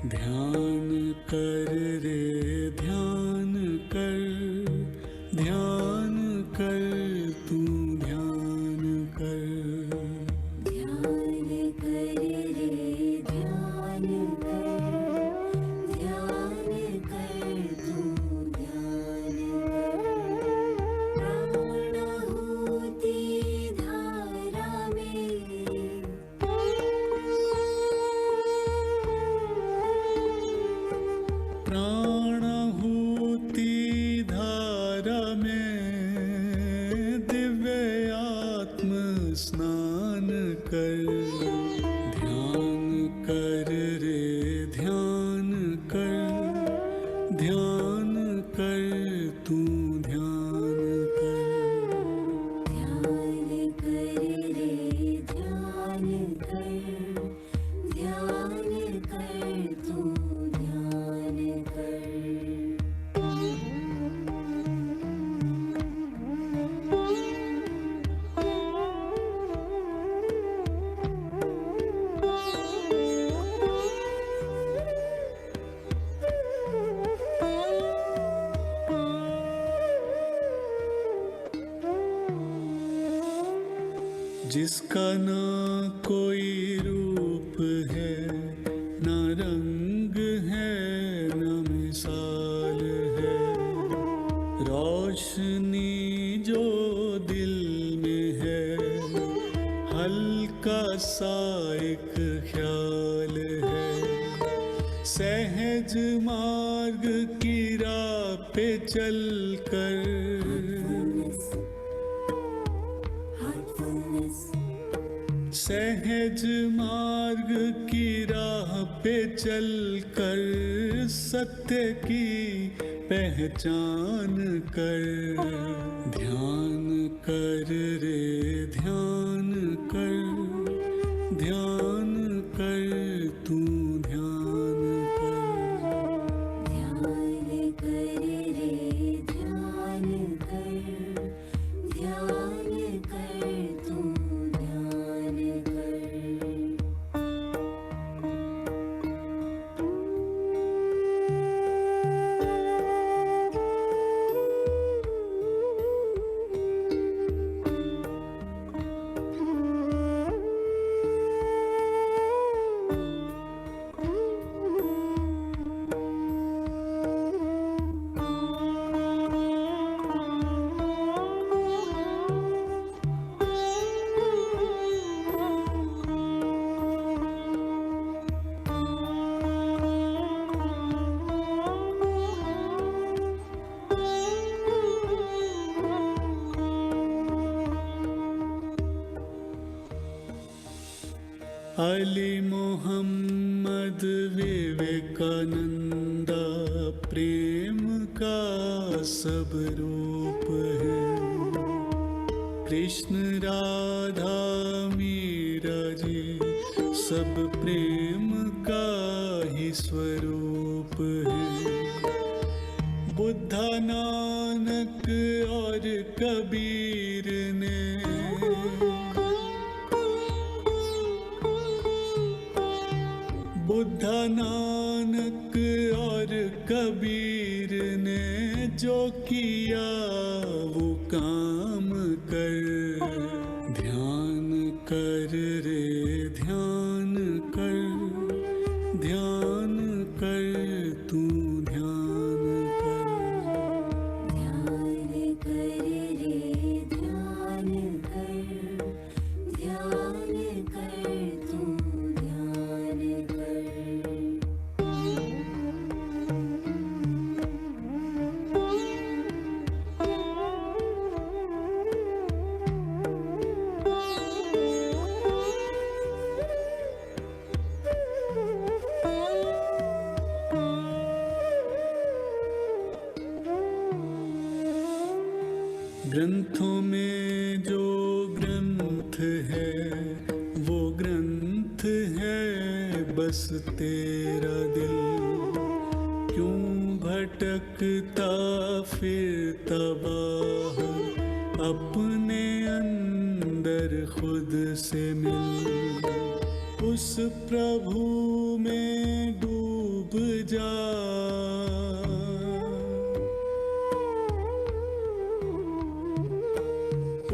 ध्यान कर रे ध्यान कर, ध्यान कर तू ध्यान कर। ध्यान कर रे ध्यान कर, ध्यान कर तू ध्यान कर। प्राणाहुति धारा में प्राणाहुति धारा में दिव्य आत्म स्नान कर। ध्यान कर रे ध्यान कर, ध्यान कर तू ध्यान कर। ध्यान कर रे ध्यान कर, ध्यान कर तू ध्यान कर। जिसका ना कोई रूप है, ना रंग है, ना मिसाल है, रोशनी जो दिल में है, हल्का सा एक ख्याल है। सहज मार्ग की राह पे चल कर, सहज मार्ग की राह पे चल कर सत्य की पहचान कर। ध्यान कर रे ध्यान कर, ध्यान कर तू ध्यान कर। ध्यान कर रे ध्यान कर, ध्यान कर तू ध्यान कर। अली मोहम्मद विवेकानंदा प्रेम का सब रूप है। कृष्ण राधा मीरा जी सब प्रेम का ही स्वरूप है। बुद्धा नानक और कबीर ने बुद्धा नानक और कबीर ने जो किया वो काम कर। ध्यान कर रे ध्यान कर, ध्यान कर तू ध्यान कर। ध्यान कर रे ध्यान कर, ध्यान कर तू ध्यान कर। ग्रंथों में जो ग्रंथ है वो ग्रंथ है बस तेरा दिल। क्यों भटकता फिरता बाहर अपने अंदर खुद से मिल। उस प्रभु में डूब डूब जा।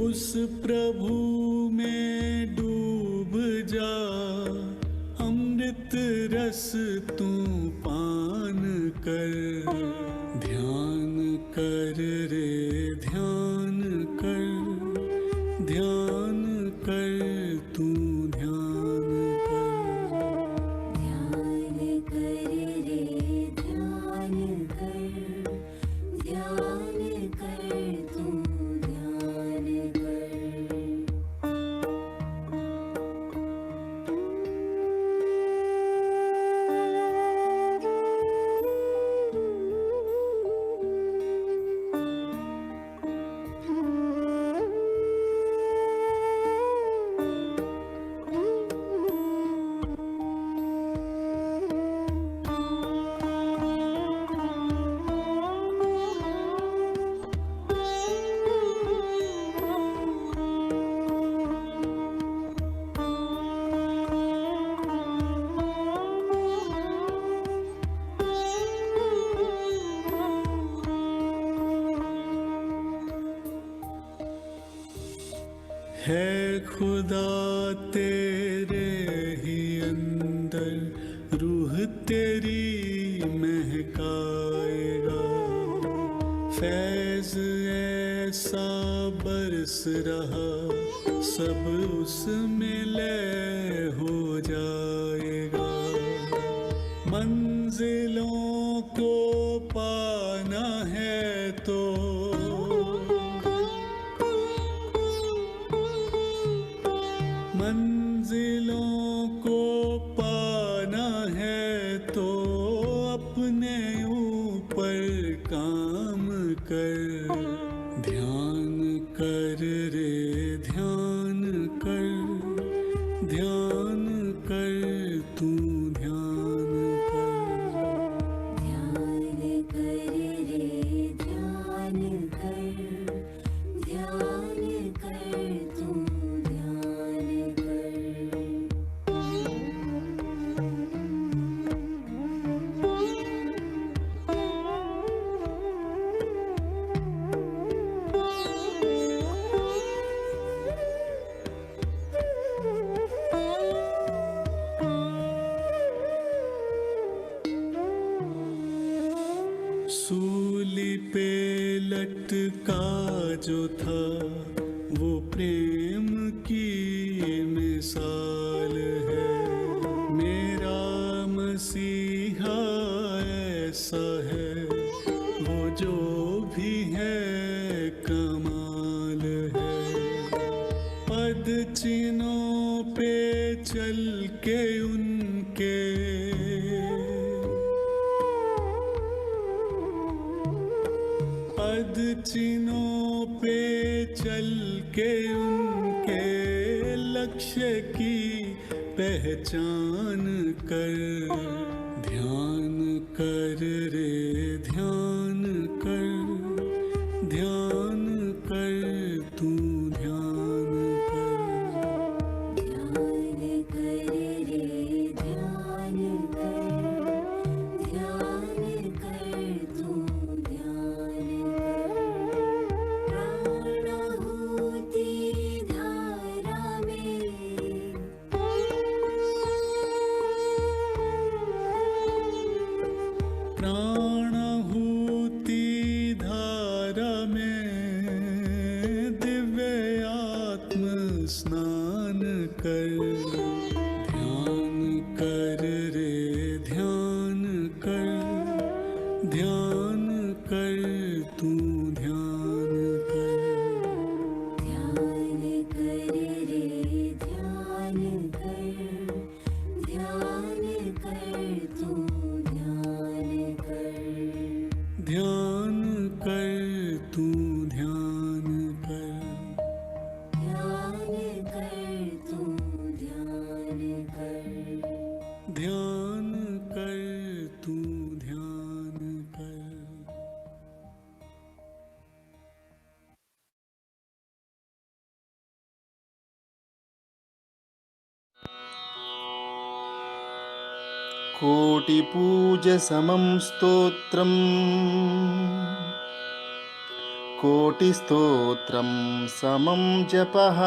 उस प्रभु में डूब जा, अमृत रस तू पान कर। ध्यान कर रे ध्यान कर, ध्यान कर तू ध्यान कर। ध्यान कर रे ध्यान कर, ध्यान कर तू ध्यान कर। है खुदा तेरे ही अंदर, रूह तेरी महकाएगा। फैज़ ऐसा बरस रहा, सब उसमें लय हो जाएगा। मंजिलों को पाना है तो मंजिलों को पाना है तो अपने ऊपर काम कर। ध्यान कर रे ध्यान कर, ध्यान कर तू ध्यान कर। ध्यान कर रे ध्यान कर, ध्यान कर तू ध्यान कर। सूली पे लटका जो था, वो प्रेम की मिसाल है। मेरा मसीहा ऐसा है, वो जो भी है कमाल है। पद चिन्हों पे चल के उनके, पद चिन्हों पे चल के उनके लक्ष्य की पहचान कर। ध्यान कर रे ध्यान कर, ध्यान कर तू ध्यान कर। ध्यान कर रे ध्यान कर, ध्यान कर तू ध्यान कर। प्राणाहुति धारा में, प्राणाहुति धारा में दिव्य आत्म स्नान कर। ध्यान कर रे ध्यान कर, ध्यान कर तू ध्यान कर। ध्यान कर रे ध्यान कर, ध्यान कर तू ध्यान कर। ध्यान कर तू ध्यान कर। ध्यान कर तू ध्यान कर। ध्यान कर तू ध्यान कर। కోటి పూజ సమం స్తోత్రం కోటి స్తోత్రం సమం జపః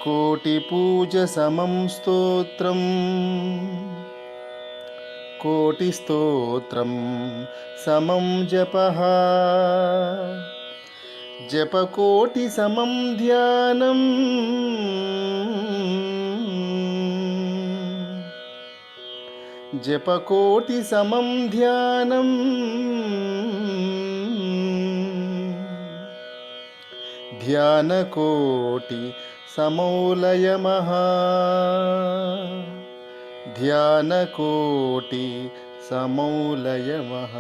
కోటి పూజ సమం స్తోత్రం కోటి స్తోత్రం సమం జపః జపకోటి సమం ధ్యానం జపకోటి సమం ధ్యానం ధ్యానకోటి సమౌలయమః ధ్యానకోటి సమౌలయమః.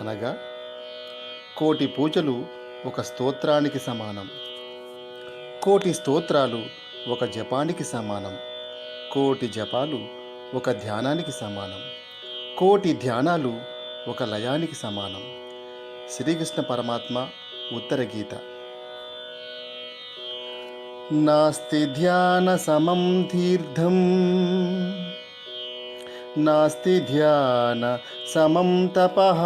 అనగా కోటి పూజలు ఒక స్తోత్రానికి సమానం, కోటి స్తోత్రాలు ఒక జపానికి సమానం, కోటి జపాలు ఒక ధ్యానానికి సమానం, కోటి ధ్యానాలు ఒక లయానికి సమానం. శ్రీకృష్ణ పరమాత్మ ఉత్తర గీత. నాస్తి ధ్యాన సమం తీర్థం నాస్తి ధ్యాన సమం తపః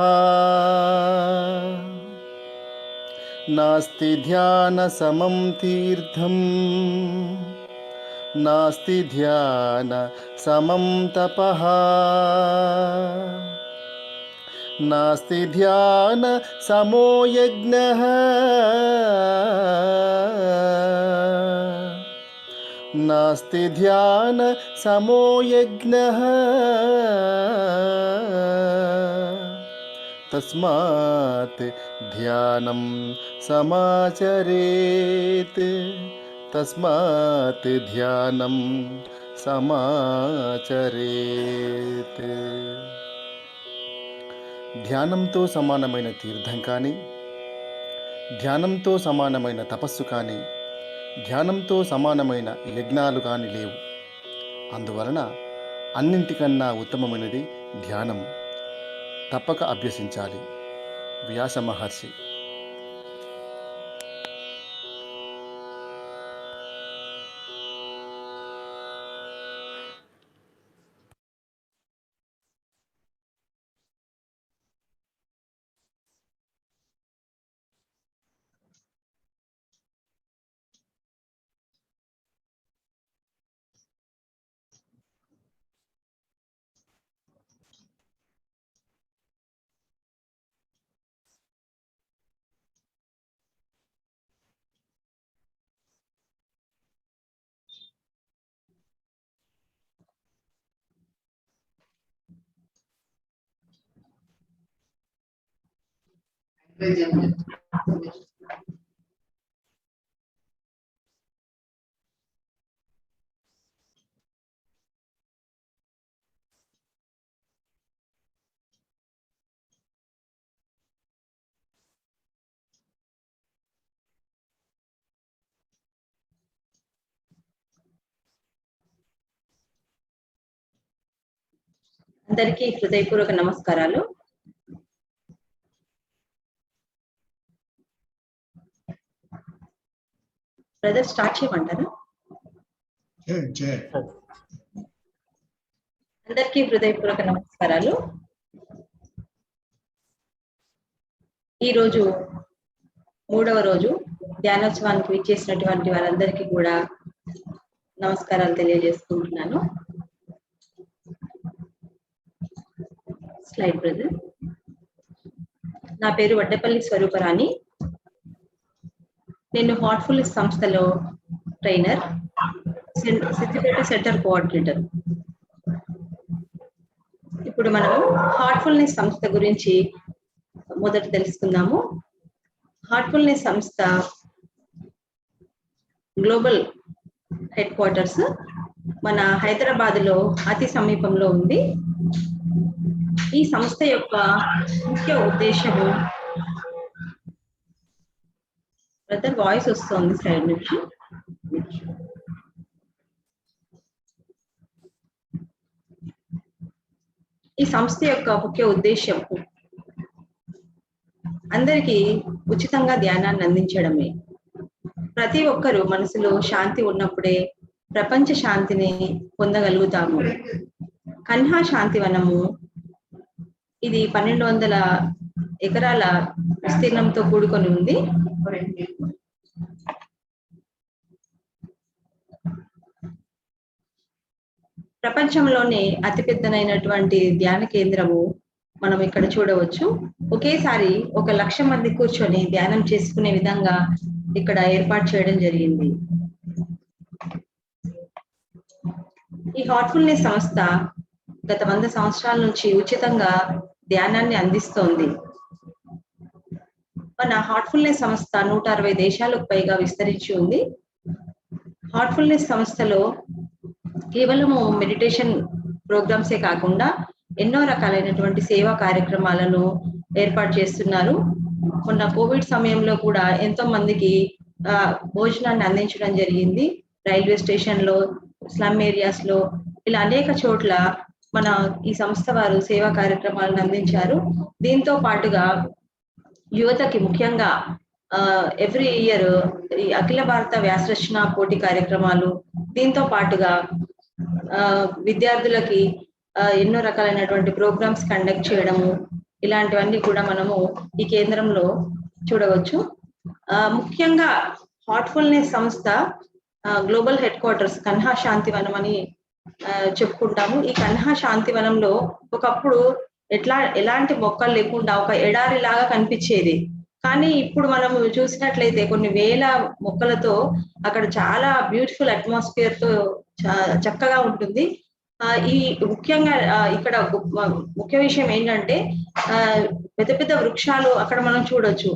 నాస్తి ధ్యాన సమం తీర్థం నాస్తి ధ్యాన సమం తపః నాస్తి ధ్యాన సమో యజ్ఞః నాస్తి ధ్యాన సమో యజ్ఞః తస్మాత్ ధ్యానం సమాచరేత్ తస్మాత్ ధ్యానం సమాచరేత్. ధ్యానంతో సమానమైన తీర్థం కానీ, ధ్యానంతో సమానమైన తపస్సు కానీ, ధ్యానంతో సమానమైన యజ్ఞాలు కానీ లేవు. అందువలన అన్నింటికన్నా ఉత్తమమైనది ధ్యానం. తప్పక అభ్యసించాలి. వ్యాస మహర్షి. అందరికీ హృదయపూర్వక నమస్కారాలు. బ్రదర్ స్టార్ట్ చేయమంటారా? అందరికీ హృదయపూర్వక నమస్కారాలు. ఈరోజు 3వ రోజు ధ్యానోత్సవానికి విచ్చేసినటువంటి వారందరికీ కూడా నమస్కారాలు తెలియజేసుకుంటున్నాను. Slide brother. నా పేరు వడ్డపల్లి స్వరూపరాణి. నేను హార్ట్ఫుల్నెస్ సంస్థలో ట్రైనర్, సిద్దిపేట సెంటర్ కోఆర్డినేటర్. ఇప్పుడు మనం హార్ట్ఫుల్నెస్ సంస్థ గురించి మొదట తెలుసుకుందాము. హార్ట్ఫుల్నెస్ సంస్థ గ్లోబల్ హెడ్ క్వార్టర్స్ మన హైదరాబాద్ లో అతి సమీపంలో ఉంది. ఈ సంస్థ యొక్క ముఖ్య ఉద్దేశము, బ్రదర్ వాయిస్ వస్తుంది సైడ్ నుంచి. ఈ సంస్థ యొక్క ముఖ్య ఉద్దేశం అందరికీ ఉచితంగా ధ్యానాన్ని అందించడమే. ప్రతి ఒక్కరూ మనసులో శాంతి ఉన్నప్పుడే ప్రపంచ శాంతిని పొందగలుగుతాము. కన్హా శాంతివనము ఇది 1200 ఎకరాల విస్తీర్ణంతో కూడుకొని ఉంది. ప్రపంచంలోనే అతిపెద్దనైనటువంటి ధ్యాన కేంద్రము మనం ఇక్కడ చూడవచ్చు. ఒకేసారి 1,00,000 మంది కూర్చొని ధ్యానం చేసుకునే విధంగా ఇక్కడ ఏర్పాటు చేయడం జరిగింది. ఈ హార్ట్ఫుల్నెస్ సంస్థ గత 100 సంవత్సరాల నుంచి ఉచితంగా ధ్యానాన్ని అందిస్తోంది. మన హార్ట్ఫుల్నెస్ సంస్థ 160 దేశాలకు పైగా విస్తరించి ఉంది. హార్ట్ఫుల్నెస్ సంస్థలో కేవలము మెడిటేషన్ ప్రోగ్రామ్సే కాకుండా ఎన్నో రకాలైనటువంటి సేవా కార్యక్రమాలను ఏర్పాటు చేస్తున్నారు. మొన్న కోవిడ్ సమయంలో కూడా ఎంతో మందికి భోజనాన్ని అందించడం జరిగింది. రైల్వే స్టేషన్ లో, స్లమ్ ఏరియాస్ లో, ఇలా అనేక చోట్ల మన ఈ సంస్థ వారు సేవా కార్యక్రమాలను అందించారు. దీంతో పాటుగా యువతకి ముఖ్యంగా ఎవ్రీ ఇయర్ ఈ అఖిల భారత వ్యాసరచన పోటీ కార్యక్రమాలు, దీంతో పాటుగా విద్యార్థులకి ఎన్నో రకాలైనటువంటి ప్రోగ్రామ్స్ కండక్ట్ చేయడము, ఇలాంటివన్నీ కూడా మనము ఈ కేంద్రంలో చూడవచ్చు. ముఖ్యంగా హార్ట్ఫుల్నెస్ సంస్థ global head quarters Kanha Shantivanam అని చెప్పుకుంటాము. ఈ కన్హా శాంతివనంలో ఒకప్పుడు ఎలాంటి మొక్కలు లేకుండా ఒక ఎడారి లాగా కనిపించేది. కానీ ఇప్పుడు మనం చూసినట్లయితే కొన్ని వేల మొక్కలతో అక్కడ చాలా బ్యూటిఫుల్ అట్మాస్ఫియర్ తో చక్కగా ఉంటుంది. ఈ ముఖ్యంగా ఇక్కడ ముఖ్య విషయం ఏంటంటే పెద్ద పెద్ద వృక్షాలు అక్కడ మనం చూడొచ్చు.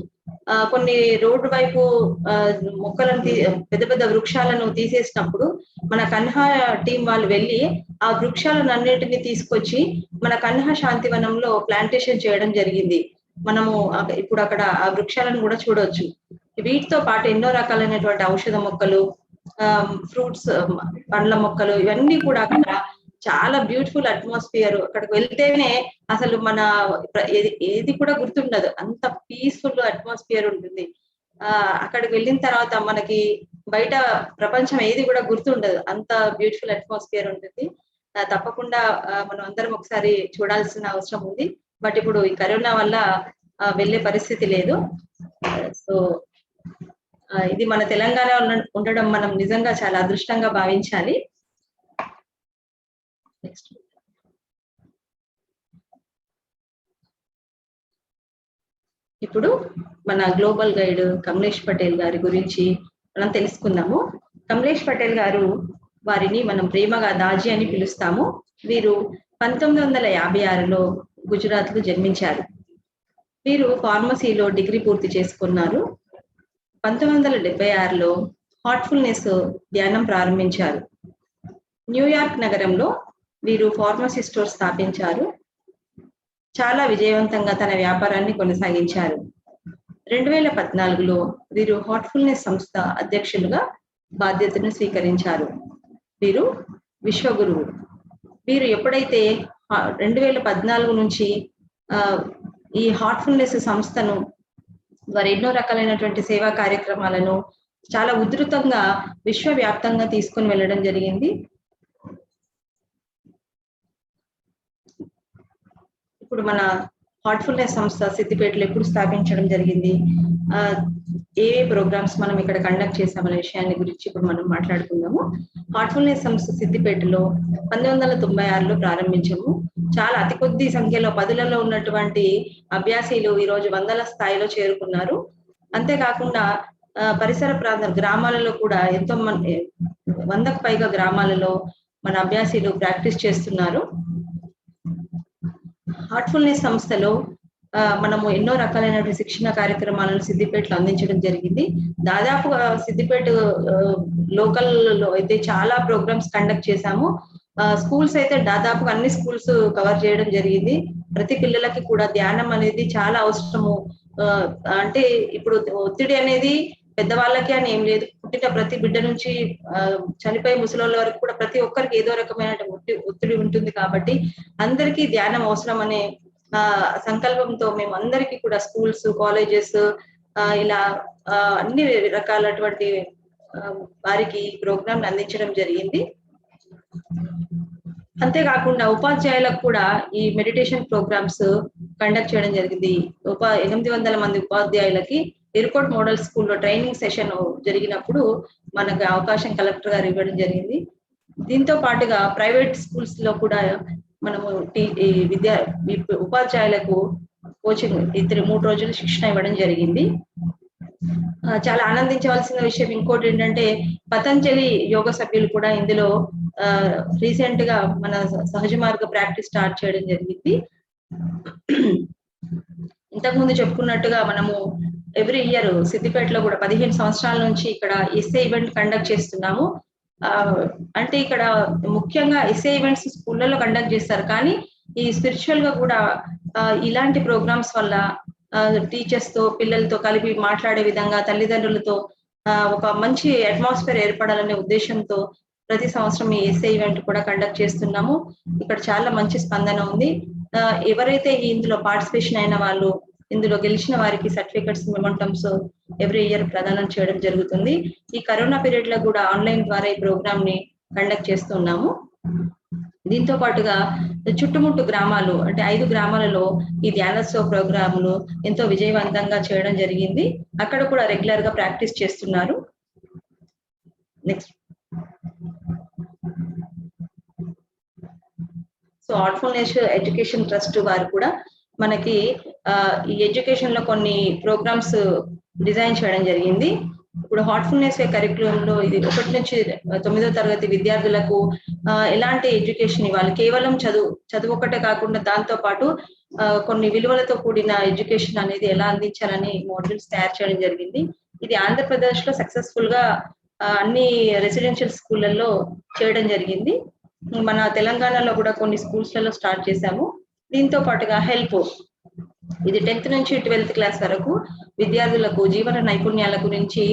కొన్ని రోడ్డు వైపు మొక్కలను పెద్ద పెద్ద వృక్షాలను తీసేసినప్పుడు మన కన్హా టీం వాళ్ళు వెళ్ళి ఆ వృక్షాలను అన్నిటిని తీసుకొచ్చి మన కన్హా శాంతివనంలో ప్లాంటేషన్ చేయడం జరిగింది. మనము ఇప్పుడు అక్కడ ఆ వృక్షాలను కూడా చూడవచ్చు. వీటితో పాటు ఎన్నో రకాలైనటువంటి ఔషధ మొక్కలు, ఫ్రూట్స్, పండ్ల మొక్కలు, ఇవన్నీ కూడా అక్కడ చాలా బ్యూటిఫుల్ అట్మాస్ఫియర్. అక్కడికి వెళ్తేనే అసలు మన ఏది కూడా గుర్తుండదు, అంత పీస్ఫుల్ అట్మాస్ఫియర్ ఉంటుంది. అక్కడికి వెళ్ళిన తర్వాత మనకి బయట ప్రపంచం ఏది కూడా గుర్తుండదు, అంత బ్యూటిఫుల్ అట్మాస్ఫియర్ ఉంటుంది. తప్పకుండా మనం అందరం ఒకసారి చూడాల్సిన అవసరం ఉంది. బట్ ఇప్పుడు ఈ కరోనా వల్ల వెళ్ళే పరిస్థితి లేదు. సో ఇది మన తెలంగాణ ఉండడం మనం నిజంగా చాలా అదృష్టంగా భావించాలి. నెక్స్ట్ ఇప్పుడు మన గ్లోబల్ గైడ్ కమలేష్ పటేల్ గారి గురించి మనం తెలుసుకుందాము. కమలేష్ పటేల్ గారు, వారిని మనం ప్రేమగా దాజీ అని పిలుస్తాము. వీరు 1956లో గుజరాత్ లో జన్మించారు. వీరు ఫార్మసీలో డిగ్రీ పూర్తి చేసుకున్నారు. 1976లో హార్ట్ఫుల్నెస్ ధ్యానం ప్రారంభించారు. న్యూయార్క్ నగరంలో వీరు ఫార్మసీ స్టోర్ స్థాపించారు. చాలా విజయవంతంగా తన వ్యాపారాన్ని కొనసాగించారు. 2014లో వీరు హార్ట్ఫుల్నెస్ సంస్థ అధ్యక్షులుగా బాధ్యతను స్వీకరించారు. వీరు విశ్వగురువు. వీరు ఎప్పుడైతే 2014 నుంచి ఈ హార్ట్ఫుల్నెస్ సంస్థను వారు ఎన్నో రకాలైనటువంటి సేవా కార్యక్రమాలను చాలా ఉధృతంగా విశ్వవ్యాప్తంగా తీసుకొని వెళ్ళడం జరిగింది. ఇప్పుడు మన హార్ట్ఫుల్నెస్ సంస్థ సిద్దిపేటలో ఎప్పుడు స్థాపించడం జరిగింది, ఏ ప్రోగ్రామ్స్ మనం ఇక్కడ కండక్ట్ చేసామనే విషయాన్ని గురించి ఇప్పుడు మనం మాట్లాడుకుందాము. హార్ట్ఫుల్నెస్ సంస్థ సిద్దిపేటలో 1996లో ప్రారంభించాము. చాలా అతి కొద్ది సంఖ్యలో 10లలో ఉన్నటువంటి అభ్యాసీలు ఈ రోజు 100ల స్థాయిలో చేరుకున్నారు. అంతేకాకుండా పరిసర ప్రాంత గ్రామాలలో కూడా ఎంతో మంది 100కు పైగా గ్రామాలలో మన అభ్యాసీలు ప్రాక్టీస్ చేస్తున్నారు. హార్ట్ఫుల్నెస్ సంస్థలో మనము ఎన్నో రకాలైనటువంటి శిక్షణ కార్యక్రమాలను సిద్దిపేటలో అందించడం జరిగింది. దాదాపుగా సిద్దిపేట లోకల్ లో అయితే చాలా ప్రోగ్రామ్స్ కండక్ట్ చేశాము. స్కూల్స్ అయితే దాదాపుగా అన్ని స్కూల్స్ కవర్ చేయడం జరిగింది. ప్రతి పిల్లలకి కూడా ధ్యానం అనేది చాలా అవసరము. అంటే ఇప్పుడు ఒత్తిడి అనేది పెద్దవాళ్ళకి అని ఏం లేదు, పుట్టిన ప్రతి బిడ్డ నుంచి చనిపోయే ముసలోళ్ళ వరకు కూడా ప్రతి ఒక్కరికి ఏదో రకమైన ఒత్తిడి ఉంటుంది. కాబట్టి అందరికీ ధ్యానం అవసరం అనే సంకల్పంతో మేము అందరికీ కూడా స్కూల్స్, కాలేజెస్, ఇలా అన్ని రకాలటువంటి వారికి ప్రోగ్రామ్ అందించడం జరిగింది. అంతేకాకుండా ఉపాధ్యాయులకు కూడా ఈ మెడిటేషన్ ప్రోగ్రామ్స్ కండక్ట్ చేయడం జరిగింది. 800 మంది ఉపాధ్యాయులకి ఎయిర్పోర్ట్ మోడల్ స్కూల్లో ట్రైనింగ్ సెషన్ జరిగినప్పుడు మనకు అవకాశం కలెక్టర్ గారు ఇవ్వడం జరిగింది. దీంతో పాటుగా ప్రైవేట్ స్కూల్స్ లో కూడా మనము ఉపాధ్యాయులకు కోచింగ్ 3 రోజులు శిక్షణ ఇవ్వడం జరిగింది. చాలా ఆనందించవలసిన విషయం ఇంకోటి ఏంటంటే పతంజలి యోగ సభ్యులు కూడా ఇందులో రీసెంట్ గా మన సహజ మార్గ ప్రాక్టీస్ స్టార్ట్ చేయడం జరిగింది. ఇంతకుముందు చెప్పుకున్నట్టుగా మనము ఎవ్రీ ఇయర్ సిద్దిపేటలో కూడా 15 సంవత్సరాల నుంచి ఇక్కడ ఎస్ఏ ఈవెంట్ కండక్ట్ చేస్తున్నాము. అంటే ఇక్కడ ముఖ్యంగా ఎస్ఏ ఈవెంట్స్ స్కూళ్ళలో కండక్ట్ చేస్తారు, కానీ ఈ స్పిరిచువల్ గా కూడా ఇలాంటి ప్రోగ్రామ్స్ వల్ల టీచర్స్ తో పిల్లలతో కలిపి మాట్లాడే విధంగా తల్లిదండ్రులతో ఒక మంచి అట్మాస్ఫియర్ ఏర్పడాలనే ఉద్దేశంతో ప్రతి సంవత్సరం ఈ ఎస్ఏ ఈవెంట్ కూడా కండక్ట్ చేస్తున్నాము. ఇక్కడ చాలా మంచి స్పందన ఉంది. ఎవరైతే ఇందులో పార్టిసిపేషన్ అయిన వాళ్ళు, ఇందులో గెలిచిన వారికి సర్టిఫికెట్స్, మెమోంటమ్స్ ఎవ్రీ ఇయర్ ప్రదానం చేయడం జరుగుతుంది. ఈ కరోనా పీరియడ్ లో కూడా ఆన్లైన్ ద్వారా ఈ ప్రోగ్రామ్ ని కండక్ట్ చేస్తున్నాము. దీంతో పాటుగా చుట్టుముట్టు గ్రామాలు అంటే 5 గ్రామాలలో ఈ ధ్యానోత్సవ ప్రోగ్రాములు ఎంతో విజయవంతంగా చేయడం జరిగింది. అక్కడ కూడా రెగ్యులర్ గా ప్రాక్టీస్ చేస్తున్నారు. Next, so Heartfulness education trust వారు కూడా మనకి ఈ ఎడ్యుకేషన్ లో కొన్ని ప్రోగ్రామ్స్ డిజైన్ చేయడం జరిగింది. ఇప్పుడు హార్ట్ఫుల్నెస్ కరిక్యులం లో ఇది 1 నుంచి 9వ తరగతి విద్యార్థులకు ఎలాంటి ఎడ్యుకేషన్ ఇవ్వాలి, కేవలం చదువు ఒకటే కాకుండా దాంతో పాటు కొన్ని విలువలతో కూడిన ఎడ్యుకేషన్ అనేది ఎలా అందించాలని మోడ్యూల్స్ తయారు చేయడం జరిగింది. ఇది ఆంధ్రప్రదేశ్ లో సక్సెస్ఫుల్ గా అన్ని రెసిడెన్షియల్ స్కూళ్ళల్లో చేయడం జరిగింది. మన తెలంగాణలో కూడా కొన్ని స్కూల్స్ లలో స్టార్ట్ చేశాము. దీంతో పాటుగా హెల్ప్, ఇది 10th నుంచి 12th క్లాస్ వరకు విద్యార్థులకు జీవన నైపుణ్యాల గురించి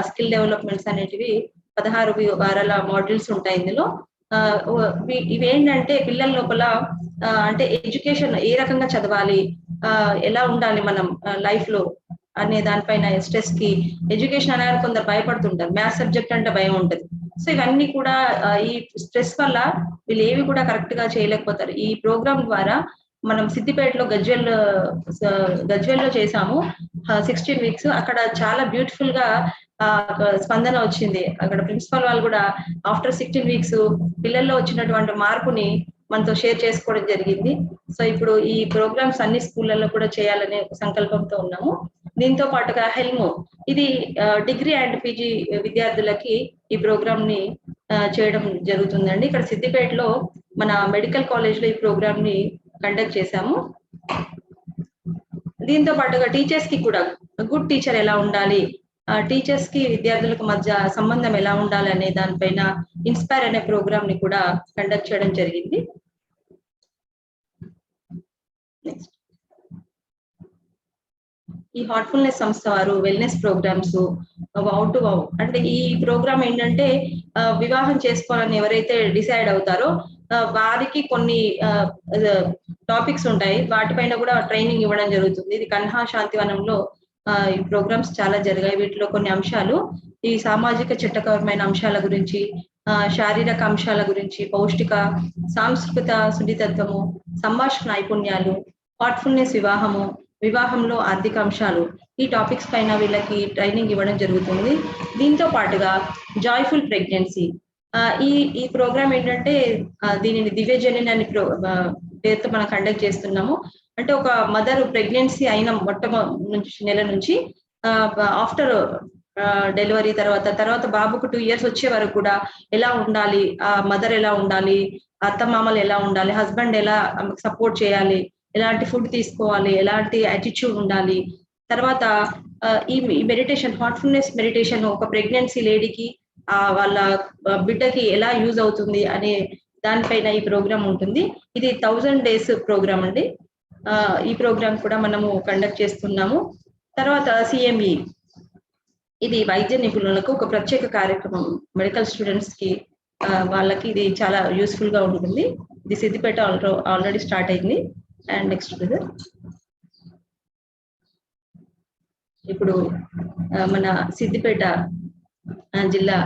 స్కిల్ డెవలప్మెంట్స్ అనేటివి 16 వారాల మాడ్యూల్స్ ఉంటాయి ఇందులో. ఇవేంటంటే పిల్లల లోపల అంటే ఎడ్యుకేషన్ ఏ రకంగా చదవాలి, ఎలా ఉండాలి మనం లైఫ్ లో అనే దానిపైన స్ట్రెస్ కి, ఎడ్యుకేషన్ అనేది కొందరు భయపడుతుంటారు, మ్యాథ్స్ సబ్జెక్ట్ అంటే భయం ఉంటుంది. సో ఇవన్నీ కూడా ఈ స్ట్రెస్ వల్ల వీళ్ళు ఏవి కూడా కరెక్ట్ గా చేయలేకపోతారు. ఈ ప్రోగ్రామ్ ద్వారా మనం సిద్దిపేటలో గజ్వేల్లో చేసాము 16 weeks. అక్కడ చాలా బ్యూటిఫుల్ గా స్పందన వచ్చింది. అక్కడ ప్రిన్సిపల్ వాళ్ళు కూడా ఆఫ్టర్ 16 weeks పిల్లల్లో వచ్చినటువంటి మార్పుని మనతో షేర్ చేసుకోవడం జరిగింది. సో ఇప్పుడు ఈ ప్రోగ్రామ్స్ అన్ని స్కూళ్ళల్లో కూడా చేయాలనే సంకల్పంతో ఉన్నాము. దీంతో పాటుగా హెల్మ్, ఇది డిగ్రీ అండ్ పీజీ విద్యార్థులకి ఈ ప్రోగ్రామ్ ని చేయడం జరుగుతుందండి. ఇక్కడ సిద్దిపేటలో మన మెడికల్ కాలేజ్ లో ఈ ప్రోగ్రామ్ ని కండక్ట్ చేశాము. దీంతో పాటుగా టీచర్స్ కి కూడా గుడ్ టీచర్ ఎలా ఉండాలి, టీచర్స్ కి విద్యార్థులకు మధ్య సంబంధం ఎలా ఉండాలి అనే దానిపైన ఇన్స్పైర్ అనే ప్రోగ్రామ్ ని కూడా కండక్ట్ చేయడం జరిగింది. నెక్స్ట్, ఈ హార్ట్ఫుల్నెస్ సంస్థ వారు వెల్నెస్ ప్రోగ్రామ్స్ వౌ టు వౌ అంటే ఈ ప్రోగ్రామ్ ఏంటంటే వివాహం చేసుకోవాలని ఎవరైతే డిసైడ్ అవుతారో వారికి కొన్ని టాపిక్స్ ఉంటాయి, వాటిపైన కూడా ట్రైనింగ్ ఇవ్వడం జరుగుతుంది. ఇది కన్హా శాంతివనంలో ఈ ప్రోగ్రామ్స్ చాలా జరిగాయి. వీటిలో కొన్ని అంశాలు ఈ సామాజిక చట్టపరమైన అంశాల గురించి, శారీరక అంశాల గురించి, పౌష్టిక, సాంస్కృతిక సున్నితత్వము, సంభాషణ నైపుణ్యాలు, హార్ట్ఫుల్నెస్ వివాహంలో ఆర్థిక అంశాలు, ఈ టాపిక్స్ పైన వీళ్ళకి ట్రైనింగ్ ఇవ్వడం జరుగుతుంది. దీంతో పాటుగా జాయ్ఫుల్ ప్రెగ్నెన్సీ, ఈ ప్రోగ్రామ్ ఏంటంటే దీనిని దివ్యజనని అని పేరుతో మనం కండక్ట్ చేస్తున్నాము. అంటే ఒక మదర్ ప్రెగ్నెన్సీ అయిన మొట్టమొదటి నెల నుంచి ఆఫ్టర్ డెలివరీ తర్వాత బాబుకు 2 years వచ్చే వరకు కూడా ఎలా ఉండాలి, ఆ మదర్ ఎలా ఉండాలి, అత్తమామలు ఎలా ఉండాలి, హస్బెండ్ ఎలా సపోర్ట్ చేయాలి, ఎలాంటి ఫుడ్ తీసుకోవాలి, ఎలాంటి యాటిట్యూడ్ ఉండాలి, తర్వాత ఈ మెడిటేషన్ హార్ట్ఫుల్నెస్ మెడిటేషన్ ఒక ప్రెగ్నెన్సీ లేడీకి వాళ్ళ బిడ్డకి ఎలా యూజ్ అవుతుంది అనే దానిపైన ఈ ప్రోగ్రామ్ ఉంటుంది. ఇది 1000 days ప్రోగ్రామ్ అండి. ఈ ప్రోగ్రామ్ కూడా మనము కండక్ట్ చేస్తున్నాము. తర్వాత సిఎంఈ, ఇది వైద్య నిపుణులకు ఒక ప్రత్యేక కార్యక్రమం, మెడికల్ స్టూడెంట్స్ కి వాళ్ళకి ఇది చాలా యూస్ఫుల్ గా ఉంటుంది. ఇది సిద్దిపేట ఆల్రెడీ స్టార్ట్ అయింది. అండ్ నెక్స్ట్ బ్రదర్, ఇప్పుడు మన సిద్దిపేట జిల్లా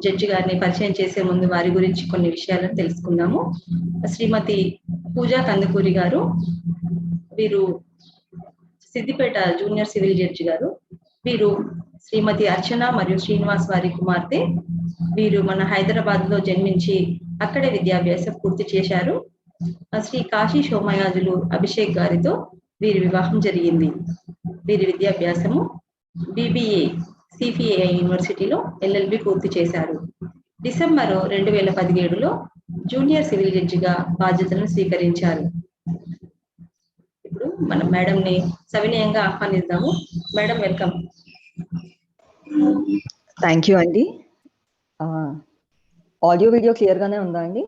జడ్జి గారిని పరిచయం చేసే ముందు వారి గురించి కొన్ని విషయాలను తెలుసుకుందాము. శ్రీమతి పూజా కందుకూరి గారు, వీరు సిద్దిపేట జూనియర్ సివిల్ జడ్జి గారు. వీరు శ్రీమతి అర్చన మరియు శ్రీనివాస్ వారి కుమార్తె. వీరు మన హైదరాబాద్ లో జన్మించి అక్కడే విద్యాభ్యాసం పూర్తి చేశారు. శ్రీ కాశీ సోమయాజులు అభిషేక్ గారితో వీరి వివాహం జరిగింది. వీరి విద్యాభ్యాసము BBA CPAI యూనివర్సిటీలో LLB పూర్తి చేశారు. డిసెంబర్ 2017లో జూనియర్ సివిల్ జడ్జిగా బాధ్యతలను స్వీకరించారు. ఇప్పుడు మనం మేడం ని సవినయంగా ఆహ్వానిద్దాము. Madam, welcome. థ్యాంక్ యూ అండి. ఆడియో వీడియో క్లియర్ గానే ఉందా అండి?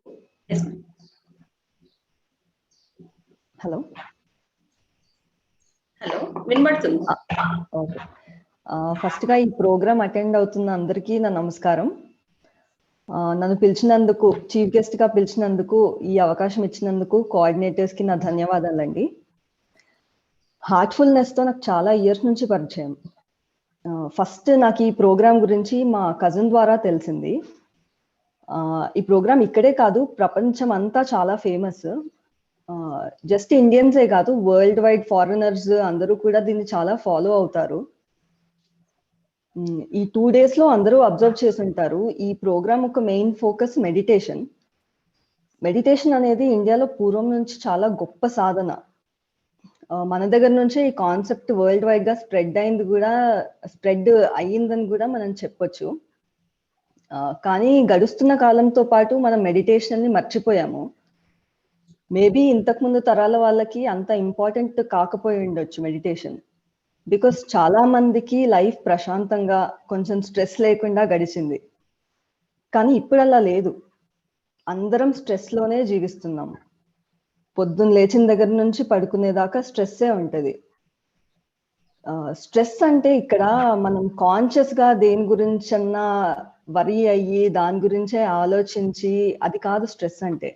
హలో హలో, వినబడుతుంది? ఓకే. ఫస్ట్ గా ఈ ప్రోగ్రామ్ అటెండ్ అవుతున్న అందరికీ నా నమస్కారం. నన్ను పిలిచినందుకు, చీఫ్ గెస్ట్ గా పిలిచినందుకు, ఈ అవకాశం ఇచ్చినందుకు కోఆర్డినేటర్స్ కి నా ధన్యవాదాలండి. హార్ట్ఫుల్నెస్ తో నాకు చాలా ఇయర్స్ నుంచి పరిచయం. ఫస్ట్ నాకు ఈ ప్రోగ్రామ్ గురించి మా కజిన్ ద్వారా తెలిసింది. ఈ ప్రోగ్రామ్ ఇక్కడే కాదు, ప్రపంచం అంతా చాలా ఫేమస్. జస్ట్ ఇండియన్సే కాదు, వరల్డ్ వైడ్ ఫారినర్స్ అందరూ కూడా దీన్ని చాలా ఫాలో అవుతారు. ఈ 2 days లో అందరూ అబ్జర్వ్ చేసి ఉంటారు. ఈ ప్రోగ్రామ్ ఒక మెయిన్ ఫోకస్ మెడిటేషన్. మెడిటేషన్ అనేది ఇండియాలో పూర్వం నుంచి చాలా గొప్ప సాధన. మన దగ్గర నుంచే ఈ కాన్సెప్ట్ వరల్డ్ వైడ్ గా స్ప్రెడ్ అయ్యిందని కూడా మనం చెప్పొచ్చు. కానీ గడుస్తున్న కాలంతో పాటు మనం మెడిటేషన్ ని మర్చిపోయాము. మేబీ ఇంతకుముందు తరాల వాళ్ళకి అంత ఇంపార్టెంట్ కాకపోయి ఉండొచ్చు మెడిటేషన్. బికాస్ చాలా మందికి లైఫ్ ప్రశాంతంగా, కొంచెం స్ట్రెస్ లేకుండా గడిచింది. కానీ ఇప్పుడు అలా లేదు. అందరం స్ట్రెస్ లోనే జీవిస్తున్నాము. పొద్దున్న లేచిన దగ్గర నుంచి పడుకునేదాకా స్ట్రెస్సే ఉంటుంది. స్ట్రెస్ అంటే ఇక్కడ మనం కాన్షియస్ గా దేని గురించన్నా వరి అయ్యి దాని గురించే ఆలోచించి అది కాదు స్ట్రెస్ అంటే.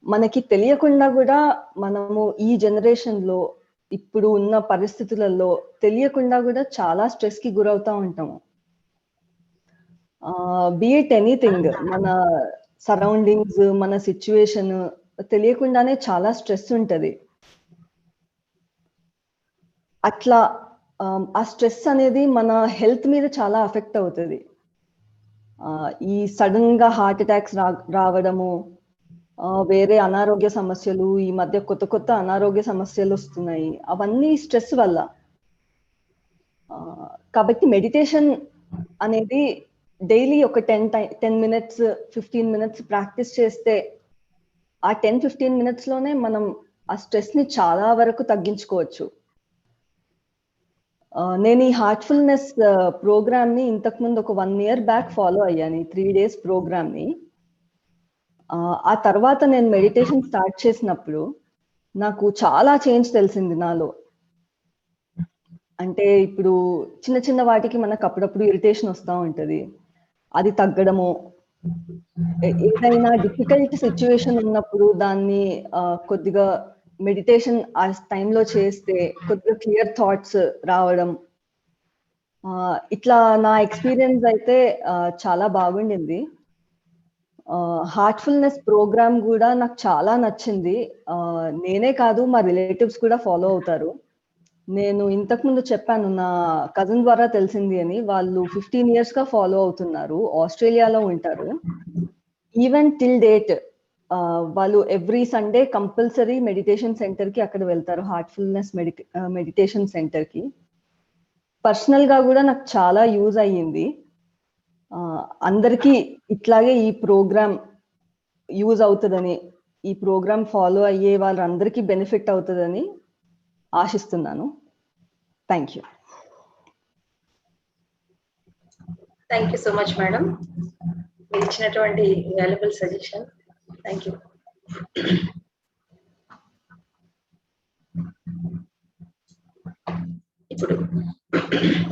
మనకి తెలియకుండా కూడా మనము ఈ జనరేషన్ లో, ఇప్పుడు ఉన్న పరిస్థితులలో తెలియకుండా కూడా చాలా స్ట్రెస్ కి గురవుతా ఉంటాము. బీఇట్ ఎనీథింగ్, మన సరౌండింగ్స్, మన సిచ్యువేషన్ తెలియకుండానే చాలా స్ట్రెస్ ఉంటది. అట్లా ఆ స్ట్రెస్ అనేది మన హెల్త్ మీద చాలా అఫెక్ట్ అవుతుంది. ఈ సడన్ గా హార్ట్ అటాక్స్ రావడము, వేరే అనారోగ్య సమస్యలు, ఈ మధ్య కొత్త అనారోగ్య సమస్యలు వస్తున్నాయి. అవన్నీ స్ట్రెస్ వల్ల. కాబట్టి మెడిటేషన్ అనేది డైలీ ఒక 10 minutes 15 minutes ప్రాక్టీస్ చేస్తే ఆ 10-15 minutes లోనే మనం ఆ స్ట్రెస్ ని చాలా వరకు తగ్గించుకోవచ్చు. నేను ఈ హార్ట్ఫుల్నెస్ ప్రోగ్రామ్ ని ఇంతకు ముందు ఒక 1 year బ్యాక్ ఫాలో అయ్యాను, ఈ 3 days ప్రోగ్రామ్ ని. ఆ తర్వాత నేను మెడిటేషన్ స్టార్ట్ చేసినప్పుడు నాకు చాలా చేంజ్ తెలిసింది నాలో. అంటే ఇప్పుడు చిన్న వాటికి మనకు అప్పుడప్పుడు ఇరిటేషన్ వస్తూ ఉంటది, అది తగ్గడము. ఏదైనా డిఫికల్ట్ సిచ్యువేషన్ ఉన్నప్పుడు దాన్ని కొద్దిగా మెడిటేషన్ ఆ టైంలో చేస్తే కొద్దిగా క్లియర్ థాట్స్ రావడం. ఇట్లా నా ఎక్స్పీరియన్స్ అయితే చాలా బాగుండింది. హార్ట్ఫుల్నెస్ ప్రోగ్రామ్ కూడా నాకు చాలా నచ్చింది. నేనే కాదు, మా రిలేటివ్స్ కూడా ఫాలో అవుతారు. నేను ఇంతకు ముందు చెప్పాను, నా కజిన్ ద్వారా తెలిసింది అని. వాళ్ళు 15 years గా ఫాలో అవుతున్నారు, ఆస్ట్రేలియాలో ఉంటారు. ఈవెన్ టిల్ డేట్ వాళ్ళు every Sunday compulsory meditation centre కి అక్కడ వెళ్తారు, హార్ట్ఫుల్నెస్ మెడిటేషన్ సెంటర్ కి. పర్సనల్ గా కూడా నాకు చాలా యూజ్ అయ్యింది. అందరికీ ఇట్లాగే ఈ ప్రోగ్రామ్ యూజ్ అవుతుందని, ఈ ప్రోగ్రామ్ ఫాలో అయ్యే వాళ్ళందరికీ బెనిఫిట్ అవుతుందని ఆశిస్తున్నాను. Thank you. Thank you so much madam, మీరు ఇచ్చినటువంటి వాల్యుబుల్ సజెషన్. Thank you.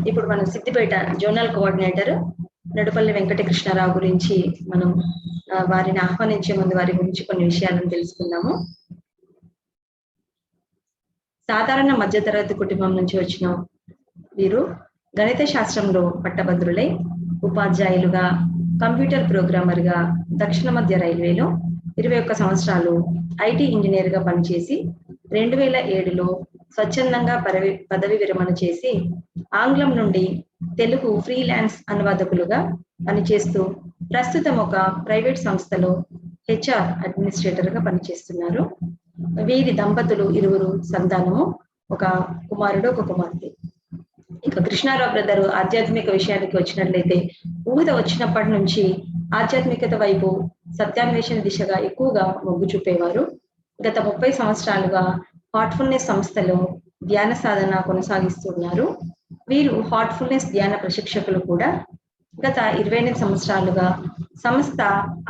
ఇప్పుడు మనం సిద్దిపేట జోనల్ కోఆర్డినేటర్ నడుపల్లి వెంకటకృష్ణారావు గురించి మనం వారిని ఆహ్వానించే ముందు వారి గురించి కొన్ని విషయాలను తెలుసుకుందాము. సాధారణ మధ్యతరగతి కుటుంబం నుంచి వచ్చిన వీరు గణిత శాస్త్రంలో పట్టభద్రులై ఉపాధ్యాయులుగా, కంప్యూటర్ ప్రోగ్రామర్గా దక్షిణ మధ్య రైల్వేలో 21 సంవత్సరాలు ఐటీ ఇంజనీర్గా పనిచేసి 2007లో స్వచ్ఛందంగా పదవి విరమణ చేసి ఆంగ్లం నుండి తెలుగు ఫ్రీలాన్స్ అనువాదకులుగా పనిచేస్తూ ప్రస్తుతం ఒక ప్రైవేట్ సంస్థలో హెచ్ఆర్ అడ్మినిస్ట్రేటర్గా పనిచేస్తున్నారు. వీరి దంపతులు 2 సంతానము, ఒక కుమారుడు, ఒక కుమార్తె. ఇక కృష్ణారావు బ్రదర్ ఆధ్యాత్మిక విషయానికి వచ్చినట్లయితే ఊహత వచ్చినప్పటి నుంచి ఆధ్యాత్మికత వైపు సత్యాన్వేషణ దిశగా ఎక్కువగా మొగ్గు చూపేవారు. గత 30 సంవత్సరాలుగా హార్ట్ఫుల్నెస్ సంస్థలో ధ్యాన సాధన కొనసాగిస్తున్నారు. వీరు హార్ట్ఫుల్నెస్ ధ్యాన ప్రశిక్షకులు కూడా. గత 28 సంవత్సరాలుగా సంస్థ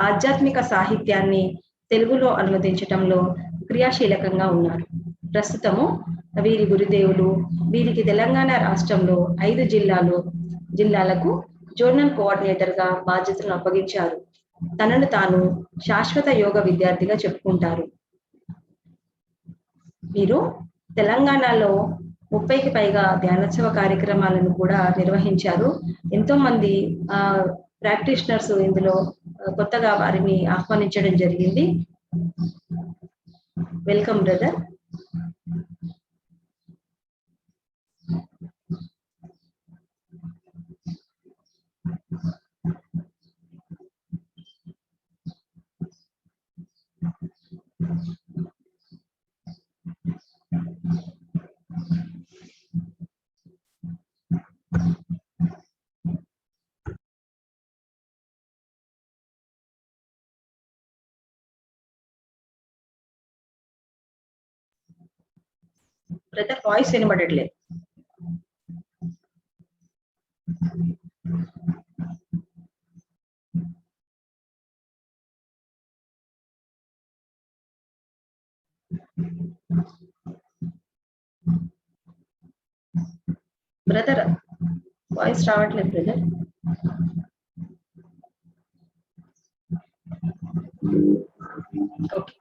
ఆధ్యాత్మిక సాహిత్యాన్ని తెలుగులో అనువదించటంలో క్రియాశీలకంగా ఉన్నారు. ప్రస్తుతము వీరి గురుదేవులు వీరికి తెలంగాణ రాష్ట్రంలో 5 జిల్లాలకు జోనల్ కోఆర్డినేటర్ గా బాధ్యతలను అప్పగించారు. తనను తాను శాశ్వత యోగ విద్యార్థిగా చెప్పుకుంటారు. వీరు తెలంగాణలో 30కి పైగా ధ్యానోత్సవ కార్యక్రమాలను కూడా నిర్వహించారు. ఎంతో మంది ప్రాక్టీషనర్స్ ఇందులో కొత్తగా వారిని ఆహ్వానించడం జరిగింది. Welcome brother. బ్రదర్ వాయిస్ వినబడట్లేదు. బ్రదర్ వాయిస్ రావట్లేదు బ్రదర్. ఓకే.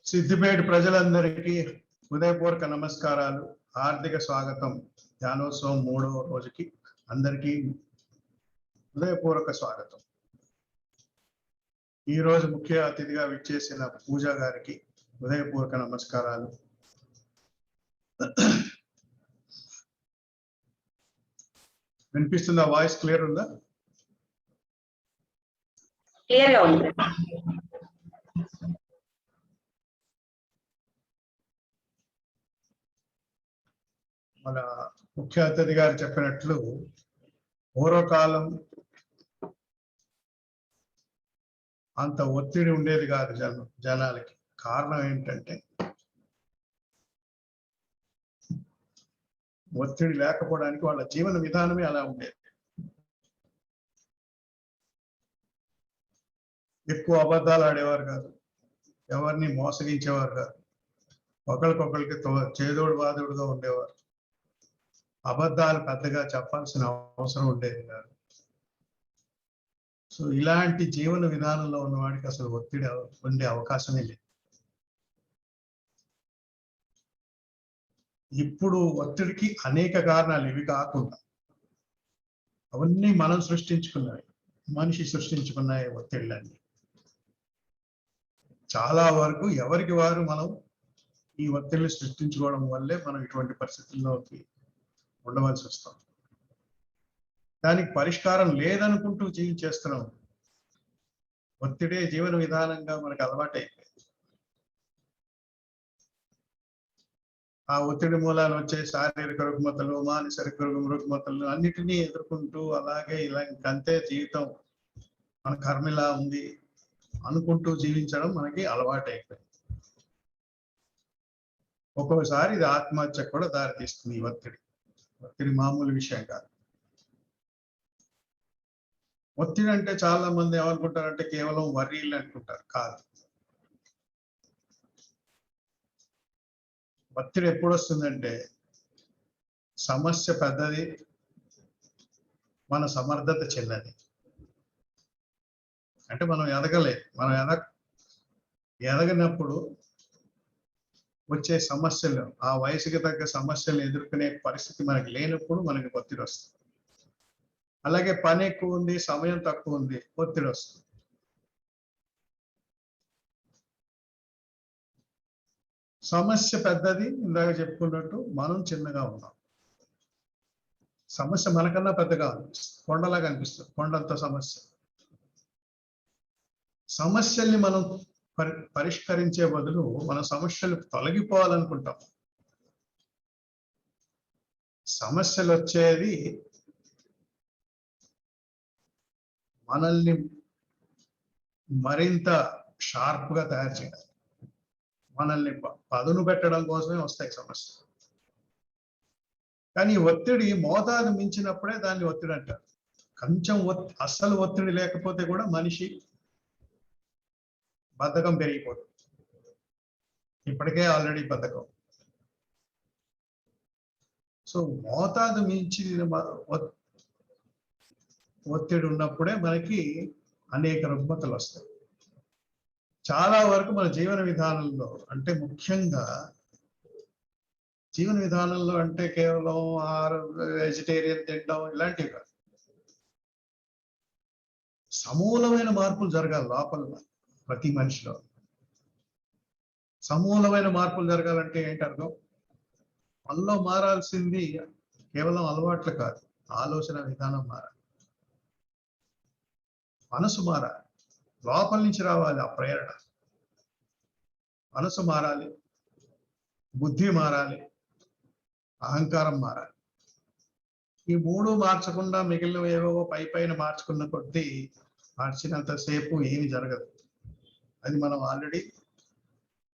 సిద్దిపేట ప్రజలందరికీ హృదయపూర్వక నమస్కారాలు, హార్దిక స్వాగతం. ధ్యానోత్సవం 3వ రోజుకి అందరికీ హృదయపూర్వక స్వాగతం. ఈ రోజు ముఖ్య అతిథిగా విచ్చేసిన పూజ గారికి హృదయపూర్వక నమస్కారాలు. వినిపిస్తుందా? వాయిస్ క్లియర్ ఉందా? క్లియర్ గా ఉంది. మన ముఖ్య అతిథి గారు చెప్పినట్లు పూర్వకాలం అంత ఒత్తిడి ఉండేది కాదు జనాలకి. కారణం ఏంటంటే ఒత్తిడి లేకపోవడానికి వాళ్ళ జీవన విధానమే అలా ఉండేది. ఎక్కువ అబద్ధాలు ఆడేవారు కాదు, ఎవరిని మోసగించేవారు కాదు, ఒకరికొకరికి చేదోడు వాదోడుగా ఉండేవారు. అబద్ధాలు పెద్దగా చెప్పాల్సిన అవసరం ఉండేది కాదు. సో ఇలాంటి జీవన విధానంలో ఉన్నవాడికి అసలు ఒత్తిడి ఉండే అవకాశమే లేదు. ఇప్పుడు ఒత్తిడికి అనేక కారణాలు, ఇవి కాకుండా అవన్నీ మనం సృష్టించుకున్నవి, మనిషి సృష్టించుకున్నాయి ఒత్తిళ్ళన్నీ. చాలా వరకు ఎవరికి వారు మనం ఈ ఒత్తిడిని సృష్టించుకోవడం వల్లే మనం ఇటువంటి పరిస్థితుల్లోకి ఉండవలసి వస్తాం. దానికి పరిష్కారం లేదనుకుంటూ జీవించేస్తున్నాం. ఒత్తిడే జీవన విధానంగా మనకు అలవాటైపోయింది. ఆ ఒత్తిడి మూలాన వచ్చే శారీరక రుగ్మతలు, మానసిక రుగ్మతలు అన్నిటినీ ఎదుర్కొంటూ అలాగే ఇలా ఇంకంతే జీవితం, మన కర్మిలా ఉంది అనుకుంటూ జీవించడం మనకి అలవాటైపోయింది. ఒక్కోసారి ఇది ఆత్మహత్య కూడా దారితీస్తుంది. ఈ ఒత్తిడి మామూలు విషయం కాదు. ఒత్తిడి అంటే చాలా మంది ఏమనుకుంటారంటే కేవలం వర్రీలు అనుకుంటారు. కాదు. ఒత్తిడి ఎప్పుడు వస్తుందంటే సమస్య పెద్దది, మన సమర్థత చిన్నది. అంటే మనం ఎదగలేదు. మనం ఎదగనప్పుడు వచ్చే సమస్యలు, ఆ వయసుకి తగ్గ సమస్యలు ఎదుర్కొనే పరిస్థితి మనకి లేనప్పుడు మనకి ఒత్తిడి వస్తుంది. అలాగే పని ఎక్కువ ఉంది, సమయం తక్కువ ఉంది, ఒత్తిడి వస్తుంది. సమస్య పెద్దది, ఇందాక చెప్పుకున్నట్టు మనం చిన్నగా ఉన్నాం. సమస్య మనకన్నా పెద్దగా అనిపిస్తుంది, కొండలాగా అనిపిస్తుంది, కొండంత సమస్య. సమస్యల్ని మనం పరిష్కరించే బదులు మన సమస్యలు తొలగిపోవాలనుకుంటాం. సమస్యలు వచ్చేది మనల్ని మరింత షార్ప్గా తయారు చేయడం, మనల్ని పదును పెట్టడం కోసమే వస్తాయి సమస్యలు. కానీ ఒత్తిడి మోతాదు మించినప్పుడే దాన్ని ఒత్తిడి అంటారు. కొంచెం అస్సలు ఒత్తిడి లేకపోతే కూడా మనిషి బద్ధకం పెరిగిపోతుంది. ఇప్పటికే ఆల్రెడీ బద్ధకం. సో మోతాదు మించిన ఒత్తిడి ఉన్నప్పుడే మనకి అనేక రుగ్మతలు వస్తాయి. చాలా వరకు మన జీవన విధానంలో, అంటే ముఖ్యంగా జీవన విధానంలో అంటే కేవలం వెజిటేరియన్ తినడం ఇలాంటివి కాదు, సమూలమైన మార్పులు జరగాలి లోపల ప్రతి మనిషిలో. సమూలమైన మార్పులు జరగాలంటే ఏంటి అర్థం? మనలో మారాల్సింది కేవలం అలవాట్లు కాదు, ఆలోచన విధానం మారాలి, మనసు మారాలి, లోపల నుంచి రావాలి ఆ ప్రేరణ. మనసు మారాలి, బుద్ధి మారాలి, అహంకారం మారాలి. ఈ మూడు మార్చకుండా మిగిలిన ఏవో పైన మార్చుకున్న కొద్దీ మార్చినంతసేపు ఏమి జరగదు. అది మనం ఆల్రెడీ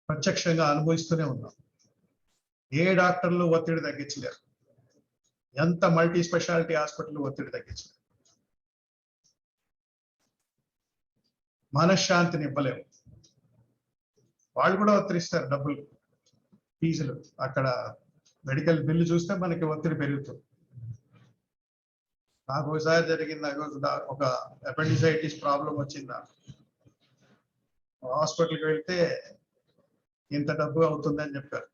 ప్రత్యక్షంగా అనుభవిస్తూనే ఉన్నాం. ఏ డాక్టర్లు ఒత్తిడి తగ్గించలేరు, ఎంత మల్టీ స్పెషాలిటీ హాస్పిటల్ ఒత్తిడి తగ్గించలేరు, మనశ్శాంతిని ఇవ్వలేము. వాళ్ళు కూడా ఒత్తిడిస్తారు, డబ్బులు, ఫీజులు. అక్కడ మెడికల్ బిల్లు చూస్తే మనకి ఒత్తిడి పెరుగుతుంది. నాకు ఒకసారి జరిగింది, ఒక అపెండిసైటిస్ ప్రాబ్లం వచ్చింది. హాస్పిటల్కి వెళ్తే ఇంత డబ్బు అవుతుందని చెప్పారు.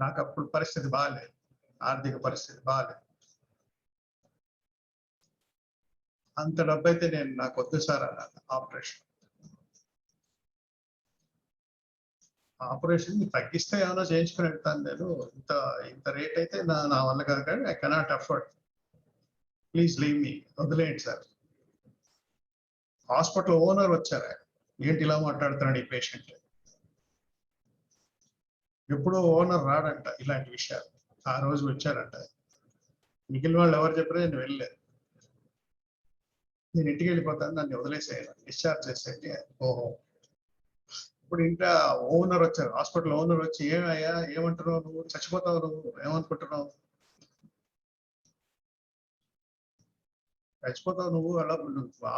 నాకు అప్పుడు పరిస్థితి బాగాలేదు, ఆర్థిక పరిస్థితి బాగాలేదు. అంత డబ్బు అయితే నాకు వద్దు సార్ అన్నాను. ఆపరేషన్ తగ్గిస్తే ఏమైనా చేయించుకుని వెళ్తాను నేను, ఇంత రేట్ అయితే నా వల్ల కాదు, కానీ I cannot afford, please leave me, వదిలేయండి సార్. హాస్పిటల్ ఓనర్ వచ్చారు, ఏంటి ఇలా మాట్లాడుతున్నాడు ఈ పేషెంట్. ఎప్పుడో ఓనర్ రాడంట ఇలాంటి విషయాలు, ఆ రోజు వచ్చారంట. మిగిలిన వాళ్ళు ఎవరు చెప్పారో నేను వెళ్ళలేదు. నేను ఇంటికి వెళ్ళిపోతాను, నన్ను వదిలేసేయాలి, డిశ్చార్జ్ చేసేయండి. ఓహో, ఇప్పుడు ఇంకా ఓనర్ వచ్చారు, హాస్పిటల్ ఓనర్ వచ్చి, ఏమయ్యా ఏమంటున్నావు నువ్వు, చచ్చిపోతావు నువ్వు, ఏమనుకుంటున్నావు, చచ్చిపోతావు నువ్వు, అలా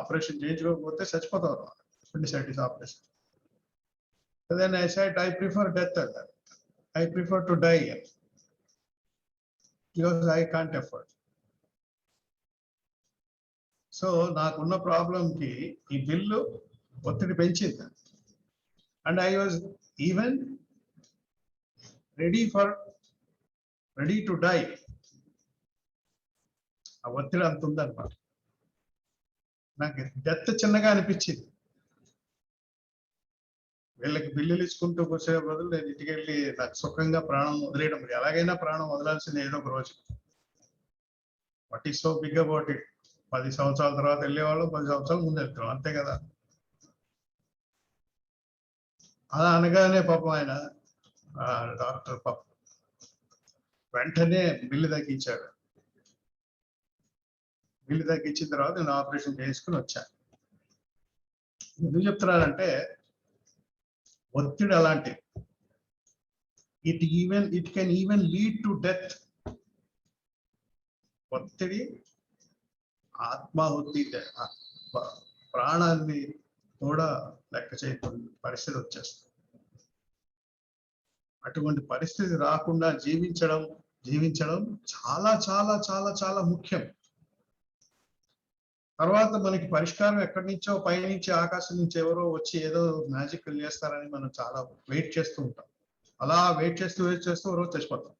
ఆపరేషన్ చేయించుకోకపోతే చచ్చిపోతావు, appendicitis operation. Then I said, I prefer death. I prefer to die because I can't afford. So నాకున్న ప్రాబ్లంకి ఈ బిల్లు ఒత్తిడి పెంచింది. And I was even ready to die. ఆ ఒత్తిడి అంత ఉందన్నమాట. నాకు డెత్ చిన్నగా అనిపించింది. వీళ్ళకి బిల్లులు ఇచ్చుకుంటూ కూర్చే బదులు నేను ఇంటికి వెళ్ళి నాకు సుఖంగా ప్రాణం వదిలేయడం, ఎలాగైనా ప్రాణం వదలాల్సింది ఏదో ఒక రోజు. What is so big about it? 10 సంవత్సరాల తర్వాత వెళ్ళేవాళ్ళు, 10 సంవత్సరాల ముందు వెళ్తాం, అంతే కదా. అలా అనగానే పాపం ఆయన డాక్టర్ పాపం వెంటనే బిల్లు తగ్గించాడు. బిల్లు తగ్గించిన తర్వాత నేను ఆపరేషన్ చేసుకుని వచ్చాను. ఎందుకు చెప్తున్నానంటే ఒత్తిడి అలాంటి, it can even lead to death. ఒత్తిడి ఆత్మాహుతి, ప్రాణాన్ని కూడా లెక్క చేయకుండా పరిస్థితి వచ్చేస్తుంది. అటువంటి పరిస్థితి రాకుండా జీవించడం చాలా చాలా చాలా చాలా ముఖ్యం. తర్వాత మనకి పరిష్కారం ఎక్కడి నుంచో పైనుంచి ఆకాశం నుంచి ఎవరో వచ్చి ఏదో మ్యాజిక్ చేస్తారని మనం చాలా వెయిట్ చేస్తూ ఉంటాం. అలా వెయిట్ చేస్తూ ఓ రోజు చచ్చిపోతాం.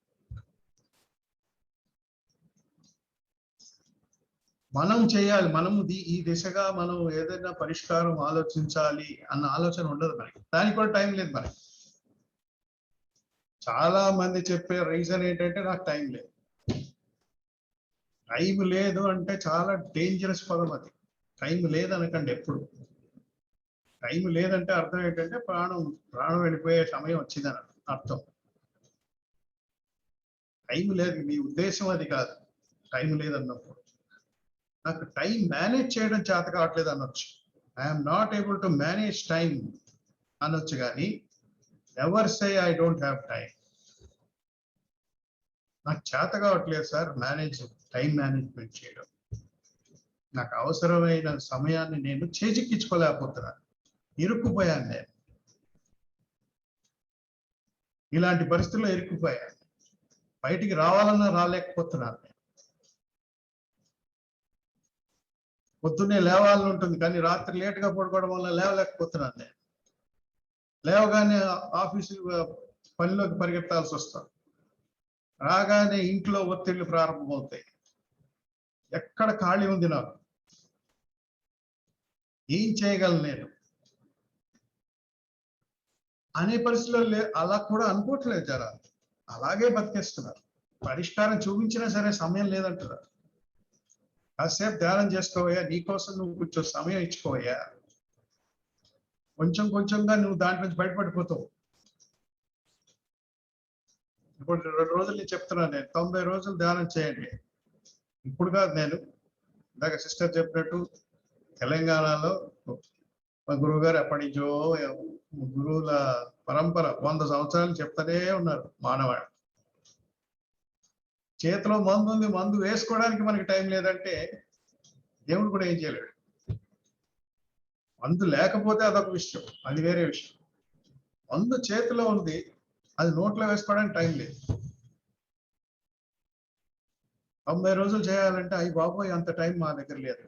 మనం చేయాలి. మనం ఈ దిశగా మనం ఏదైనా పరిష్కారం ఆలోచించాలి అన్న ఆలోచన ఉండదు మనకి. దానికి కూడా టైం లేదు మనకి. చాలా మంది చెప్పే రీజన్ ఏంటంటే నాకు టైం లేదు. టైం లేదు అంటే చాలా డేంజరస్ పదం అది. టైం లేదనకండి ఎప్పుడు. టైం లేదంటే అర్థం ఏంటంటే ప్రాణం వెళ్ళిపోయే సమయం వచ్చిందని అర్థం. టైం లేదు, మీ ఉద్దేశం అది కాదు. టైం లేదన్నప్పుడు నాకు టైం మేనేజ్ చేయడం చేత కావట్లేదు అనొచ్చు. I'm not able to manage time అనొచ్చు, కానీ ever say I don't have time. నాకు చేత కావట్లేదు సార్ టైం మేనేజ్మెంట్ చేయడం. నాకు అవసరమైన సమయాన్ని నేను చేజిక్కించుకోలేకపోతున్నాను. ఇరుక్కుపోయాను నేను. ఇలాంటి పరిస్థితుల్లో ఇరుక్కుపోయాను. బయటికి రావాలన్నా రాలేకపోతున్నాను. పొద్దున్నే లేవాలని ఉంటుంది, కానీ రాత్రి లేటుగా పడుకోవడం వల్ల లేవలేకపోతున్నాను నేను. లేవగానే ఆఫీసు పనిలోకి పరిగెత్తాల్సి వస్తుంది. రాగానే ఇంట్లో ఒత్తిళ్లు ప్రారంభమవుతాయి. ఎక్కడ ఖాళీ ఉంది నాకు? ఏం చేయగలను నేను అనే పరిస్థితుల్లో అలా కూడా అనుకోవట్లేదు జనాలు. అలాగే బతికేస్తున్నారు. పరిష్కారం చూపించినా సరే సమయం లేదంటున్నారు. కాసేపు ధ్యానం చేసుకోవయ్యా, నీకోసం నువ్వు కొంచెం సమయం ఇచ్చుకోవయ్యా. కొంచెం కొంచెంగా నువ్వు దాంట్లో నుంచి బయటపడిపోతావు. ఇప్పుడు 2 రోజులు నేను చెప్తున్నాను, నేను 90 రోజులు ధ్యానం చేయండి. ఇప్పుడు కాదు, నేను ఇందాక సిస్టర్ చెప్పినట్టు తెలంగాణలో మా గురువు గారు ఎప్పటి నుంచో గురువుల పరంపర 100 సంవత్సరాలు చెప్తానే ఉన్నారు. మానవాడు చేతిలో మందు ఉంది, మందు వేసుకోవడానికి మనకి టైం లేదంటే దేవుడు కూడా ఏం చేయలేడు. మందు లేకపోతే అదొక విషయం, అది వేరే విషయం. మందు చేతిలో ఉంది, అది నోట్లో వేసుకోవడానికి టైం లేదు. 90 రోజులు చేయాలంటే అయ్యి బాబోయ్ అంత టైం మా దగ్గర లేదు.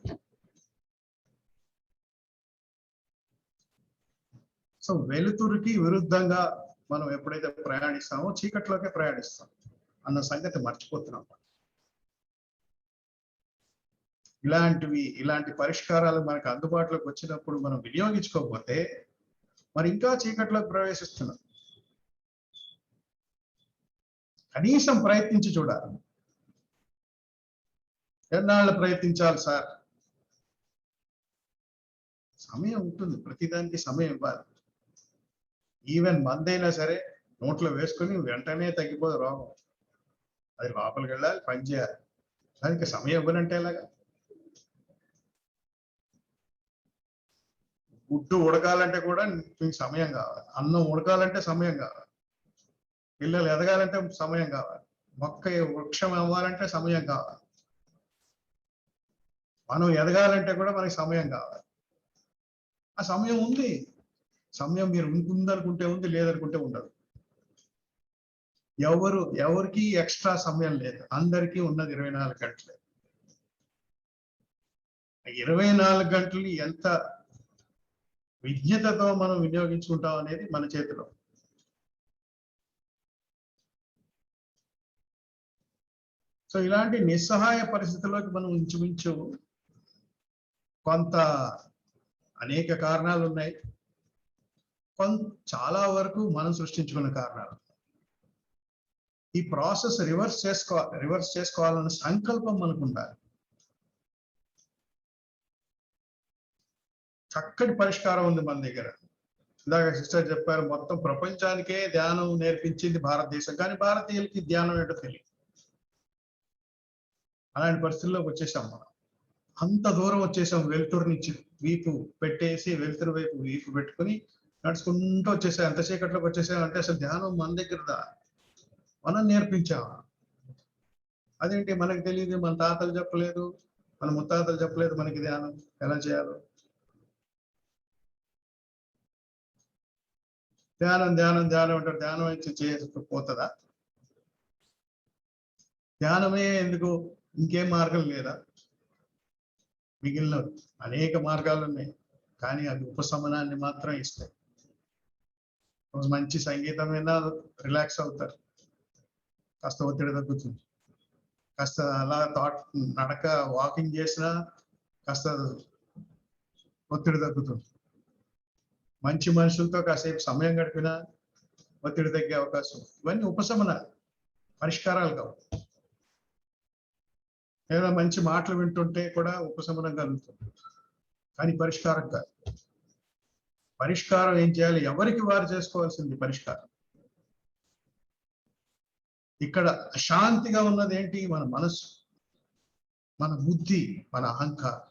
సో వెలుతురుకి విరుద్ధంగా మనం ఎప్పుడైతే ప్రయాణిస్తామో చీకట్లోకే ప్రయాణిస్తాం అన్న సంగతి మర్చిపోతున్నాం. ఇలాంటి పరిష్కారాలు మనకు అందుబాటులోకి వచ్చినప్పుడు మనం వినియోగించుకోకపోతే మరి ఇంకా చీకట్లోకి ప్రవేశిస్తున్నాం. కనీసం ప్రయత్నించి చూడాలి. ఎన్నాళ్ళు ప్రయత్నించాలి సార్? సమయం ఉంటుంది, ప్రతిదానికి సమయం ఇవ్వాలి. ఈవెన్ మందైనా సరే నోట్లో వేసుకొని వెంటనే తగ్గిపోదు రోగం. అది లోపలికి వెళ్ళాలి, పని చేయాలి. దానికి సమయం ఇవ్వనంటే ఎలాగా? గుడ్డు ఉడకాలంటే కూడా మీకు సమయం కావాలి. అన్నం ఉడకాలంటే సమయం కావాలి. పిల్లలు ఎదగాలంటే సమయం కావాలి. మొక్క వృక్షం అవ్వాలంటే సమయం కావాలి. మనం ఎదగాలంటే కూడా మనకి సమయం కావాలి. ఆ సమయం ఉంది. సమయం మీరు ఉందనుకుంటే ఉంది, లేదనుకుంటే ఉండదు. ఎవరికి ఎక్స్ట్రా సమయం లేదు. అందరికీ ఉన్నది 24 గంటలే. 24 గంటలు ఎంత విజ్ఞతతో మనం వినియోగించుకుంటాం అనేది మన చేతిలో. సో ఇలాంటి నిస్సహాయ పరిస్థితుల్లోకి మనం ఇంచుమించు కొంత అనేక కారణాలు ఉన్నాయి. చాలా వరకు మనం సృష్టించుకున్న కారణాలు. ఈ ప్రాసెస్ రివర్స్ చేసుకోవాలన్న సంకల్పం మనకు ఉండాలి. చక్కటి పరిష్కారం ఉంది మన దగ్గర. ఇందాక సిస్టర్ చెప్పారు, మొత్తం ప్రపంచానికే ధ్యానం నేర్పించింది భారతదేశం, కానీ భారతీయులకి ధ్యానం ఏంటో తెలియదు. అలాంటి పరిస్థితుల్లోకి వచ్చేసాం మనం. అంత దూరం వచ్చేసాం. వెలుతురు నుంచి వీపు పెట్టేసి వెలుతురు వైపు వీపు పెట్టుకుని నడుచుకుంటూ వచ్చేసాం. ఎంత చీకట్లోకి వచ్చేసాం అంటే అసలు ధ్యానం మన దగ్గరదా, మనం నేర్పించామా? అదేంటి మనకు తెలియదు, మన తాతలు చెప్పలేదు, మన ముత్తాతలు చెప్పలేదు మనకి ధ్యానం ఎలా చేయాలో. ధ్యానం ధ్యానం ధ్యానం అంటారు. ధ్యానం అయితే చేయకపోతుందా? ధ్యానమే ఎందుకు? ఇంకేం మార్గం లేదా? మిగిలిన అనేక మార్గాలు ఉన్నాయి, కానీ అవి ఉపశమనాన్ని మాత్రం ఇస్తాయి. రోజు మంచి సంగీతం విన్నా రిలాక్స్ అవుతారు, కాస్త ఒత్తిడి తగ్గుతుంది. కాస్త అలా నడక వాకింగ్ చేసినా కాస్త ఒత్తిడి తగ్గుతుంది. మంచి మనుషులతో కాసేపు సమయం గడిపినా ఒత్తిడి తగ్గే అవకాశం. ఇవన్నీ ఉపశమన పరిష్కారాలు కావు. ఏదైనా మంచి మాటలు వింటుంటే కూడా ఉపశమనం కలుగుతుంది, కానీ పరిష్కారం కాదు. పరిష్కారం ఏం చేయాలి? ఎవరికి వారు చేసుకోవాల్సింది పరిష్కారం. ఇక్కడ అశాంతిగా ఉన్నది ఏంటి? మన మనసు, మన బుద్ధి, మన అహంకారం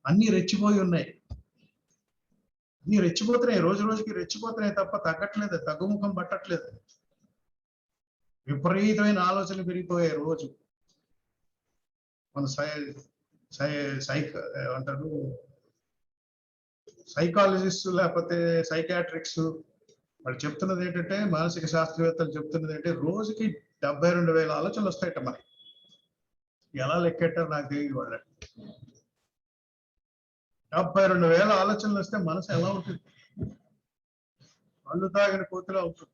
అన్ని రెచ్చిపోయి ఉన్నాయి. అన్ని రెచ్చిపోతున్నాయి, రోజు రోజుకి రెచ్చిపోతున్నాయి తప్ప తగ్గట్లేదు, తగ్గుముఖం పట్టట్లేదు. విపరీతమైన ఆలోచనలు పెరిగిపోయాయి రోజు. మన అంటారు సైకాలజిస్ట్ లేకపోతే సైకాట్రిక్స్ వాళ్ళు చెప్తున్నది ఏంటంటే, మానసిక శాస్త్రవేత్తలు చెప్తున్నది ఏంటంటే, రోజుకి 72,000 ఆలోచనలు వస్తాయట. మరి ఎలా లెక్కెట్టారు నాకు తెలియదు. వాళ్ళ 72,000 ఆలోచనలు వస్తే మనసు ఎలా ఉంటుంది? కళ్ళు తాగిన కోతిలో ఉంటుంది.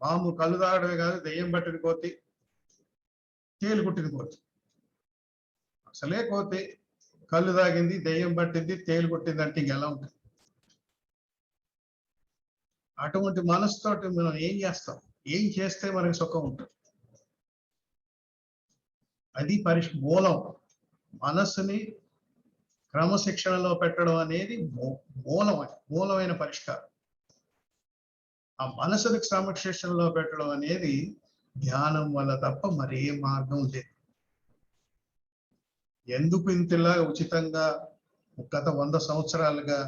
పాము కళ్ళు తాగడమే కాదు, దెయ్యం పట్టిన కోతి, తేలు కుట్టిన కోతి. అసలే కోతి కళ్ళు తాగింది, దెయ్యం పట్టింది, తేలు కొట్టింది అంటే ఇంకెలా ఉంటుంది? అటువంటి మనసుతోటి మనం ఏం చేస్తాం? ఏం చేస్తే మనకి సుఖం ఉంటుంది? అది మూలం. మనస్సుని క్రమశిక్షణలో పెట్టడం అనేది మూలమైన పరిష్కారం. ఆ మనసుని క్రమశిక్షణలో పెట్టడం అనేది ధ్యానం వల్ల తప్ప మరే మార్గం లేదు. ఎందుకు ఇంతలా ఉచితంగా గత 100 సంవత్సరాలుగా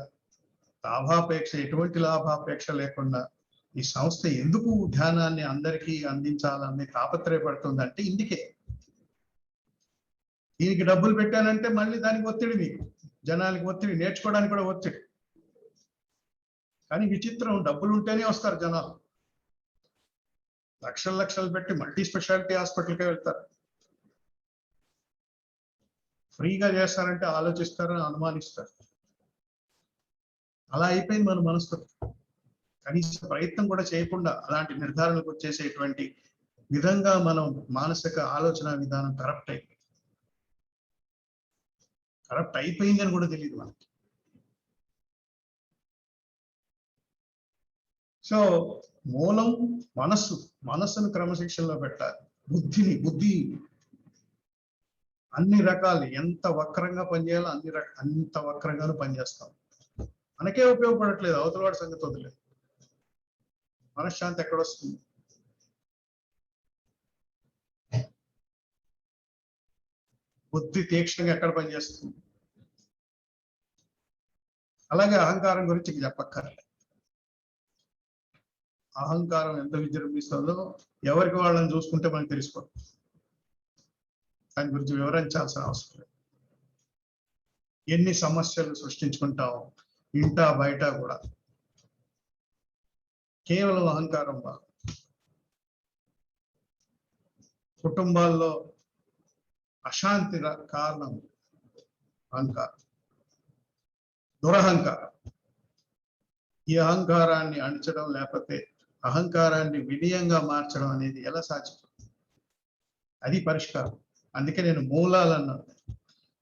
లాభాపేక్ష, ఎటువంటి లాభాపేక్ష లేకుండా ఈ సంస్థ ఎందుకు ధ్యానాన్ని అందరికీ అందించాలని తాపత్రయపడుతుందంటే ఇందుకే. దీనికి డబ్బులు పెట్టానంటే మళ్ళీ దానికి ఒత్తిడి, మీకు జనానికి ఒత్తిడి, నేర్చుకోవడానికి కూడా ఒత్తిడి. కానీ విచిత్రం, డబ్బులు ఉంటేనే వస్తారు జనాలు. లక్షలు పెట్టి మల్టీ స్పెషాలిటీ హాస్పిటల్కే వెళ్తారు. ఫ్రీగా చేస్తారంటే ఆలోచిస్తారని అనుమానిస్తారు. అలా అయిపోయింది మన మనసుతో. కనీస ప్రయత్నం కూడా చేయకుండా అలాంటి నిర్ధారణకు వచ్చేసేటువంటి విధంగా మనం మానసిక ఆలోచన విధానం కరప్ట్ అయిపోయిందని కూడా తెలియదు మనకి. సో మూలం మనస్సును క్రమశిక్షణలో పెట్టాలి. బుద్ధి అన్ని రకాలు ఎంత వక్రంగా పనిచేయాలో అంత వక్రంగానూ పనిచేస్తాం. మనకే ఉపయోగపడట్లేదు, అవతల వాడి సంగతి వదిలేదు. మనశ్శాంతి ఎక్కడొస్తుంది? బుద్ధి తీక్షణంగా ఎక్కడ పనిచేస్తుంది? అలాగే అహంకారం గురించి చెప్పక్కర్లేదు. అహంకారం ఎంత విజృంభిస్తుందో ఎవరికి వాళ్ళని చూసుకుంటే మనకు తెలిసిపోతుంది. దాని గురించి వివరించాల్సిన అవసరం లేదు. ఎన్ని సమస్యలు సృష్టించుకుంటాం ఇంట బయట కూడా కేవలం అహంకారం వల్ల. కుటుంబాల్లో అశాంతి కారణం అహంకారం, దురహంకారం. ఈ అహంకారాన్ని అణచడం లేకపోతే అహంకారాన్ని వినయంగా మార్చడం అనేది ఎలా సాధ్యం? అది పరిష్కారం. అందుకే నేను మూలాలన్నాను.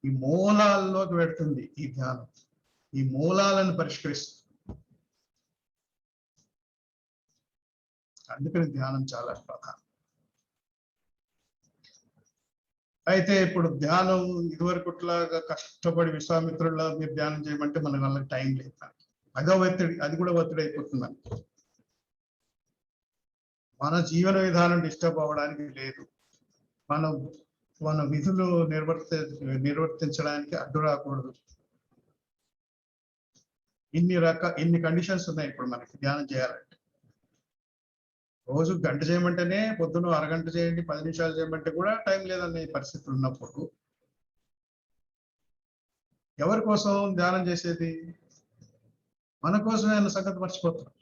ఈ మూలాల్లోకి పెడుతుంది ఈ ధ్యానం. ఈ మూలాలను పరిష్కరిస్తుంది. అందుకని ధ్యానం చాలా ప్రధానం. అయితే ఇప్పుడు ధ్యానం ఇదివరకుట్లాగా కష్టపడి విశ్వామిత్రుల్లో మీరు ధ్యానం చేయమంటే మన వల్ల టైం లేదు. ఒత్తిడి, అది కూడా ఒత్తిడి అయిపోతుంది. మన జీవన విధానం డిస్టర్బ్ అవ్వడానికి లేదు. మన విధులు నిర్వర్తించడానికి అడ్డు రాకూడదు. ఇన్ని కండిషన్స్ ఉన్నాయి ఇప్పుడు మనకి ధ్యానం చేయాలంటే. రోజు గంట చేయమంటేనే, పొద్దున్న అరగంట చేయండి, 10 నిమిషాలు చేయమంటే కూడా టైం లేదనే పరిస్థితులు ఉన్నప్పుడు ఎవరి కోసం ధ్యానం చేసేది? మన కోసమే అన్న సంగతి మర్చిపోతున్నాం.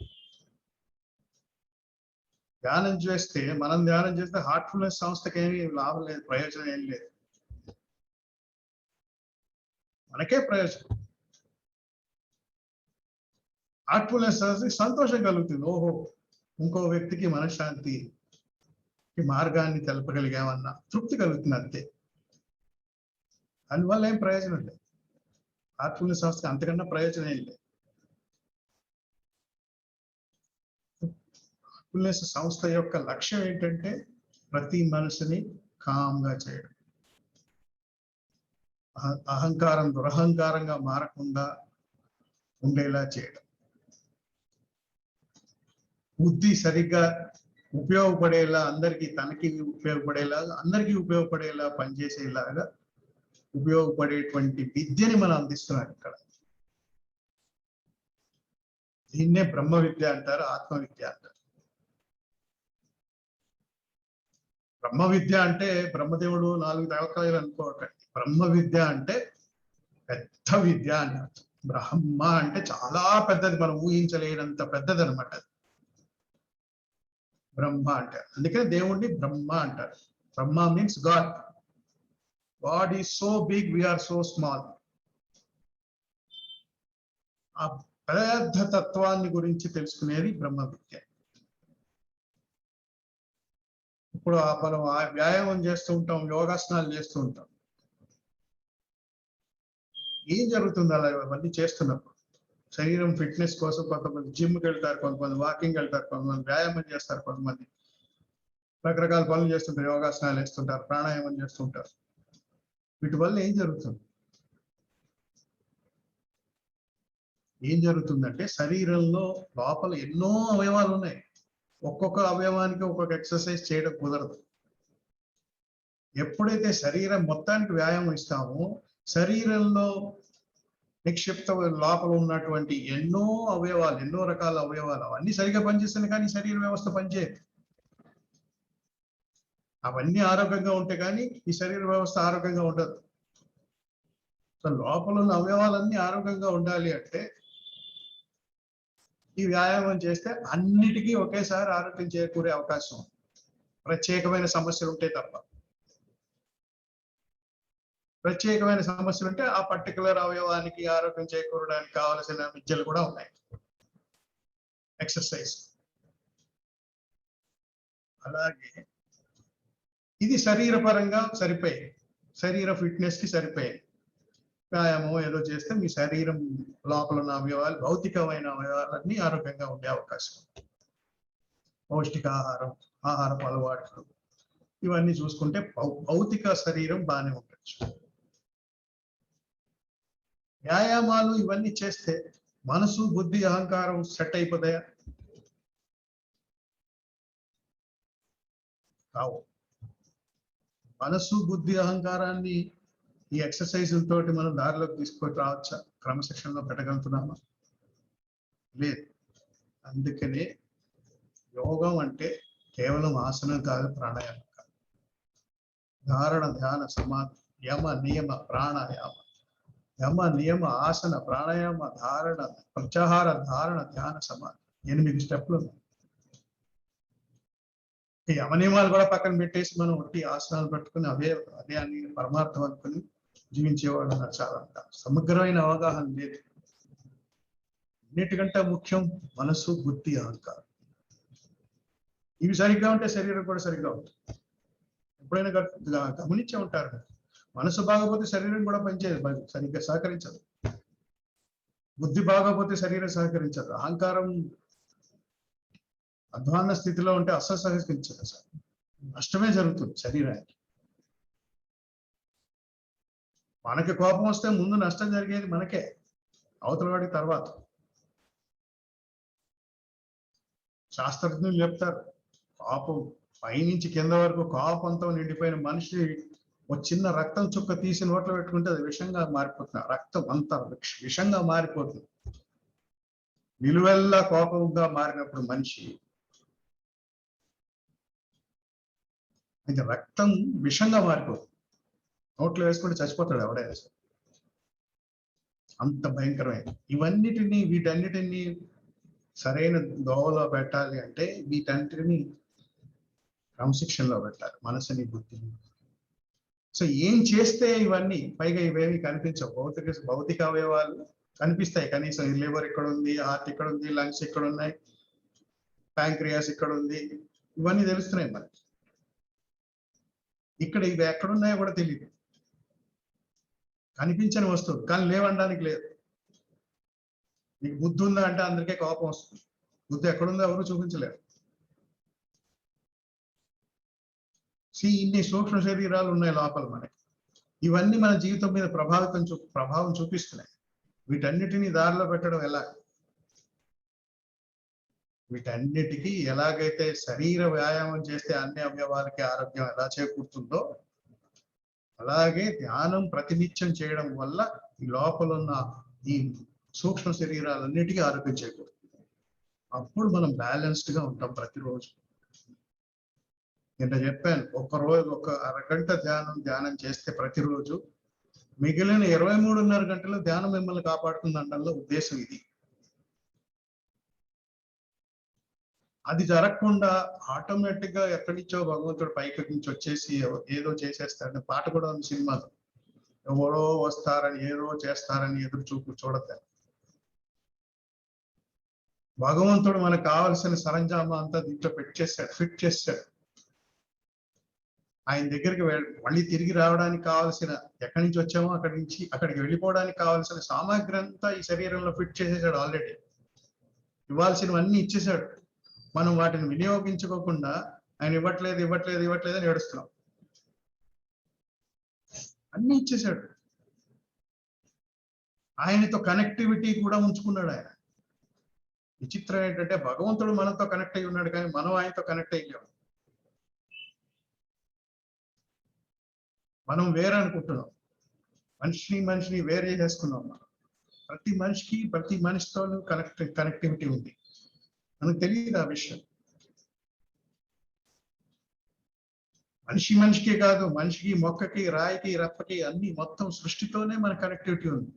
మనం ధ్యానం చేస్తే హార్ట్ఫుల్నెస్ సంస్థకి ఏమీ లాభం లేదు, ప్రయోజనం ఏం లేదు. మనకే ప్రయోజనం. హార్ట్ఫుల్నెస్ సంతోషం కలుగుతుంది. ఓహో, ఇంకో వ్యక్తికి మనశ్శాంతి మార్గాన్ని తెలపగలిగామన్న తృప్తి కలుగుతుంది అంతే. అందువల్ల ఏం ప్రయోజనం లేదు. హార్ట్ఫుల్నెస్ సంస్థకి అంతకన్నా ప్రయోజనం ఏం లేదు. హార్ట్ఫుల్నెస్ సంస్థ యొక్క లక్ష్యం ఏంటంటే ప్రతి మనిషిని కామ్గా చేయడం, అహంకారం దురహంకారంగా మారకుండా ఉండేలా చేయడం, బుద్ధి సరిగ్గా ఉపయోగపడేలా, అందరికీ తనకి ఉపయోగపడేలా, అందరికీ ఉపయోగపడేలా పనిచేసేలాగా ఉపయోగపడేటువంటి విద్యని మనం అందిస్తున్నాం ఇక్కడ. దీన్నే బ్రహ్మ విద్య అంటారు, ఆత్మ విద్య అంటారు. బ్రహ్మ విద్య అంటే బ్రహ్మదేవుడు 4 తలకాయలు అనుకోవటండి. బ్రహ్మ విద్య అంటే పెద్ద విద్య అని అర్థం. బ్రహ్మ అంటే చాలా పెద్దది, మనం ఊహించలేనంత పెద్దది అనమాట. బ్రహ్మ అంటారు, అందుకని దేవుణ్ణి బ్రహ్మ అంటారు. Brahma means god. God is so big, we are so small. ఆ పెద్ద తత్వాన్ని గురించి తెలుసుకునేది బ్రహ్మ విద్య. ఇప్పుడు మనం వ్యాయామం చేస్తూ ఉంటాం, యోగాసనాలు చేస్తూ ఉంటాం. ఏం జరుగుతుంది అలా అవన్నీ చేస్తున్నప్పుడు? శరీరం ఫిట్నెస్ కోసం కొంతమంది జిమ్కి వెళ్తారు, కొంతమంది వాకింగ్ వెళ్తారు, కొంతమంది వ్యాయామం చేస్తారు, కొంతమంది రకరకాల పనులు చేస్తుంటారు, యోగాసనాలు వేస్తుంటారు, ప్రాణాయామం చేస్తుంటారు. వీటి వల్ల ఏం జరుగుతుంది? ఏం జరుగుతుందంటే శరీరంలో లోపల ఎన్నో అవయవాలు ఉన్నాయి. ఒక్కొక్క అవయవానికి ఒక్కొక్క ఎక్సర్సైజ్ చేయడం కుదరదు. ఎప్పుడైతే శరీరం మొత్తానికి వ్యాయామం ఇస్తామో శరీరంలో నిక్షిప్త లోపల ఉన్నటువంటి ఎన్నో అవయవాలు, ఎన్నో రకాల అవయవాలు అవన్నీ సరిగా పనిచేస్తాయి, కానీ శరీర వ్యవస్థ పనిచేయదు. అవన్నీ ఆరోగ్యంగా ఉంటే కానీ ఈ శరీర వ్యవస్థ ఆరోగ్యంగా ఉండదు. సో లోపల ఉన్న అవయవాలన్నీ ఆరోగ్యంగా ఉండాలి అంటే ఈ వ్యాయామం చేస్తే అన్నిటికీ ఒకేసారి ఆరోగ్యం చేకూరే అవకాశం ఉంది, ప్రత్యేకమైన సమస్యలు ఉంటే తప్ప. ప్రత్యేకమైన సమస్యలు ఉంటే ఆ పర్టికులర్ అవయవానికి ఆరోగ్యం చేకూరడానికి కావలసిన విద్యలు కూడా ఉన్నాయి, ఎక్సర్సైజ్. అలాగే ఇది శరీరపరంగా సరిపోయి, శరీర ఫిట్నెస్ కి సరిపోయి వ్యాయామం ఏదో చేస్తే మీ శరీరం లోపల ఉన్న అవయవాలు, భౌతికమైన అవయవాలన్నీ ఆరోగ్యంగా ఉండే అవకాశం. పౌష్టికాహారం, ఆహారపు అలవాట్లు ఇవన్నీ చూసుకుంటే భౌతిక శరీరం బాగానే ఉండొచ్చు. వ్యాయామాలు ఇవన్నీ చేస్తే మనసు, బుద్ధి, అహంకారం సెట్ అయిపోతాయా? కావు. మనసు, బుద్ధి, అహంకారాన్ని ఈ ఎక్సర్సైజులతోటి మనం దారిలోకి తీసుకొని రావచ్చా? క్రమశిక్షణలో పెట్టగలుగుతున్నామా? లేదు. అందుకనే యోగం అంటే కేవలం ఆసనం కాదు, ప్రాణాయామం కాదు. ధారణ, ధ్యాన, సమాధి, యమ, నియమ, ప్రాణాయామ, యమ, నియమ, ఆసన, ప్రాణాయామ, ధారణ, ప్రత్యాహార, ధారణ, ధ్యాన, సమాధి, 8 స్టెప్లు ఉన్నాయి. ఈ యమ నియమాలు కూడా పక్కన పెట్టేసి మనం ఒట్టి ఆసనాలు పెట్టుకుని అదే అని పరమార్థం అనుకుని జీవించేవాళ్ళు చాలా సమగ్రమైన అవగాహన లేదు. అన్నిటికంటే ముఖ్యం మనసు, బుద్ధి, అహంకారం. ఇవి సరిగ్గా ఉంటే శరీరం కూడా సరిగ్గా ఉంటుంది. ఎప్పుడైనా గమనించే ఉంటారు, మనసు బాగపోతే శరీరం కూడా పనిచేయదు, సరిగ్గా సహకరించదు. బుద్ధి బాగపోతే శరీరం సహకరించదు. అహంకారం అధ్వాన్న స్థితిలో ఉంటే అస్సలు సహకరించదు, సార్ నష్టమే జరుగుతుంది శరీరానికి. మనకి కోపం వస్తే ముందు నష్టం జరిగేది మనకే, అవతల వాడికి తర్వాత. శాస్త్రజ్ఞులు చెప్తారు, కోపం పైనుంచి కింద వరకు కోపంతో నిండిపోయిన మనిషి ఒక చిన్న రక్తం చుక్క తీసి నోట్లో పెట్టుకుంటే అది విషంగా మారిపోతుంది. రక్తం అంతా విషంగా మారిపోతుంది. నిలువెల్లా కోపంగా మారినప్పుడు మనిషి ఇంకా రక్తం విషంగా మారిపోతుంది. నోట్లో వేసుకుంటే చచ్చిపోతాడు ఎవడైనా సరే, అంత భయంకరమైన. వీటన్నిటినీ సరైన దోవలో పెట్టాలి అంటే వీటన్నిటిని క్రమశిక్షణలో పెట్టాలి. మనసుని, బుద్ధిని, సో ఏం చేస్తే ఇవన్నీ, పైగా ఇవేమి కనిపించవు, భౌతిక అవయవాలు కనిపిస్తాయి కనీసం. ఈ లివర్ ఇక్కడ ఉంది, హార్ట్ ఇక్కడ ఉంది, లంగ్స్ ఇక్కడ ఉన్నాయి, ప్యాంక్రియాస్ ఇక్కడ ఉంది, ఇవన్నీ తెలుస్తున్నాయి మనకి. ఇక్కడ ఇవి ఎక్కడున్నాయో కూడా తెలియదు, కనిపించని వస్తువు, కానీ లేవనడానికి లేదు. నీకు బుద్ధి ఉందా అంటే అందరికీ కోపం వస్తుంది. బుద్ధి ఎక్కడుందో ఎవరు చూపించలేరు. ఇన్ని సూక్ష్మ శరీరాలు ఉన్నాయి లోపల మనకి. ఇవన్నీ మన జీవితం మీద ప్రభావం చూపిస్తున్నాయి. వీటన్నిటినీ దారిలో పెట్టడం ఎలా? వీటన్నిటికీ ఎలాగైతే శరీర వ్యాయామం చేస్తే అన్ని అవయవాలకి ఆరోగ్యం ఎలా చేకూరుతుందో, అలాగే ధ్యానం ప్రతినిత్యం చేయడం వల్ల ఈ లోపల ఉన్న ఈ సూక్ష్మ శరీరాలన్నిటికీ ఆరోగ్యం చేకూరుతుంది. అప్పుడు మనం బ్యాలెన్స్డ్ గా ఉంటాం ప్రతిరోజు. నిన్న చెప్పాను, ఒక అరగంట ధ్యానం చేస్తే ప్రతిరోజు, మిగిలిన 23.5 గంటలు ధ్యానం మిమ్మల్ని కాపాడుతుందనడంలో ఉద్దేశం ఇది. అది జరగకుండా ఆటోమేటిక్ గా ఎక్కడి నుంచో భగవంతుడు పైకి నుంచి వచ్చేసి ఏదో చేసేస్తాడని పాట కూడా ఉంది సినిమాలో. ఎవరో వస్తారని, ఏదో చేస్తారని ఎదురు చూడద్దు. భగవంతుడు మనకు కావలసిన సరంజామా అంతా దీంట్లో ఫిట్ చేశాడు. ఆయన దగ్గరికి మళ్ళీ తిరిగి రావడానికి కావాల్సిన, ఎక్కడి నుంచి వచ్చామో అక్కడి నుంచి అక్కడికి వెళ్ళిపోవడానికి కావాల్సిన సామాగ్రి అంతా ఈ శరీరంలో ఫిట్ చేసేసాడు ఆల్రెడీ. ఇవ్వాల్సినవన్నీ ఇచ్చేసాడు. మనం వాటిని వినియోగించుకోకుండా ఆయన ఇవ్వట్లేదు అని ఏడుస్తున్నాం. అన్ని ఇచ్చేసాడు. ఆయనతో కనెక్టివిటీ కూడా ఉంచుకున్నాడు ఆయన. విచిత్రం ఏంటంటే భగవంతుడు మనతో కనెక్ట్ అయి ఉన్నాడు, కానీ మనం ఆయనతో కనెక్ట్ అయ్యాం. మనం వేరే అనుకుంటున్నాం, మనిషిని వేరే చేసుకున్నాం. మనం ప్రతి మనిషితో కనెక్టివిటీ ఉంది, మనకు తెలియదు ఆ విషయం. మనిషికే కాదు, మనిషికి, మొక్కకి, రాయికి, రప్పకి, అన్ని మొత్తం సృష్టితోనే మన కనెక్టివిటీ ఉంది.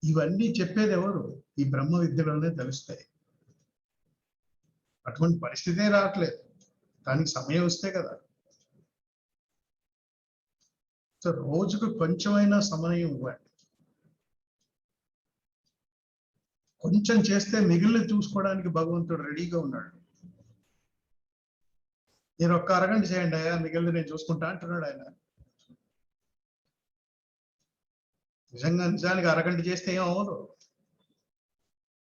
ఇవన్నీ చెప్పేది ఎవరు? ఈ బ్రహ్మ విద్యలోనే తెలుస్తాయి. అటువంటి పరిస్థితే రావట్లేదు, దానికి సమయం వస్తే కదా. సో రోజుకు కొంచెమైనా సమయం ఇవ్వండి. కొంచెం చేస్తే మిగిలిన చూసుకోవడానికి భగవంతుడు రెడీగా ఉన్నాడు. మీరు ఒక్క అరగంట చేయండి అయ్యా, మిగిలిన నేను చూసుకుంటా అంటున్నాడు ఆయన. నిజానికి అరగంట చేస్తే ఏమవ్వదు.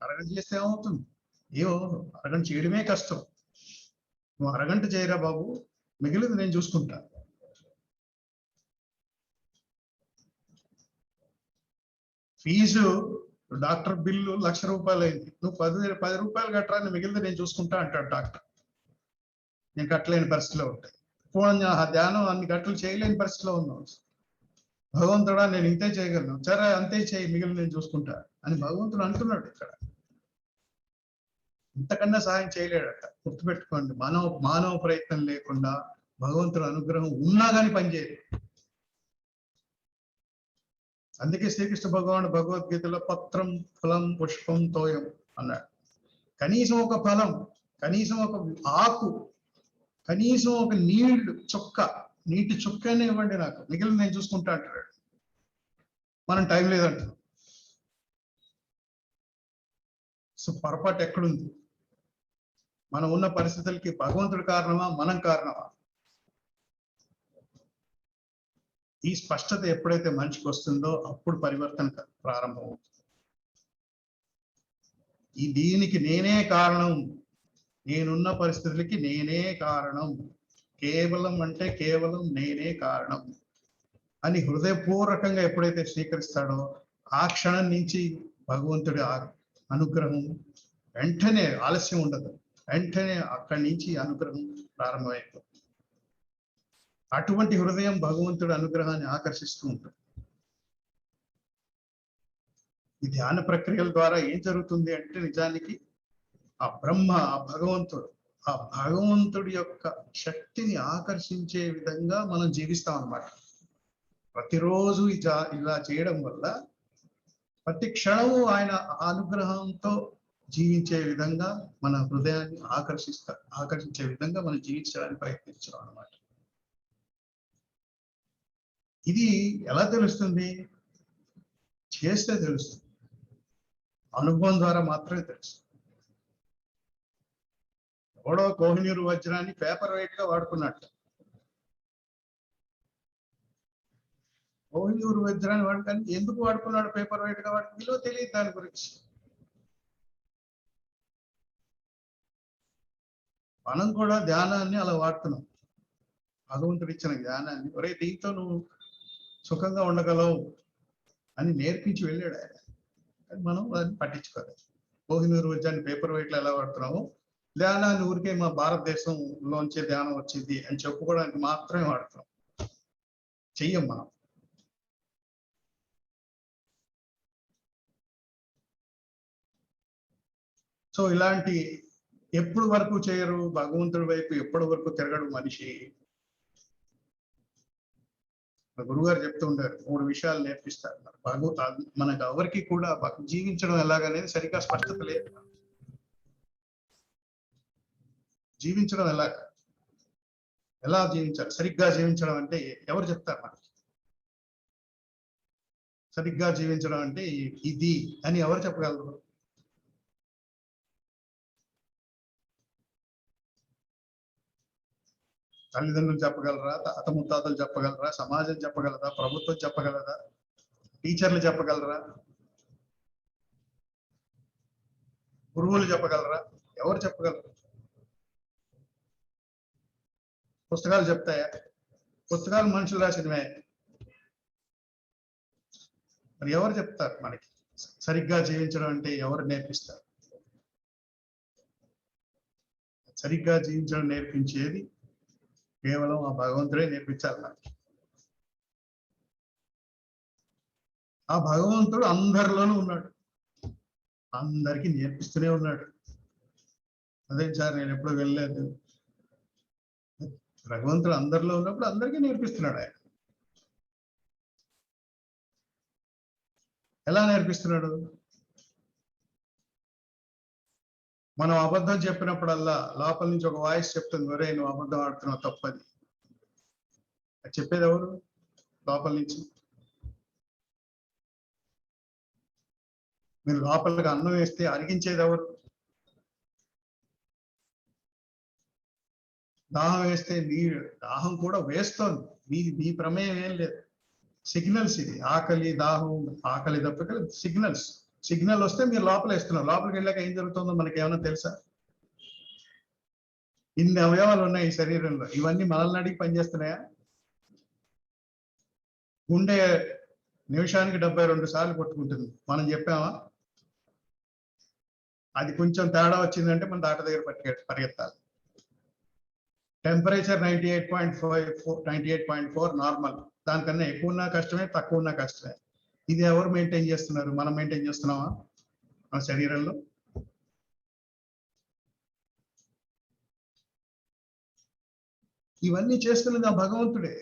అరగంట చేస్తే ఏమవుతుంది? ఏమవ్వదు. అరగంట చేయడమే కష్టం. నువ్వు అరగంట చేయరా బాబు, మిగిలింది నేను చూసుకుంటా. ఫీజు డాక్టర్ బిల్లు ₹1,00,000 అయింది. నువ్వు 10 రూపాయలు కట్టరా, మిగిలింది నేను చూసుకుంటా అంటాడు డాక్టర్. నేను కట్టలేని పరిస్థితిలో ఉంటాయి. పూర్ణ ధ్యానం అన్ని గంటలు చేయలేని పరిస్థితిలో ఉన్నావు. భగవంతుడా నేను ఇంతే చేయగలను, సరే అంతే చేయి, మిగిలిన నేను చూసుకుంటా అని భగవంతుడు అంటున్నాడు ఇక్కడ. ఇంతకన్నా సహాయం చేయలేడట. గుర్తుపెట్టుకోండి, మానవ ప్రయత్నం లేకుండా భగవంతుడు అనుగ్రహం ఉన్నా కానీ పనిచేయదు. అందుకే శ్రీకృష్ణ భగవానుడు భగవద్గీతలో పత్రం ఫలం పుష్పం తోయం అన్నాడు. కనీసం ఒక ఫలం, కనీసం ఒక ఆకు, కనీసం ఒక నీటి చుక్కనే ఇవ్వండి నాకు, మిగిలిన నేను చూసుకుంటా అంటాడు. మనం టైం లేదంటున్నాం. సో పొరపాటు ఎక్కడుంది? మనం ఉన్న పరిస్థితులకి భగవంతుడు కారణమా, మనం కారణమా? ఈ స్పష్టత ఎప్పుడైతే మనిషికి వస్తుందో అప్పుడు పరివర్తన ప్రారంభమవుతుంది. దీనికి నేనే కారణం, నేనున్న పరిస్థితులకి నేనే కారణం, కేవలం అంటే కేవలం నేనే కారణం అని హృదయపూర్వకంగా ఎప్పుడైతే స్వీకరిస్తాడో ఆ క్షణం నుంచి భగవంతుడి అనుగ్రహం వెంటనే, ఆలస్యం ఉండదు, వెంటనే అక్కడి నుంచి అనుగ్రహం ప్రారంభమైపోతుంది. అటువంటి హృదయం భగవంతుడి అనుగ్రహాన్ని ఆకర్షిస్తూ ఉంటుంది. ఈ ధ్యాన ప్రక్రియల ద్వారా ఏం జరుగుతుంది అంటే, నిజానికి ఆ బ్రహ్మ, ఆ భగవంతుడి యొక్క శక్తిని ఆకర్షించే విధంగా మనం జీవిస్తాం అన్నమాట. ప్రతిరోజు ఇలా చేయడం వల్ల ప్రతి క్షణము ఆయన అనుగ్రహంతో జీవించే విధంగా మన హృదయాన్ని ఆకర్షించే విధంగా మనం జీవించడానికి ప్రయత్నించాం అన్నమాట. ఇది ఎలా తెలుస్తుంది? చేస్తే తెలుస్తుంది, అనుభవం ద్వారా మాత్రమే తెలుస్తుంది. ఎవడో కోహినూరు వజ్రాన్ని పేపర్ వెయిట్ గా వాడుకున్నట్టు. కోహినూరు వజ్రాన్ని వాడుకొని ఎందుకు వాడుకున్నాడు పేపర్ వెయిట్ గా? వాడికి విలువ తెలియదు దాని గురించి. మనం కూడా ధ్యానాన్ని అలా వాడుతున్నాం. భగవంతుడు ఇచ్చిన జ్ఞానాన్ని, ఒరే దీంతో నువ్వు సుఖంగా ఉండగలవు అని నేర్పించి వెళ్ళాడు ఆయన. కానీ మనం దాన్ని పట్టించుకోలేదు. కోహినూరు వజ్రాన్ని పేపర్ వెయిట్లో ఎలా వాడుతున్నాము, ధ్యానాన్ని ఊరికే మా భారతదేశంలోంచే ధ్యానం వచ్చింది అని చెప్పుకోవడానికి మాత్రమే వాడుతున్నాం. చెయ్యం మనం. సో ఇలాంటి ఎప్పుడు వరకు చేయరు, భగవంతుడి వైపు ఎప్పటి వరకు తిరగడు మనిషి. గురుగారు చెప్తూ ఉంటారు, 3 విషయాలు నేర్పిస్తారు మనకు. ఎవరికి కూడా జీవించడం ఎలాగనేది సరిగ్గా స్పష్టత లేదు. జీవించడం ఎలా జీవించాలి, సరిగ్గా జీవించడం అంటే ఎవరు చెప్తారు మనకి? సరిగ్గా జీవించడం అంటే ఇది అని ఎవరు చెప్పగలరు? తల్లిదండ్రులు చెప్పగలరా? తాత ముత్తాతలు చెప్పగలరా? సమాజం చెప్పగలరా? ప్రభుత్వం చెప్పగలరా? టీచర్లు చెప్పగలరా? గురువులు చెప్పగలరా? ఎవరు చెప్పగలరు? పుస్తకాలు చెప్తాయా? పుస్తకాలు మనుషులు రాసినవే. మరి ఎవరు చెప్తారు మనకి సరిగ్గా జీవించడం అంటే? ఎవరు నేర్పిస్తారు? సరిగ్గా జీవించడం నేర్పించేది కేవలం ఆ భగవంతుడే నేర్పించాలి మనకి. ఆ భగవంతుడు అందరిలోనూ ఉన్నాడు, అందరికీ నేర్పిస్తూనే ఉన్నాడు. అదే సార్ నేను ఎప్పుడు వెళ్ళలేదు. భగవంతుడు అందరిలో ఉన్నప్పుడు అందరికీ నేర్పిస్తున్నాడు ఆయన. ఎలా నేర్పిస్తున్నాడు? మనం అబద్ధం చెప్పినప్పుడల్లా లోపల నుంచి ఒక వాయిస్ చెప్తుంది, ఒరే నువ్వు అబద్ధం ఆడుతున్నావు, తప్పది. అది చెప్పేది ఎవరు? లోపల నుంచి. మీరు లోపలికి అన్నం వేస్తే అరిగించేది ఎవరు? దాహం వేస్తే దాహం కూడా వేస్తోంది, మీ ప్రమేయం ఏం లేదు. సిగ్నల్స్ ఇది. ఆకలి, దాహం, ఆకలి దప్పిక సిగ్నల్ వస్తే మీరు లోపల వేస్తున్నారు. లోపలికి వెళ్ళాక ఏం జరుగుతుందో మనకి ఏమైనా తెలుసా? ఇన్ని అవయవాలు ఉన్నాయి ఈ శరీరంలో, ఇవన్నీ మనల్ని అడిగి పనిచేస్తున్నాయా? గుండె నిమిషానికి 72 సార్లు కొట్టుకుంటుంది, మనం చెప్పామా? అది కొంచెం తేడా వచ్చిందంటే మన డాక్టర్ దగ్గర పరిగెత్తాలి. Temperature 98.4 normal. దానికన్నా ఎక్కువ ఉన్నా కష్టమే, తక్కువ ఉన్నా కష్టమే. ఇది ఎవరు మెయింటైన్ చేస్తున్నారు? మనం మెయింటైన్ చేస్తున్నామా మన శరీరంలో? ఇవన్నీ చేస్తున్నది ఆ భగవంతుడే.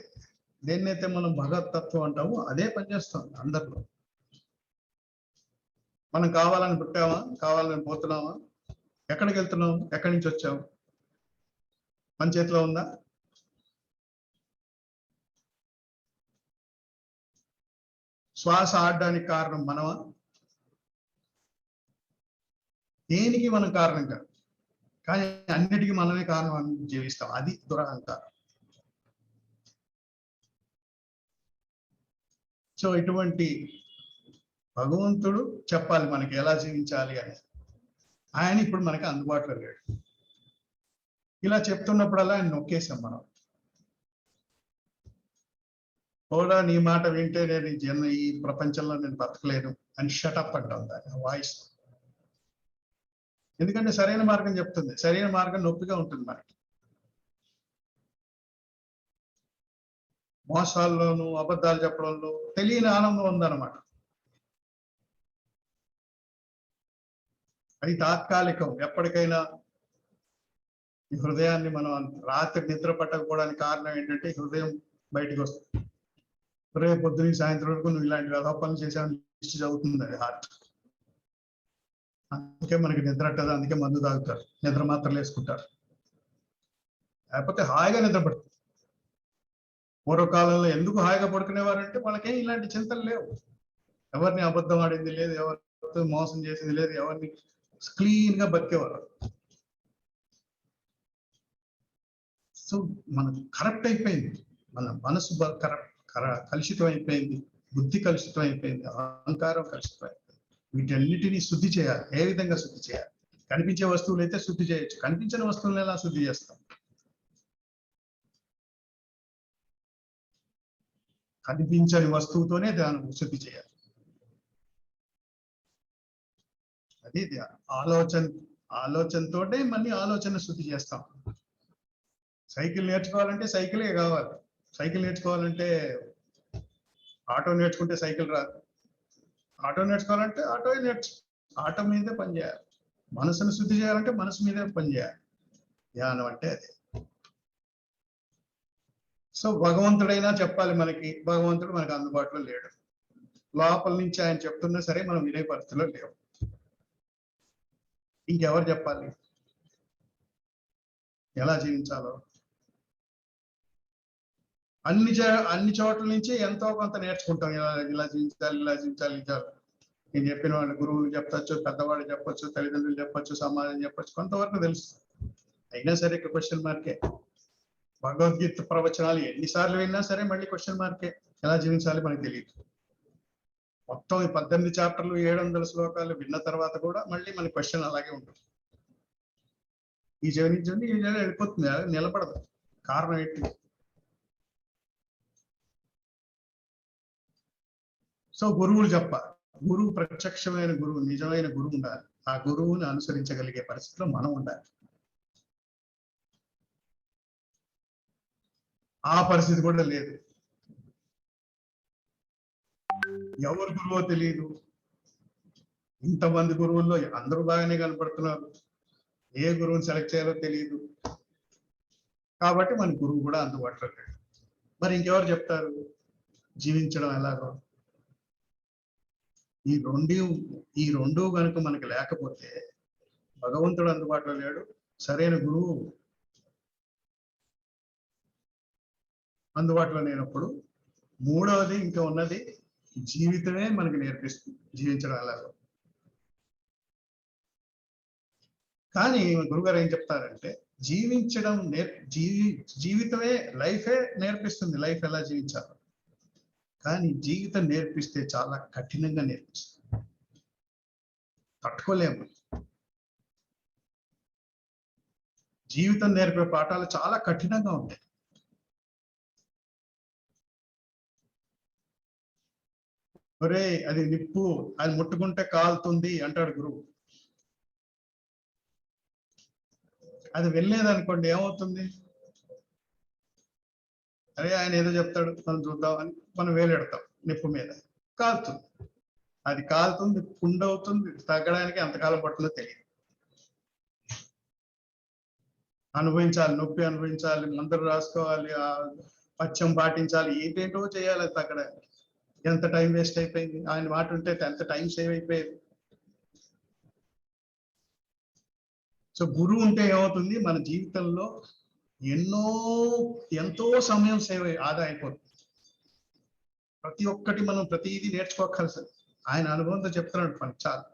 దేన్నైతే మనం భగవతత్వం అంటామో అదే పనిచేస్తుంది అందరిలో. మనం కావాలని పుట్టామా, కావాలని పోతున్నామా? ఎక్కడికి వెళ్తున్నాం, ఎక్కడి నుంచి వచ్చాము? మన చేతిలో ఉందా? శ్వాస ఆడడానికి కారణం మనమా? దేనికి మనం కారణం కాదు, కానీ అన్నిటికీ మనమే కారణం అని జీవిస్తాం. అది దురహంకారం. సో ఇటువంటి భగవంతుడు చెప్పాలి మనకి ఎలా జీవించాలి అని. ఆయన ఇప్పుడు మనకి అందుబాటులో లేడు. ఇలా చెప్తున్నప్పుడల్లా ఆయన నొక్కేసాం మనం. కూడా నీ మాట వింటే నేను ఈ ప్రపంచంలో నేను బతకలేను అని షటప్ అంటాం దాన్ని, వాయిస్. ఎందుకంటే సరైన మార్గం చెప్తుంది. సరైన మార్గం నొప్పిగా ఉంటుంది మనకి. మోసాల్లోనూ అబద్ధాలు చెప్పడంలో తెలియని ఆనందం ఉందన్నమాట. అది తాత్కాలికం. ఎప్పటికైనా ఈ హృదయాన్ని మనం రాత్రి నిద్ర పట్టకపోవడానికి కారణం ఏంటంటే హృదయం బయటకు వస్తుంది. రేపు పొద్దున్న సాయంత్రం వరకు నువ్వు ఇలాంటి వ్యధ పనులు చేసావని చదువుతుంది అది హార్ట్. అందుకే మనకి నిద్ర అట్టదు, అందుకే మందు తాగుతారు, నిద్ర మాత్రలు వేసుకుంటారు, లేకపోతే హాయిగా నిద్ర పడుతుంది. పూర్వకాలంలో ఎందుకు హాయిగా పడుకునేవారంటే వాళ్ళకేం ఇలాంటి చింతలు లేవు, ఎవరిని అబద్ధం ఆడింది లేదు, ఎవరితో మోసం చేసింది లేదు, ఎవరిని క్లీన్ గా బతికేవారు. సో మనకు కరెక్ట్ అయిపోయింది, మన మనసు కలుషితం అయిపోయింది, బుద్ధి కలుషితం అయిపోయింది, అహంకారం కలుషితం అయిపోయింది. వీటన్నిటినీ శుద్ధి చేయాలి. ఏ విధంగా శుద్ధి చేయాలి? కనిపించే వస్తువులు అయితే శుద్ధి చేయొచ్చు, కనిపించని వస్తువులను ఎలా శుద్ధి చేస్తాం? కనిపించని వస్తువుతోనే ధ్యానం శుద్ధి చేయాలి. అది ధ్యానం. ఆలోచనతోటే మళ్ళీ ఆలోచన శుద్ధి చేస్తాం. సైకిల్ నేర్చుకోవాలంటే సైకిలే కావాలి, సైకిల్ నేర్చుకోవాలంటే ఆటో నేర్చుకుంటే సైకిల్ రాదు, ఆటో నేర్చుకోవాలంటే ఆటో మీదే పనిచేయాలి. మనసును శుద్ధి చేయాలంటే మనసు మీదే పనిచేయాలి. ధ్యానం అంటే అదే. సో భగవంతుడైనా చెప్పాలి మనకి, భగవంతుడు మనకు అందుబాటులో లేడు, లోపల నుంచి ఆయన చెప్తున్నా సరే మనం వినే పరిస్థితిలో లేవు. ఇంకెవరు చెప్పాలి ఎలా జీవించాలో? అన్ని చోట్ల నుంచి ఎంతో కొంత నేర్చుకుంటాం, ఇలా జీవించాలి, ఇలా జీవించాలి. నేను చెప్పిన వాళ్ళు గురువులు చెప్పచ్చు, పెద్దవాళ్ళు చెప్పొచ్చు, తల్లిదండ్రులు చెప్పొచ్చు, సమాజం చెప్పొచ్చు, కొంతవరకు తెలుసు. అయినా సరే ఇక్కడ క్వశ్చన్ మార్కే. భగవద్గీత ప్రవచనాలు ఎన్నిసార్లు విన్నా సరే మళ్ళీ క్వశ్చన్ మార్కే. ఎలా జీవించాలి మనకు తెలియదు. మొత్తం 18 చాప్టర్లు 700 శ్లోకాలు విన్న తర్వాత కూడా మళ్ళీ మన క్వశ్చన్ అలాగే ఉంటుంది. ఈ చెవి నుంచి ఈ చెవి వెళ్ళిపోతుంది, నిలబడదు. కారణం ఏంటి? సో గురువులు చెప్పాలి. గురువు ప్రత్యక్షమైన గురువు, నిజమైన గురువు ఉండాలి. ఆ గురువుని అనుసరించగలిగే పరిస్థితిలో మనం ఉండాలి. ఆ పరిస్థితి కూడా లేదు. ఎవరు గురువో తెలియదు. ఇంతమంది గురువుల్లో అందరూ బాగానే కనపడుతున్నారు, ఏ గురువుని సెలెక్ట్ చేయాలో తెలియదు. కాబట్టి మన గురువు కూడా అందుబాటులో లేడు. మరి ఇంకెవరు చెప్తారు జీవించడం ఎలాగో? ఈ రెండు కనుక మనకి లేకపోతే, భగవంతుడు అందుబాటులో లేడు, సరైన గురువు అందుబాటులో లేనప్పుడు, మూడవది ఇంకా ఉన్నది జీవితమే మనకి నేర్పిస్తుంది జీవించడం ఎలాగో. కానీ గురుగారు ఏం చెప్తారంటే, జీవితమే, లైఫే నేర్పిస్తుంది లైఫ్ ఎలా జీవించాలో. కానీ జీవితం నేర్పిస్తే చాలా కఠినంగా నేర్పిస్తుంది, తట్టుకోలేము. జీవితం నేర్పే పాఠాలు చాలా కఠినంగా ఉంటాయి. ఒరే అది నిప్పు, అది ముట్టుకుంటే కాలుతుంది అంటాడు గురువు. అది వెళ్ళలేదనుకోండి ఏమవుతుంది? అరే ఆయన ఏదో చెప్తాడు మనం చూద్దామని మనం వేలెడతాం, నిప్పు మీద కాలుతుంది. అది కాలుతుంది, పుండవుతుంది, తగ్గడానికి ఎంతకాలం పడుతుందో తెలియదు. అనుభవించాలి, నొప్పి అనుభవించాలి, మందులు రాసుకోవాలి, పథ్యం పాటించాలి, ఏంటేంటో చేయాలి అది తగ్గడానికి. ఎంత టైం వేస్ట్ అయిపోయింది. ఆయన మాట ఉంటే ఎంత టైం సేవ్ అయిపోయేది. సో గురువు ఉంటే ఏమవుతుంది, మన జీవితంలో ఎంతో సమయం ఆదా అయిపోతుంది. ప్రతి ఒక్కటి మనం ప్రతిదీ నేర్చుకోగలసింది. ఆయన అనుభవంతో చెప్తున్నాడు మనకి చాలా.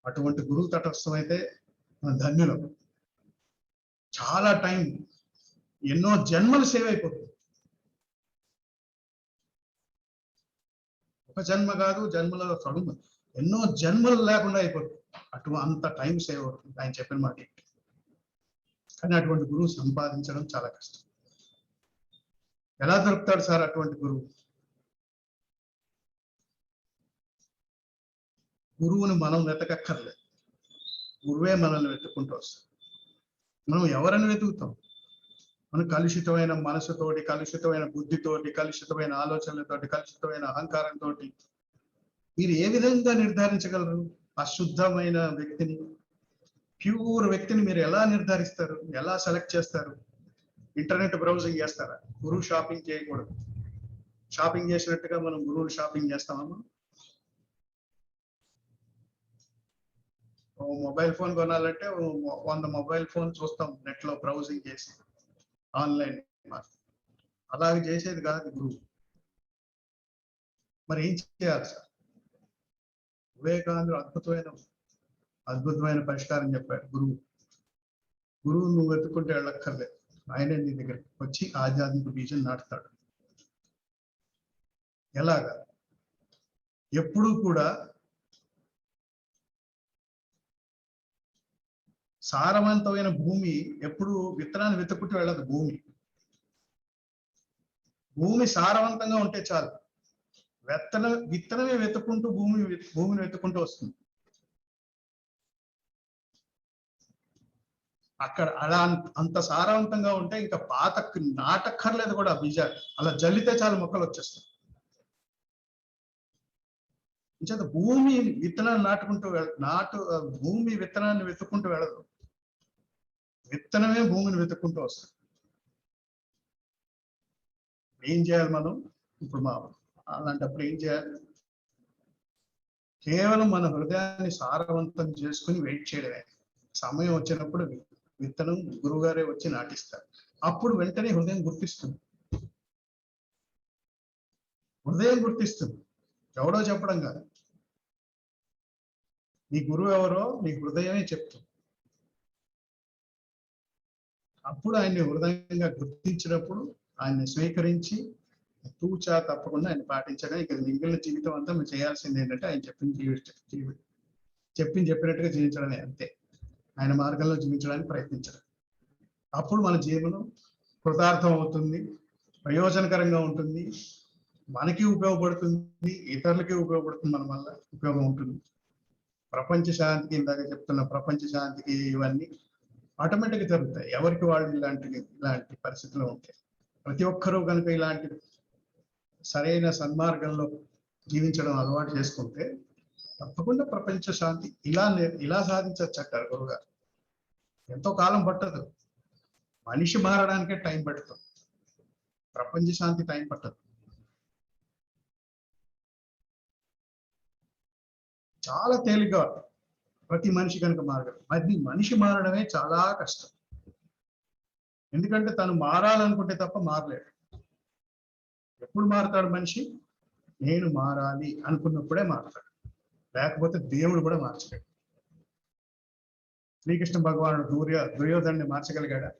అటువంటి గురువు తటస్థం అయితే మన ధన్యులం. చాలా టైం, ఎన్నో జన్మలు సేవ్ అయిపోతుంది. ఒక జన్మ కాదు, జన్మల సడుగు ఎన్నో జన్మలు లేకుండా అయిపోతుంది. అంత టైం సేవ్ అవుతుంది ఆయన చెప్పిన మాట. కానీ అటువంటి గురువు సంపాదించడం చాలా కష్టం. ఎలా దొరుకుతాడు సార్ అటువంటి గురువు? గురువుని మనం వెతకక్కర్లేదు, గురువే మనల్ని వెతుక్కుంటూ వస్తాడు. మనం ఎవరని వెతుకుతాం? మనం కలుషితమైన మనసుతోటి, కలుషితమైన బుద్ధితోటి, కలుషితమైన ఆలోచనలతోటి, కలుషితమైన అహంకారంతో మీరు ఏ విధంగా నిర్ధారించగలరు అశుద్ధమైన వ్యక్తిని? ప్యూర్ వ్యక్తిని మీరు ఎలా నిర్ధారిస్తారు? ఎలా సెలెక్ట్ చేస్తారు? ఇంటర్నెట్ బ్రౌజింగ్ చేస్తారా? గురువు షాపింగ్ చేయకూడదు. షాపింగ్ చేసినట్టుగా మనం గురువులు షాపింగ్ చేస్తామా? మొబైల్ ఫోన్ కొనాలంటే 100 మొబైల్ ఫోన్ చూస్తాం నెట్ లో బ్రౌజింగ్ చేసి ఆన్లైన్. అలాగే చేసేది కాదు గురువు. మరి ఏం చేయాలి సార్? వివేకానందుడు అద్భుతమైన పరిష్కారం చెప్పాడు. గురువు నువ్వు వెతుక్కుంటే వెళ్ళక్కర్లేదు, ఆయనే నీ దగ్గరికి వచ్చి ఆధ్యాత్మిక బీజం నాటుతాడు. ఎలాగా? ఎప్పుడూ కూడా సారవంతమైన భూమి ఎప్పుడు విత్తనాన్ని వెతుక్కుంటూ వెళ్ళదు. భూమి సారవంతంగా ఉంటే చాలు. విత్తనమే వెతుక్కుంటూ భూమిని వెతుక్కుంటూ వస్తుంది. అక్కడ అలా అంత సారవంతంగా ఉంటే ఇంకా నాటక్కర్లేదు కూడా బీజాలు. అలా జల్లితే చాలు మొక్కలు వచ్చేస్తాయి. ఇంచేత భూమి విత్తనాన్ని భూమి విత్తనాన్ని వెతుక్కుంటూ వెళ్ళదు, విత్తనమే భూమిని వెతుక్కుంటూ వస్తుంది. ఏం చేయాలి మనం ఇప్పుడు? అలాంటప్పుడు ఏం చేయాలి? కేవలం మన హృదయాన్ని సారవంతం చేసుకుని వెయిట్ చేయడమే. సమయం వచ్చినప్పుడు విత్తనం గురువుగారే వచ్చి నాటిస్తారు. అప్పుడు వెంటనే హృదయం గుర్తిస్తుంది. ఎవడో చెప్పడం కాదు, నీ గురువు ఎవరో నీ హృదయమే చెప్తుంది. అప్పుడు ఆయన్ని హృదయంగా గుర్తించినప్పుడు ఆయన్ని స్వీకరించి తూచా తప్పకుండా ఆయన పాటించడం. ఇక మిగిలిన జీవితం అంతా మేము చేయాల్సింది ఏంటంటే ఆయన చెప్పినట్టుగా జీవించడమే, అంతే. ఆయన మార్గంలో జీవించడానికి ప్రయత్నించడం. అప్పుడు మన జీవనం కృతార్థం అవుతుంది, ప్రయోజనకరంగా ఉంటుంది, మనకి ఉపయోగపడుతుంది, ఇతరులకి ఉపయోగపడుతుంది, మన వల్ల ఉపయోగం ఉంటుంది. ప్రపంచ శాంతికి, ఇందాక చెప్తున్న ప్రపంచ శాంతికి ఇవన్నీ ఆటోమేటిక్గా జరుగుతాయి ఎవరికి వాళ్ళు ఇలాంటి పరిస్థితుల్లో ఉంటాయి. ప్రతి ఒక్కరూ కనుక ఇలాంటి సరైన సన్మార్గంలో జీవించడం అలవాటు చేసుకుంటే తప్పకుండా ప్రపంచ శాంతి ఇలా సాధించవచ్చు అంటారు గురువుగారు. ఎంతో కాలం పట్టదు, మనిషి మారడానికే టైం పడుతుంది, ప్రపంచ శాంతి టైం పట్టదు. చాలా తేలిగ్గా ప్రతి మనిషి కనుక మారడం. మనిషి మారడమే చాలా కష్టం. ఎందుకంటే తను మారాలనుకుంటే తప్ప మారలేడు. ఎప్పుడు మారతాడు మనిషి? నేను మారాలి అనుకున్నప్పుడే మారతాడు, లేకపోతే దేవుడు కూడా మార్చలేడు. శ్రీకృష్ణ భగవానుడు దుర్యోధనుడిని మార్చగలిగాడా?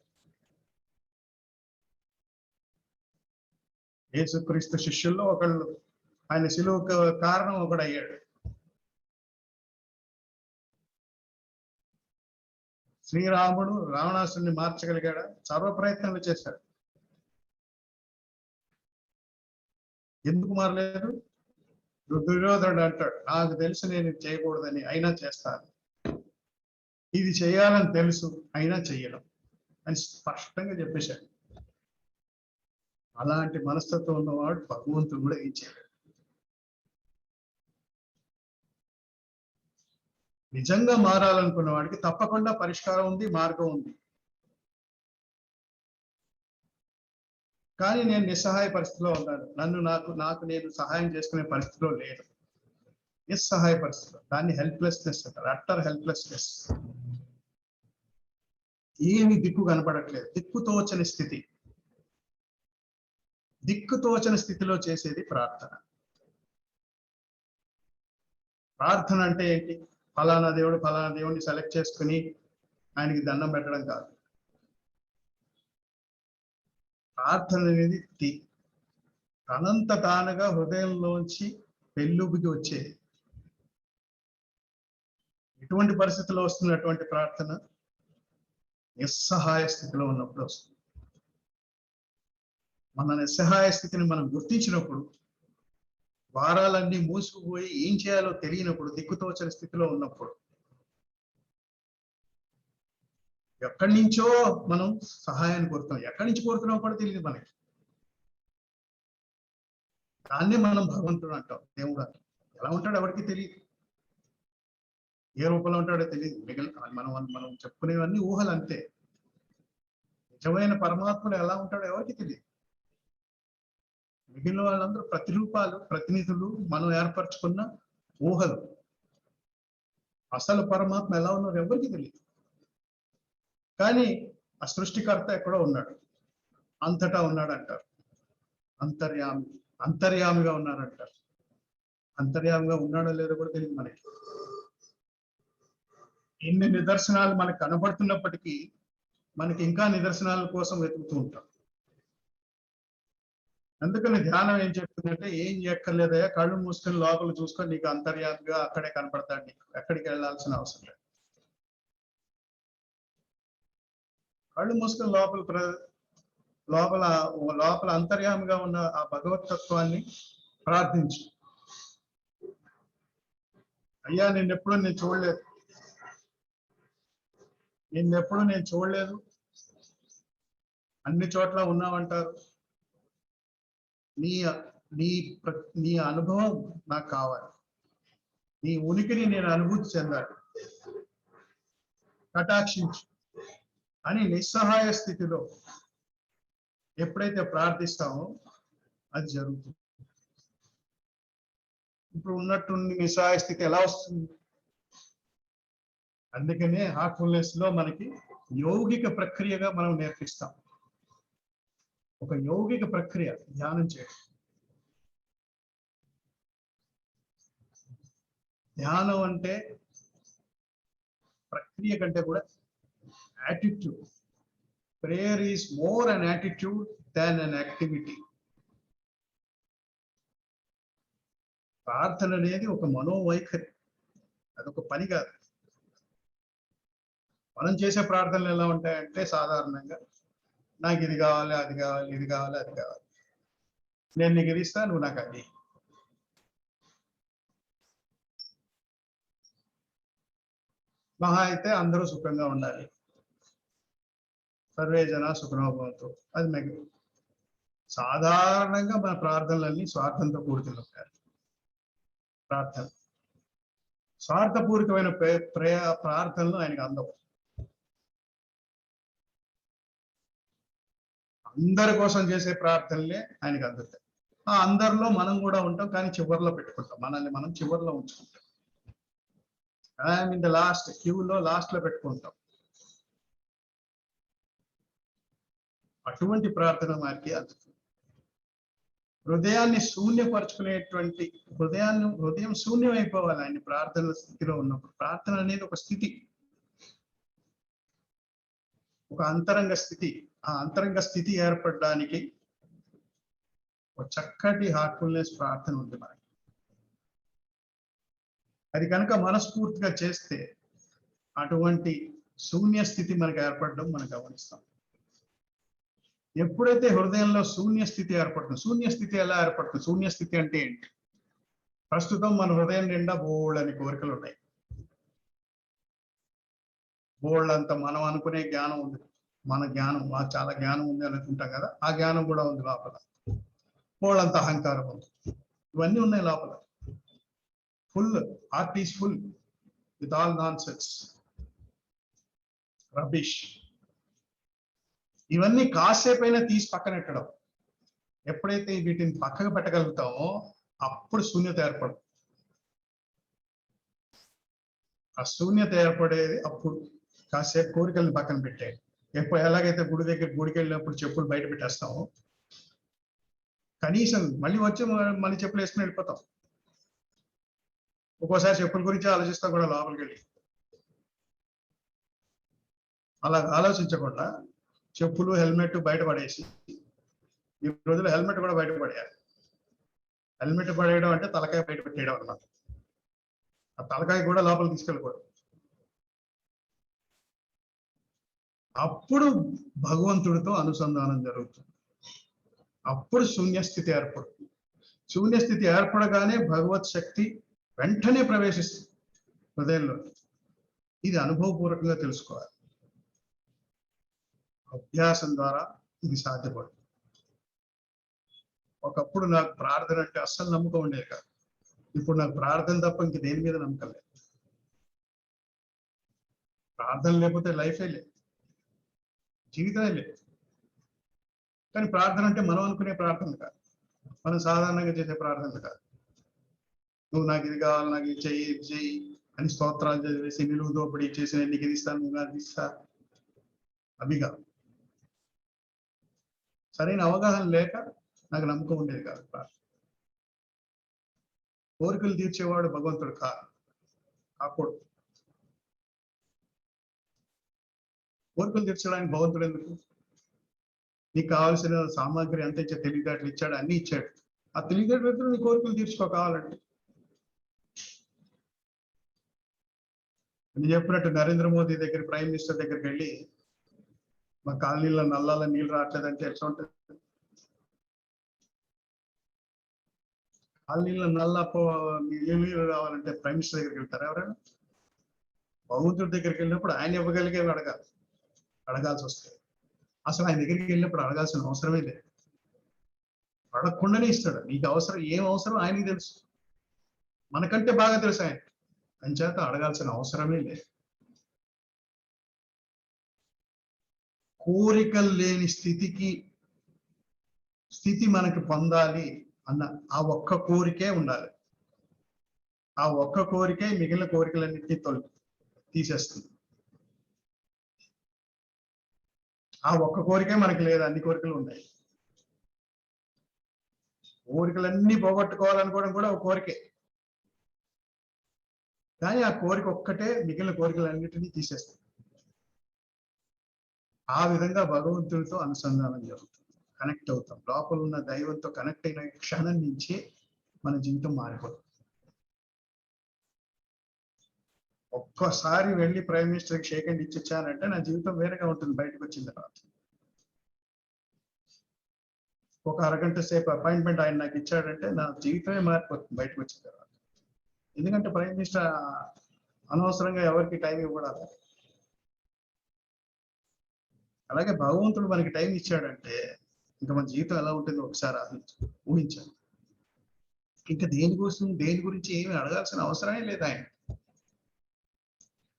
యేసుక్రీస్తు శిష్యుల్లో ఒకళ్ళు, ఆయన శిలువకు కారణం ఒకడు అయ్యాడు. శ్రీరాముడు రావణాసురుని మార్చగలిగాడా? సర్వ ప్రయత్నాలు చేశాడు. ఎందుకు మారలేదు? దుర్యోధనుడు అంటాడు, నాకు తెలుసు నేను ఇది చేయకూడదని, అయినా చేస్తాను. ఇది చేయాలని తెలుసు, అయినా చెయ్యడం అని స్పష్టంగా చెప్పేశాడు. అలాంటి మనస్తత్వం ఉన్నవాడు భగవంతుడు కూడా ఏం చేయలేడు. నిజంగా మారాలనుకున్న వాడికి తప్పకుండా పరిష్కారం ఉంది, మార్గం ఉంది. కానీ నేను నిస్సహాయ పరిస్థితిలో ఉన్నాను, నాకు నేను సహాయం చేసుకునే పరిస్థితిలో లేదు. నిస్సహాయ పరిస్థితిలో, దాన్ని హెల్ప్లెస్నెస్ అంటారు, అట్టర్ హెల్ప్లెస్నెస్. ఏమి దిక్కు కనపడట్లేదు, దిక్కుతోచని స్థితి. దిక్కుతోచని స్థితిలో చేసేది ప్రార్థన. ప్రార్థన అంటే ఏంటి? ఫలానా దేవుడిని సెలెక్ట్ చేసుకుని ఆయనకి దండం పెట్టడం కాదు. ప్రార్థన అనేది తనంత తానుగా హృదయంలోంచి పెళ్ళుబికి వచ్చేది. ఎటువంటి పరిస్థితుల్లో వస్తున్నటువంటి ప్రార్థన? నిస్సహాయ స్థితిలో ఉన్నప్పుడు వస్తుంది. మన నిస్సహాయ స్థితిని మనం గుర్తించినప్పుడు, వారాలన్నీ మూసుకుపోయి ఏం చేయాలో తెలియనప్పుడు, దిక్కుతోచని స్థితిలో ఉన్నప్పుడు, ఎక్కడి నుంచో మనం సహాయాన్ని కోరుతున్నాం. ఎక్కడి నుంచి కోరుతున్నాం కూడా తెలియదు మనకి. దాన్నే మనం భగవంతుడు అంటాం, దేవుడు అంటాం. ఎలా ఉంటాడో ఎవరికి తెలియదు, ఏ రూపంలో ఉంటాడో తెలియదు. మనం చెప్పుకునేవన్నీ ఊహలు అంతే. నిజమైన పరమాత్ముడు ఎలా ఉంటాడో ఎవరికి తెలియదు. మిగిలిన వాళ్ళందరూ ప్రతిరూపాలు, ప్రతినిధులు, మనం ఏర్పరచుకున్న ఊహలు. అసలు పరమాత్మ ఎలా ఉన్నారో ఎవరికి తెలియదు. కానీ ఆ సృష్టికర్త ఎక్కడో ఉన్నాడు, అంతటా ఉన్నాడు అంటారు. అంతర్యామిగా ఉన్నారంటారు. అంతర్యామిగా ఉన్నాడో లేదో కూడా తెలియదు మనకి. ఎన్ని నిదర్శనాలు మనకు కనబడుతున్నప్పటికీ మనకి ఇంకా నిదర్శనాల కోసం వెతుకుతూ ఉంటాం. అందుకని ధ్యానం ఏం చెప్తుందంటే, ఏం ఎక్కర్లేదయా, కళ్ళు మూసుకొని లోపల చూసుకొని నీకు అంతర్యామిగా అక్కడే కనపడతాడు, నీకు ఎక్కడికి వెళ్ళాల్సిన అవసరం లేదు. కళ్ళు మూసుకొని లోపల లోపల అంతర్యామిగా ఉన్న ఆ భగవతత్వాన్ని ప్రార్థించు. అయ్యా నిన్నెప్పుడు నేను చూడలేదు, అన్ని చోట్ల ఉన్నావంటారు. నీ అనుభవం నాకు కావాలి, నీ ఉనికిని నేను అనుభూతి చెందాలి, కటాక్షించు అని నిస్సహాయ స్థితిలో ఎప్పుడైతే ప్రార్థిస్తామో అది జరుగుతుంది. ఇప్పుడు ఉన్నట్టుండి నిస్సహాయ స్థితి ఎలా వస్తుంది? అందుకనే హార్ట్ఫుల్నెస్ లో మనకి యౌగిక ప్రక్రియగా మనం నేర్పిస్తాం. ఒక యౌగిక ప్రక్రియ ధ్యానం చేయడం. ధ్యానం అంటే ప్రక్రియ కంటే కూడా attitude. Prayer is more an attitude than an activity. ప్రార్థన అనేది ఒక మనోవైఖరి, అదొక పని కాదు. మనం చేసే ప్రార్థనలు ఎలా ఉంటాయంటే, సాధారణంగా నాకు ఇది కావాలి, అది కావాలి, ఇది కావాలి, అది కావాలి, నేను నీకు ఇది ఇస్తా, నువ్వు నాకు అది. మహా అయితే అందరూ సుఖంగా ఉండాలి, సర్వే జన సుఖనో భవంతు, అది మిగిలి. సాధారణంగా మన ప్రార్థనలన్నీ స్వార్థంతో కూడుకుని ఉంటాయి. ప్రార్థన స్వార్థపూరితమైన ప్రార్థనలు ఆయనకు అందవు. అందరి కోసం చేసే ప్రార్థనలే ఆయనకు అందుతాయి. ఆ అందరిలో మనం కూడా ఉంటాం, కానీ చివరిలో పెట్టుకుంటాం. మనల్ని మనం చివరిలో ఉంచుకుంటాం. ఐఎమ్ ఇన్ ద లాస్ట్ క్యూలో, లాస్ట్ లో పెట్టుకుంటాం. అటువంటి ప్రార్థన మనకి అందుతుంది. హృదయాన్ని శూన్యపరచుకునేటువంటి హృదయం శూన్యం అయిపోవాలి ఆయన ప్రార్థన స్థితిలో ఉన్నప్పుడు. ప్రార్థన అనేది ఒక స్థితి, ఒక అంతరంగ స్థితి. ఆ అంతరంగ స్థితి ఏర్పడడానికి ఒక చక్కటి హార్ట్ఫుల్నెస్ ప్రార్థన ఉంది మనకి. అది కనుక మనస్ఫూర్తిగా చేస్తే అటువంటి శూన్య స్థితి మనకు ఏర్పడడం మనం గమనిస్తాం. ఎప్పుడైతే హృదయంలో శూన్య స్థితి ఏర్పడుతుంది, శూన్య స్థితి ఎలా ఏర్పడుతుంది? శూన్య స్థితి అంటే ఏంటి? ప్రస్తుతం మన హృదయం నిండా బోళ్ళని కోరికలు ఉన్నాయి, బోళ్ళంత మనం అనుకునే జ్ఞానం ఉంది. మన జ్ఞానం, చాలా జ్ఞానం ఉంది అనుకుంటాం కదా, ఆ జ్ఞానం కూడా ఉంది లోపల. బోళ్ళంత అహంకారం ఉంది, ఇవన్నీ ఉన్నాయి లోపల. Full heart is full with all non sense, rubbish. ఇవన్నీ కాసేపైనా తీసి పక్కనెట్టడం. ఎప్పుడైతే వీటిని పక్కకు పెట్టగలుగుతామో అప్పుడు శూన్యత ఏర్పడదు. ఆ శూన్యత ఏర్పడేది అప్పుడు కాసేపు కోరికల్ని పక్కన పెట్టేది. ఎలాగైతే గుడికి వెళ్ళినప్పుడు చెప్పులు బయట పెట్టేస్తామో, కనీసం మళ్ళీ వచ్చి మళ్ళీ చెప్పులు వేసుకుని వెళ్ళిపోతాం. ఒక్కోసారి చెప్పుల గురించి ఆలోచిస్తాం కూడా లోపలికి వెళ్ళి. అలా ఆలోచించకుండా చెప్పులు, హెల్మెట్ బయట పడేసి, ఈ రోజుల్లో హెల్మెట్ కూడా బయట పడేయాలి. హెల్మెట్ పడేయడం అంటే తలకాయ బయట పెట్టేయడం అన్నమాట. ఆ తలకాయ కూడా లోపల తీసుకెళ్ళకూడదు. అప్పుడు భగవంతుడితో అనుసంధానం జరుగుతుంది. అప్పుడు శూన్యస్థితి ఏర్పడుతుంది. శూన్యస్థితి ఏర్పడగానే భగవత్ శక్తి వెంటనే ప్రవేశిస్తుంది హృదయంలో. ఇది అనుభవపూర్వకంగా తెలుసుకోవాలి. అభ్యాసం ద్వారా ఇది సాధ్యపడుతుంది. ఒకప్పుడు నాకు ప్రార్థన అంటే అస్సలు నమ్మకం ఉండేది కాదు. ఇప్పుడు నాకు ప్రార్థన తప్ప ఇంక దేని మీద నమ్మకం లేదు. ప్రార్థన లేకపోతే లైఫే లేదు, జీవితమే లేదు. కానీ ప్రార్థన అంటే మనం అనుకునే ప్రార్థన కాదు, మనం సాధారణంగా చేసే ప్రార్థన కాదు. నువ్వు నాకు ఇది కావాలి, నాకు ఇది చెయ్యి, ఇది చెయ్యి అని స్తోత్రాలు చదివేసి నిలువు దోపిడీ చేసిన నీకు ఇది ఇస్తాను నువ్వు అది ఇస్తా అవిగా సరైన అవగాహన లేక నాకు నమ్మకం ఉండేది కాదు. కోరికలు తీర్చేవాడు భగవంతుడు కాకూడదు. కోరికలు తీర్చడానికి భగవంతుడు ఎందుకు? నీకు కావాల్సిన సామాగ్రి అంత ఇచ్చా, తెలివితేటలు ఇచ్చాడు, అన్ని ఇచ్చాడు. ఆ తెలివితేటలు నీ కోరికలు తీర్చుకో కావాలంటే. నేను చెప్పినట్టు నరేంద్ర మోదీ దగ్గర ప్రైమ్ మినిస్టర్ దగ్గరికి వెళ్ళి మా కాలనీలో నల్లాల నీళ్ళు రావట్లేదంటే ఎట్లా ఉంటుంది? కాలనీలో నీళ్ళు రావాలంటే ప్రైమ్ మినిస్టర్ దగ్గరికి వెళ్తారా ఎవరైనా? భగవంతుడి దగ్గరికి వెళ్ళినప్పుడు ఆయన ఇవ్వగలిగే అడగాల్సి వస్తుంది. అసలు ఆయన దగ్గరికి వెళ్ళినప్పుడు అడగాల్సిన అవసరమే లేదు. అడగకుండానే ఇస్తాడు. నీకు అవసరం ఏం అవసరం ఆయనకి తెలుసు, మనకంటే బాగా తెలుసు ఆయన. అంచేత అడగాల్సిన అవసరమే లేదు. కోరికలు లేని స్థితి మనకి పొందాలి అన్న ఆ ఒక్క కోరికే ఉండాలి. ఆ ఒక్క కోరికే మిగిలిన కోరికలన్నింటినీ తీసేస్తుంది. ఆ ఒక్క కోరికే మనకి లేదు, అన్ని కోరికలు ఉన్నాయి. కోరికలన్నీ పోగొట్టుకోవాలనుకోవడం కూడా ఒక కోరికే. కానీ ఆ కోరిక ఒక్కటే మిగిలిన కోరికలన్నింటినీ తీసేస్తుంది. ఆ విధంగా భగవంతుడితో అనుసంధానం జరుగుతుంది, కనెక్ట్ అవుతాం. లోపల ఉన్న దైవంతో కనెక్ట్ అయిన క్షణం నుంచి మన జీవితం మారిపోతుంది. ఒక్కసారి వెళ్ళి ప్రైమ్ మినిస్టర్కి షేక్ హ్యాండ్ ఇచ్చానంటే నా జీవితం వేరేగా ఉంటుంది బయటకు వచ్చిన తర్వాత. ఒక అరగంట సేపు అపాయింట్మెంట్ ఆయన నాకు ఇచ్చాడంటే నా జీవితమే మారిపోతుంది బయటకు వచ్చిన తర్వాత. ఎందుకంటే ప్రైమ్ మినిస్టర్ అనవసరంగా ఎవరికి టైం ఇవ్వడాలి. అలాగే భగవంతుడు మనకి టైం ఇచ్చాడంటే ఇంకా మన జీవితం ఎలా ఉంటుందో ఒకసారి ఊహించాలి. ఇంకా దేని గురించి ఏమి అడగాల్సిన అవసరమే లేదు ఆయన.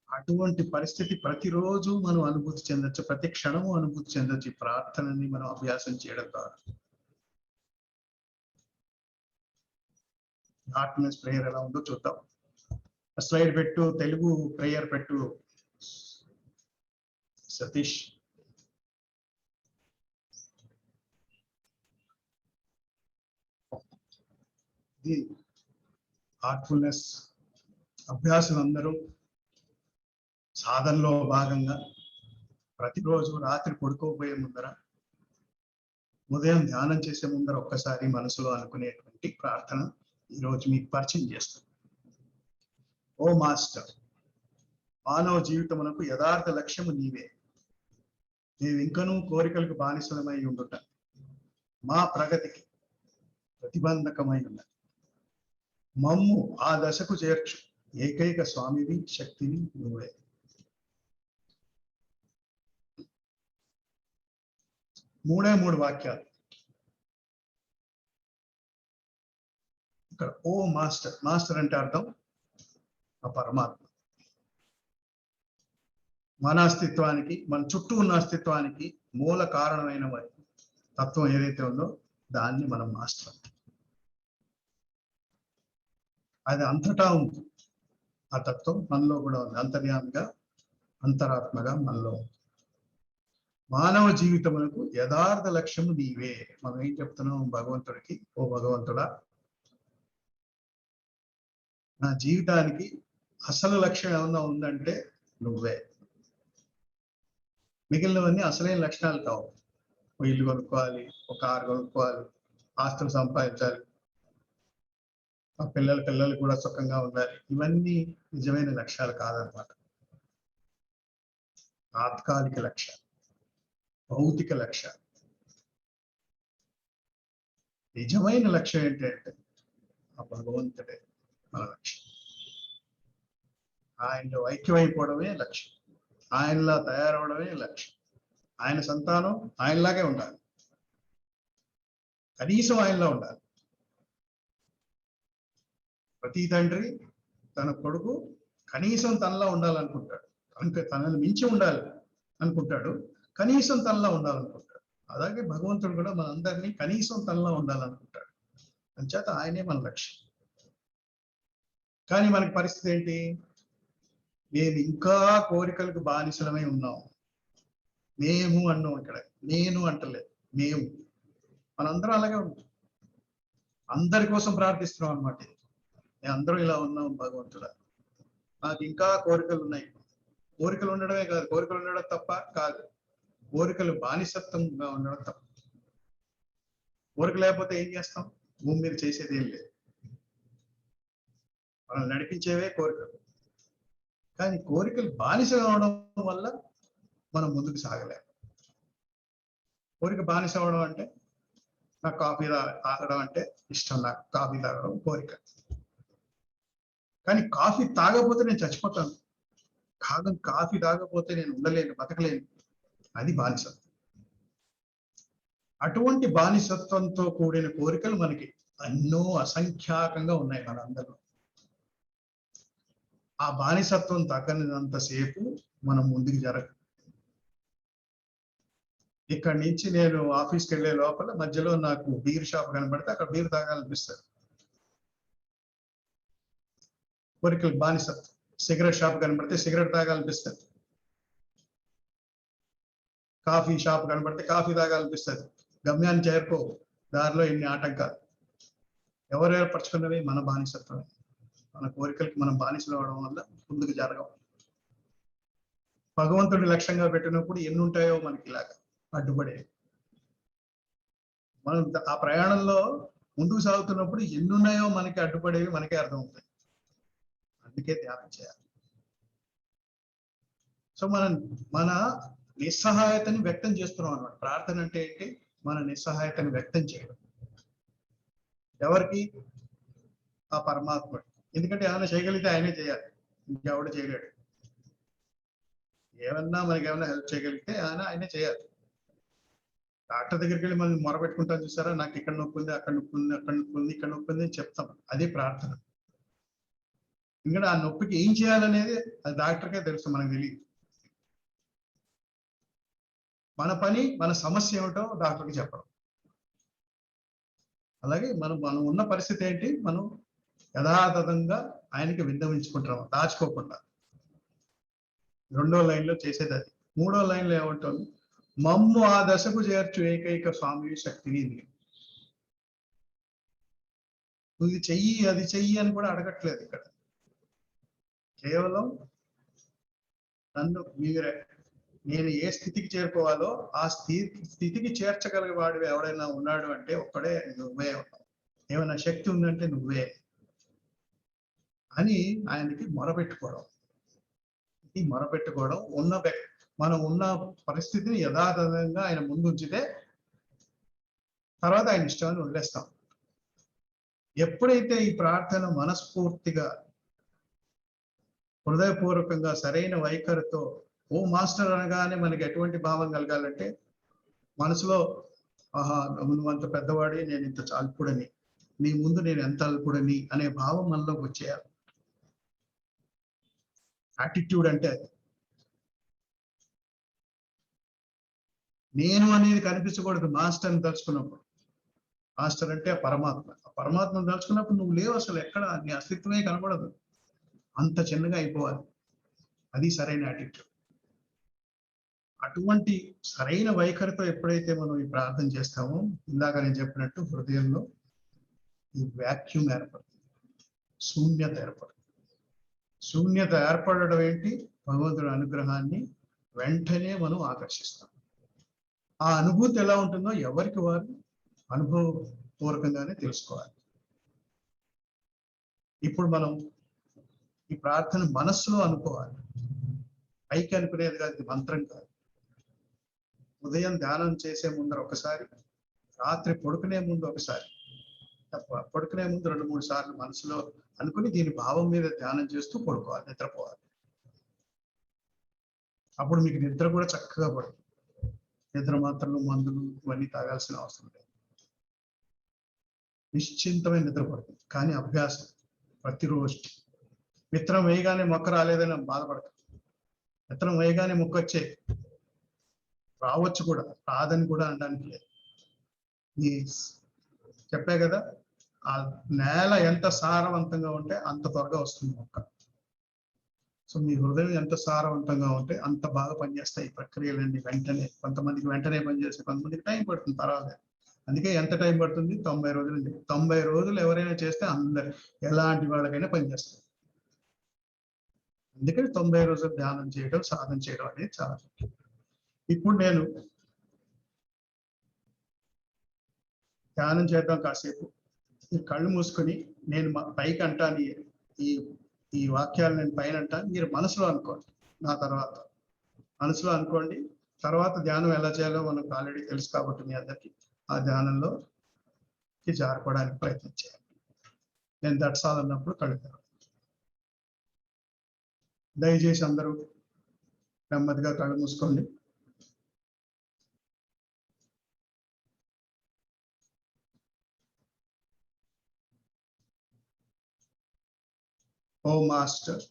అటువంటి పరిస్థితి ప్రతిరోజు మనం అనుభూతి చెందొచ్చు, ప్రతి క్షణము అనుభూతి చెందొచ్చు ఈ ప్రార్థనని మనం అభ్యాసం చేయడం ద్వారా. డార్క్నెస్ ప్రేయర్ ఎలా ఉందో చూద్దాం. స్లైడ్ పెట్టు, తెలుగు ప్రేయర్ పెట్టు సతీష్. ఇది హార్ట్ఫుల్నెస్ అభ్యాసులందరూ సాధనలో భాగంగా ప్రతిరోజు రాత్రి పడుకోబోయే ముందర, ఉదయం ధ్యానం చేసే ముందర ఒక్కసారి మనసులో అనుకునేటువంటి ప్రార్థన ఈరోజు మీకు పరిచయం చేస్తాను. ఓ మాస్టర్, మానవ జీవితమునకు యథార్థ లక్ష్యము నీవే. నీవు ఇంకనూ కోరికలకు బానిసలమై ఉండుట మా ప్రగతికి ప్రతిబంధకమై ఉన్నది. మమ్ము ఆ దశకు చేర్చు ఏకైక స్వామివి, శక్తిని నువ్వే. మూడు వాక్యాలు ఇక్కడ. ఓ మాస్టర్, మాస్టర్ అంటే అర్థం ఆ పరమాత్మ. మన అస్తిత్వానికి, మన చుట్టూ ఉన్న అస్తిత్వానికి మూల కారణమైన తత్వం ఏదైతే ఉందో దాన్ని మనం మాస్టర్ అంటాం. అది అంతటా ఉంది. ఆ తత్వం మనలో కూడా ఉంది, అంతర్యామిగా అంతరాత్మగా మనలో ఉంది. మానవ జీవితములకు యథార్థ లక్ష్యము నీవే. మనం ఏం చెప్తున్నాం భగవంతుడికి? ఓ భగవంతుడా, నా జీవితానికి అసలు లక్ష్యం ఏమన్నా ఉందంటే నువ్వే. మిగిలినవన్నీ అసలైన లక్షణాలు కావు. ఓ ఇల్లు కొనుక్కోవాలి, ఒక కారు కొనుక్కోవాలి, ఆస్తులు సంపాదించాలి, ఆ పిల్లలు కూడా సుఖంగా ఉండాలి. ఇవన్నీ నిజమైన లక్ష్యాలు కాదనమాట. తాత్కాలిక లక్ష్యాలు, భౌతిక లక్ష్యాలు. నిజమైన లక్ష్యం ఏంటంటే ఆ భగవంతుడే మన లక్ష్యం. ఆయనలో ఐక్యమైపోవడమే లక్ష్యం, ఆయనలా తయారవడమే లక్ష్యం. ఆయన సంతానం ఆయనలాగే ఉండాలి, కనీసం ఆయనలా ఉండాలి. ప్రతి తండ్రి తన కొడుకు కనీసం తనలా ఉండాలనుకుంటాడు, అంటే తనని మించి ఉండాలి అనుకుంటాడు, కనీసం తనలా ఉండాలనుకుంటాడు. అలాగే భగవంతుడు కూడా మనందరినీ కనీసం తనలా ఉండాలనుకుంటాడు. అంచేత ఆయనే మన లక్ష్యం. కానీ మనకి పరిస్థితి ఏంటి? మేము ఇంకా కోరికలకు బానిసలమై ఉన్నాం. మేము అన్నాం, ఇక్కడ నేను అంటలేదు, మేము, మనందరం అలాగే ఉంటాం. అందరి కోసం ప్రార్థిస్తున్నాం అనమాట. మేము అందరం ఇలా ఉన్నాం భగవంతుడా, నాకు ఇంకా కోరికలు ఉన్నాయి. కోరికలు ఉండడమే కాదు, కోరికలు ఉండడం తప్ప కాదు, కోరికలు బానిసత్వంగా ఉండడం తప్ప. కోరిక లేకపోతే ఏం చేస్తాం? భూమి మీద చేసేది ఏం లేదు. మనం నడిపించేవే కోరికలు. కానీ కోరికలు బానిస అవడం వల్ల మనం ముందుకు సాగలేము. కోరిక బానిస అవడం అంటే, నాకు కాఫీ తాగడం అంటే ఇష్టం, నాకు కాఫీ తాగడం కోరిక. కానీ కాఫీ తాగకపోతే నేను చచ్చిపోతాను, కాఫీ తాగకపోతే నేను ఉండలేను, బతకలేను, అది బానిసత్వం. అటువంటి బానిసత్వంతో కూడిన కోరికలు మనకి ఎన్నో అసంఖ్యాకంగా ఉన్నాయి మనందరూ. ఆ బానిసత్వం తగ్గనంతసేపు మనం ముందుకు జరగదు. ఇక్కడి నుంచి నేను ఆఫీస్కి వెళ్ళే లోపల మధ్యలో నాకు బీర్ షాప్ కనబడితే అక్కడ బీర్ తాగాలనిపిస్తుంది, కోరికలు బానిసత్వం. సిగరెట్ షాప్ కనబడితే సిగరెట్ తాగాలనిపిస్తుంది, కాఫీ షాప్ కనబడితే కాఫీ తాగాలనిపిస్తుంది. గమ్యాన్ని చేరుకో, దారిలో ఎన్ని ఆటంకాలు. ఎవరు ఏర్పరచుకున్నవి? మన బానిసత్వమే. మన కోరికలకి మనం బానిసలు అవడం వల్ల ముందుకు జరగం. భగవంతుడి లక్ష్యంగా పెట్టినప్పుడు ఎన్ని ఉంటాయో మనకి ఇలాగా అడ్డుపడే. మనం ఆ ప్రయాణంలో ముందుకు సాగుతున్నప్పుడు ఎన్ని ఉన్నాయో మనకి అడ్డుపడేవి మనకే అర్థమవుతాయి. అందుకే ధ్యానం చేయాలి. సో మన నిస్సహాయతని వ్యక్తం చేస్తున్నాం అన్నమాట. ప్రార్థన అంటే ఏంటి? మన నిస్సహాయతని వ్యక్తం చేయడం. ఎవరికి? ఆ పరమాత్ముడు. ఎందుకంటే ఏమైనా చేయగలిగితే ఆయనే చేయాలి, ఇంకెవడు చేయలేడు. మనకి ఏమన్నా హెల్ప్ చేయగలిగితే ఆయనే చేయాలి. డాక్టర్ దగ్గరికి వెళ్ళి మనం మొరపెట్టుకుంటాం చూసారా, నాకు ఇక్కడ నొప్పి ఉంది, అక్కడ నొప్పి ఉంది, అక్కడ నొప్పి ఉంది, ఇక్కడ నొప్పి ఉంది అని చెప్తాం. అదే ప్రార్థన. ఇంకా ఆ నొప్పికి ఏం చేయాలనేది అది డాక్టర్కే తెలుసు, మనకు తెలియదు. మన పని, మన సమస్య ఏమిటో డాక్టర్కి చెప్పడం. అలాగే మనం ఉన్న పరిస్థితి ఏంటి, మనం యథాతథంగా ఆయనకి విన్నవించుకుంటాం, దాచుకోకుండా. 2వ లైన్లో చేసేది అది. 3వ లైన్లో ఏమంటుంది? మమ్ము ఆ దశకు చేర్చు ఏకైక స్వామి శక్తిని. నువ్వు ఇది చెయ్యి, అది చెయ్యి అని కూడా అడగట్లేదు ఇక్కడ. కేవలం నన్ను నేను ఏ స్థితికి చేరుకోవాలో ఆ స్థితికి చేర్చగలిగే వాడు ఎవడైనా ఉన్నాడు అంటే ఒక్కడే నువ్వే ఉన్నావు. ఏమైనా శక్తి ఉందంటే నువ్వే అని ఆయనకి మొరపెట్టుకోవడం. ఈ మొరపెట్టుకోవడం మనం ఉన్న పరిస్థితిని యథాతథంగా ఆయన ముందు ఉంచితే తర్వాత ఆయన ఇష్టాన్ని వదిలేస్తాం. ఎప్పుడైతే ఈ ప్రార్థన మనస్ఫూర్తిగా, హృదయపూర్వకంగా, సరైన వైఖరితో, ఓ మాస్టర్ అనగానే మనకి ఎటువంటి భావం కలగాలంటే, మనసులో ఆహా నువ్వు అంత పెద్దవాడి, నేను ఇంత అల్పుడని, నీ ముందు నేను ఎంత అల్పుడని అనే భావం మనలోకి వచ్చేయాలి. యాటిట్యూడ్ అంటే అది. నేను అనేది కనిపించకూడదు మాస్టర్ని తలుచుకున్నప్పుడు. మాస్టర్ అంటే పరమాత్మ. పరమాత్మను తలుచుకున్నప్పుడు నువ్వు లేవు, అసలు ఎక్కడ నీ అస్తిత్వమే కనబడదు, అంత చిన్నగా అయిపోవాలి. అది సరైన యాటిట్యూడ్. అటువంటి సరైన వైఖరితో ఎప్పుడైతే మనం ఈ ప్రార్థన చేస్తామో, ఇందాక నేను చెప్పినట్టు హృదయంలో ఈ వాక్యూమ్ ఏర్పడుతుంది, శూన్యత ఏర్పడుతుంది. శూన్యత ఏర్పడడం ఏంటి? భగవంతుడి అనుగ్రహాన్ని వెంటనే మనం ఆకర్షిస్తాం. ఆ అనుభూతి ఎలా ఉంటుందో ఎవరికి వారు అనుభవపూర్వకంగానే తెలుసుకోవాలి. ఇప్పుడు మనం ఈ ప్రార్థన మనస్సులో అనుకోవాలి, పైకి అనుకునేది కాదు, ఇది మంత్రం కాదు. ఉదయం ధ్యానం చేసే ముందర ఒకసారి, రాత్రి పడుకునే ముందు ఒకసారి, పడుకునే ముందు 2-3 సార్లు మనసులో అనుకుని దీని భావం మీద ధ్యానం చేస్తూ పడుకోవాలి, నిద్రపోవాలి. అప్పుడు మీకు నిద్ర కూడా చక్కగా పడుతుంది. నిద్ర మాత్రలు, మందులు ఇవన్నీ తాగాల్సిన అవసరం లేదు. నిశ్చింతమైన నిద్ర పడుతుంది. కానీ అభ్యాసం ప్రతిరోజు. విత్తనం వేయగానే మొక్క రాలేదని బాధపడతాం. విత్తనం వేయగానే మొక్క వచ్చే రావచ్చు కూడా, రాదని కూడా అనడానికి లేదు. చెప్పే కదా, ఆ నేల ఎంత సారవంతంగా ఉంటే అంత త్వరగా వస్తుంది మొక్క. సో మీ హృదయం ఎంత సారవంతంగా ఉంటే అంత బాగా పనిచేస్తాయి ఈ ప్రక్రియలన్నీ వెంటనే. కొంతమందికి వెంటనే పనిచేస్తే, కొంతమందికి టైం పడుతుంది తర్వాత. అందుకే ఎంత టైం పడుతుంది? 90 రోజులు. 90 రోజులు ఎవరైనా చేస్తే అందరు ఎలాంటి వాళ్ళకైనా పనిచేస్తారు. అందుకని 90 రోజులు ధ్యానం చేయడం, సాధన చేయడం అనేది చాలా ముఖ్యం. ఇప్పుడు నేను ధ్యానం చేద్దాం కాసేపు. ఈ కళ్ళు మూసుకొని నేను పైకి అంటాను, ఈ ఈ వాక్యాలు నేను పైన అంటాను, మీరు మనసులో అనుకోండి. నా తర్వాత మనసులో అనుకోండి. తర్వాత ధ్యానం ఎలా చేయాలో మనకు ఆల్రెడీ తెలుసు కాబట్టి మీ అందరికీ ఆ ధ్యానంలో జారుకోవడానికి ప్రయత్నం చేయాలి. నేను దట్సాల్ అన్నప్పుడు కళ్ళు తెరవండి. దయచేసి అందరూ నెమ్మదిగా కళ్ళు మూసుకోండి. ఓ మాస్టర్,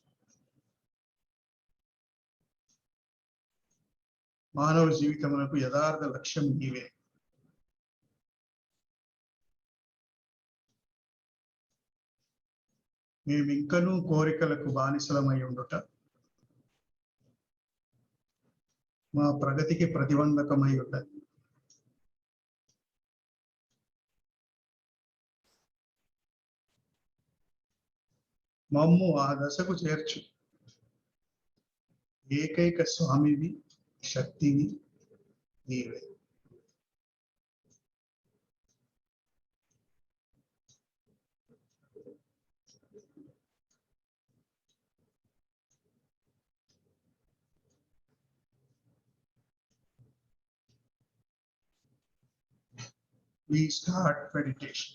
మానవ జీవితమునకు యథార్థ లక్ష్యం నీవే. మేమింకనూ కోరికలకు బానిసలమై ఉండుట మా ప్రగతికి ప్రతిబంధకమై ఉండదు. మమ్ము ఆ దశకు చేర్చు. ఏకైక స్వామివి, శక్తివి నీవే. We start meditation.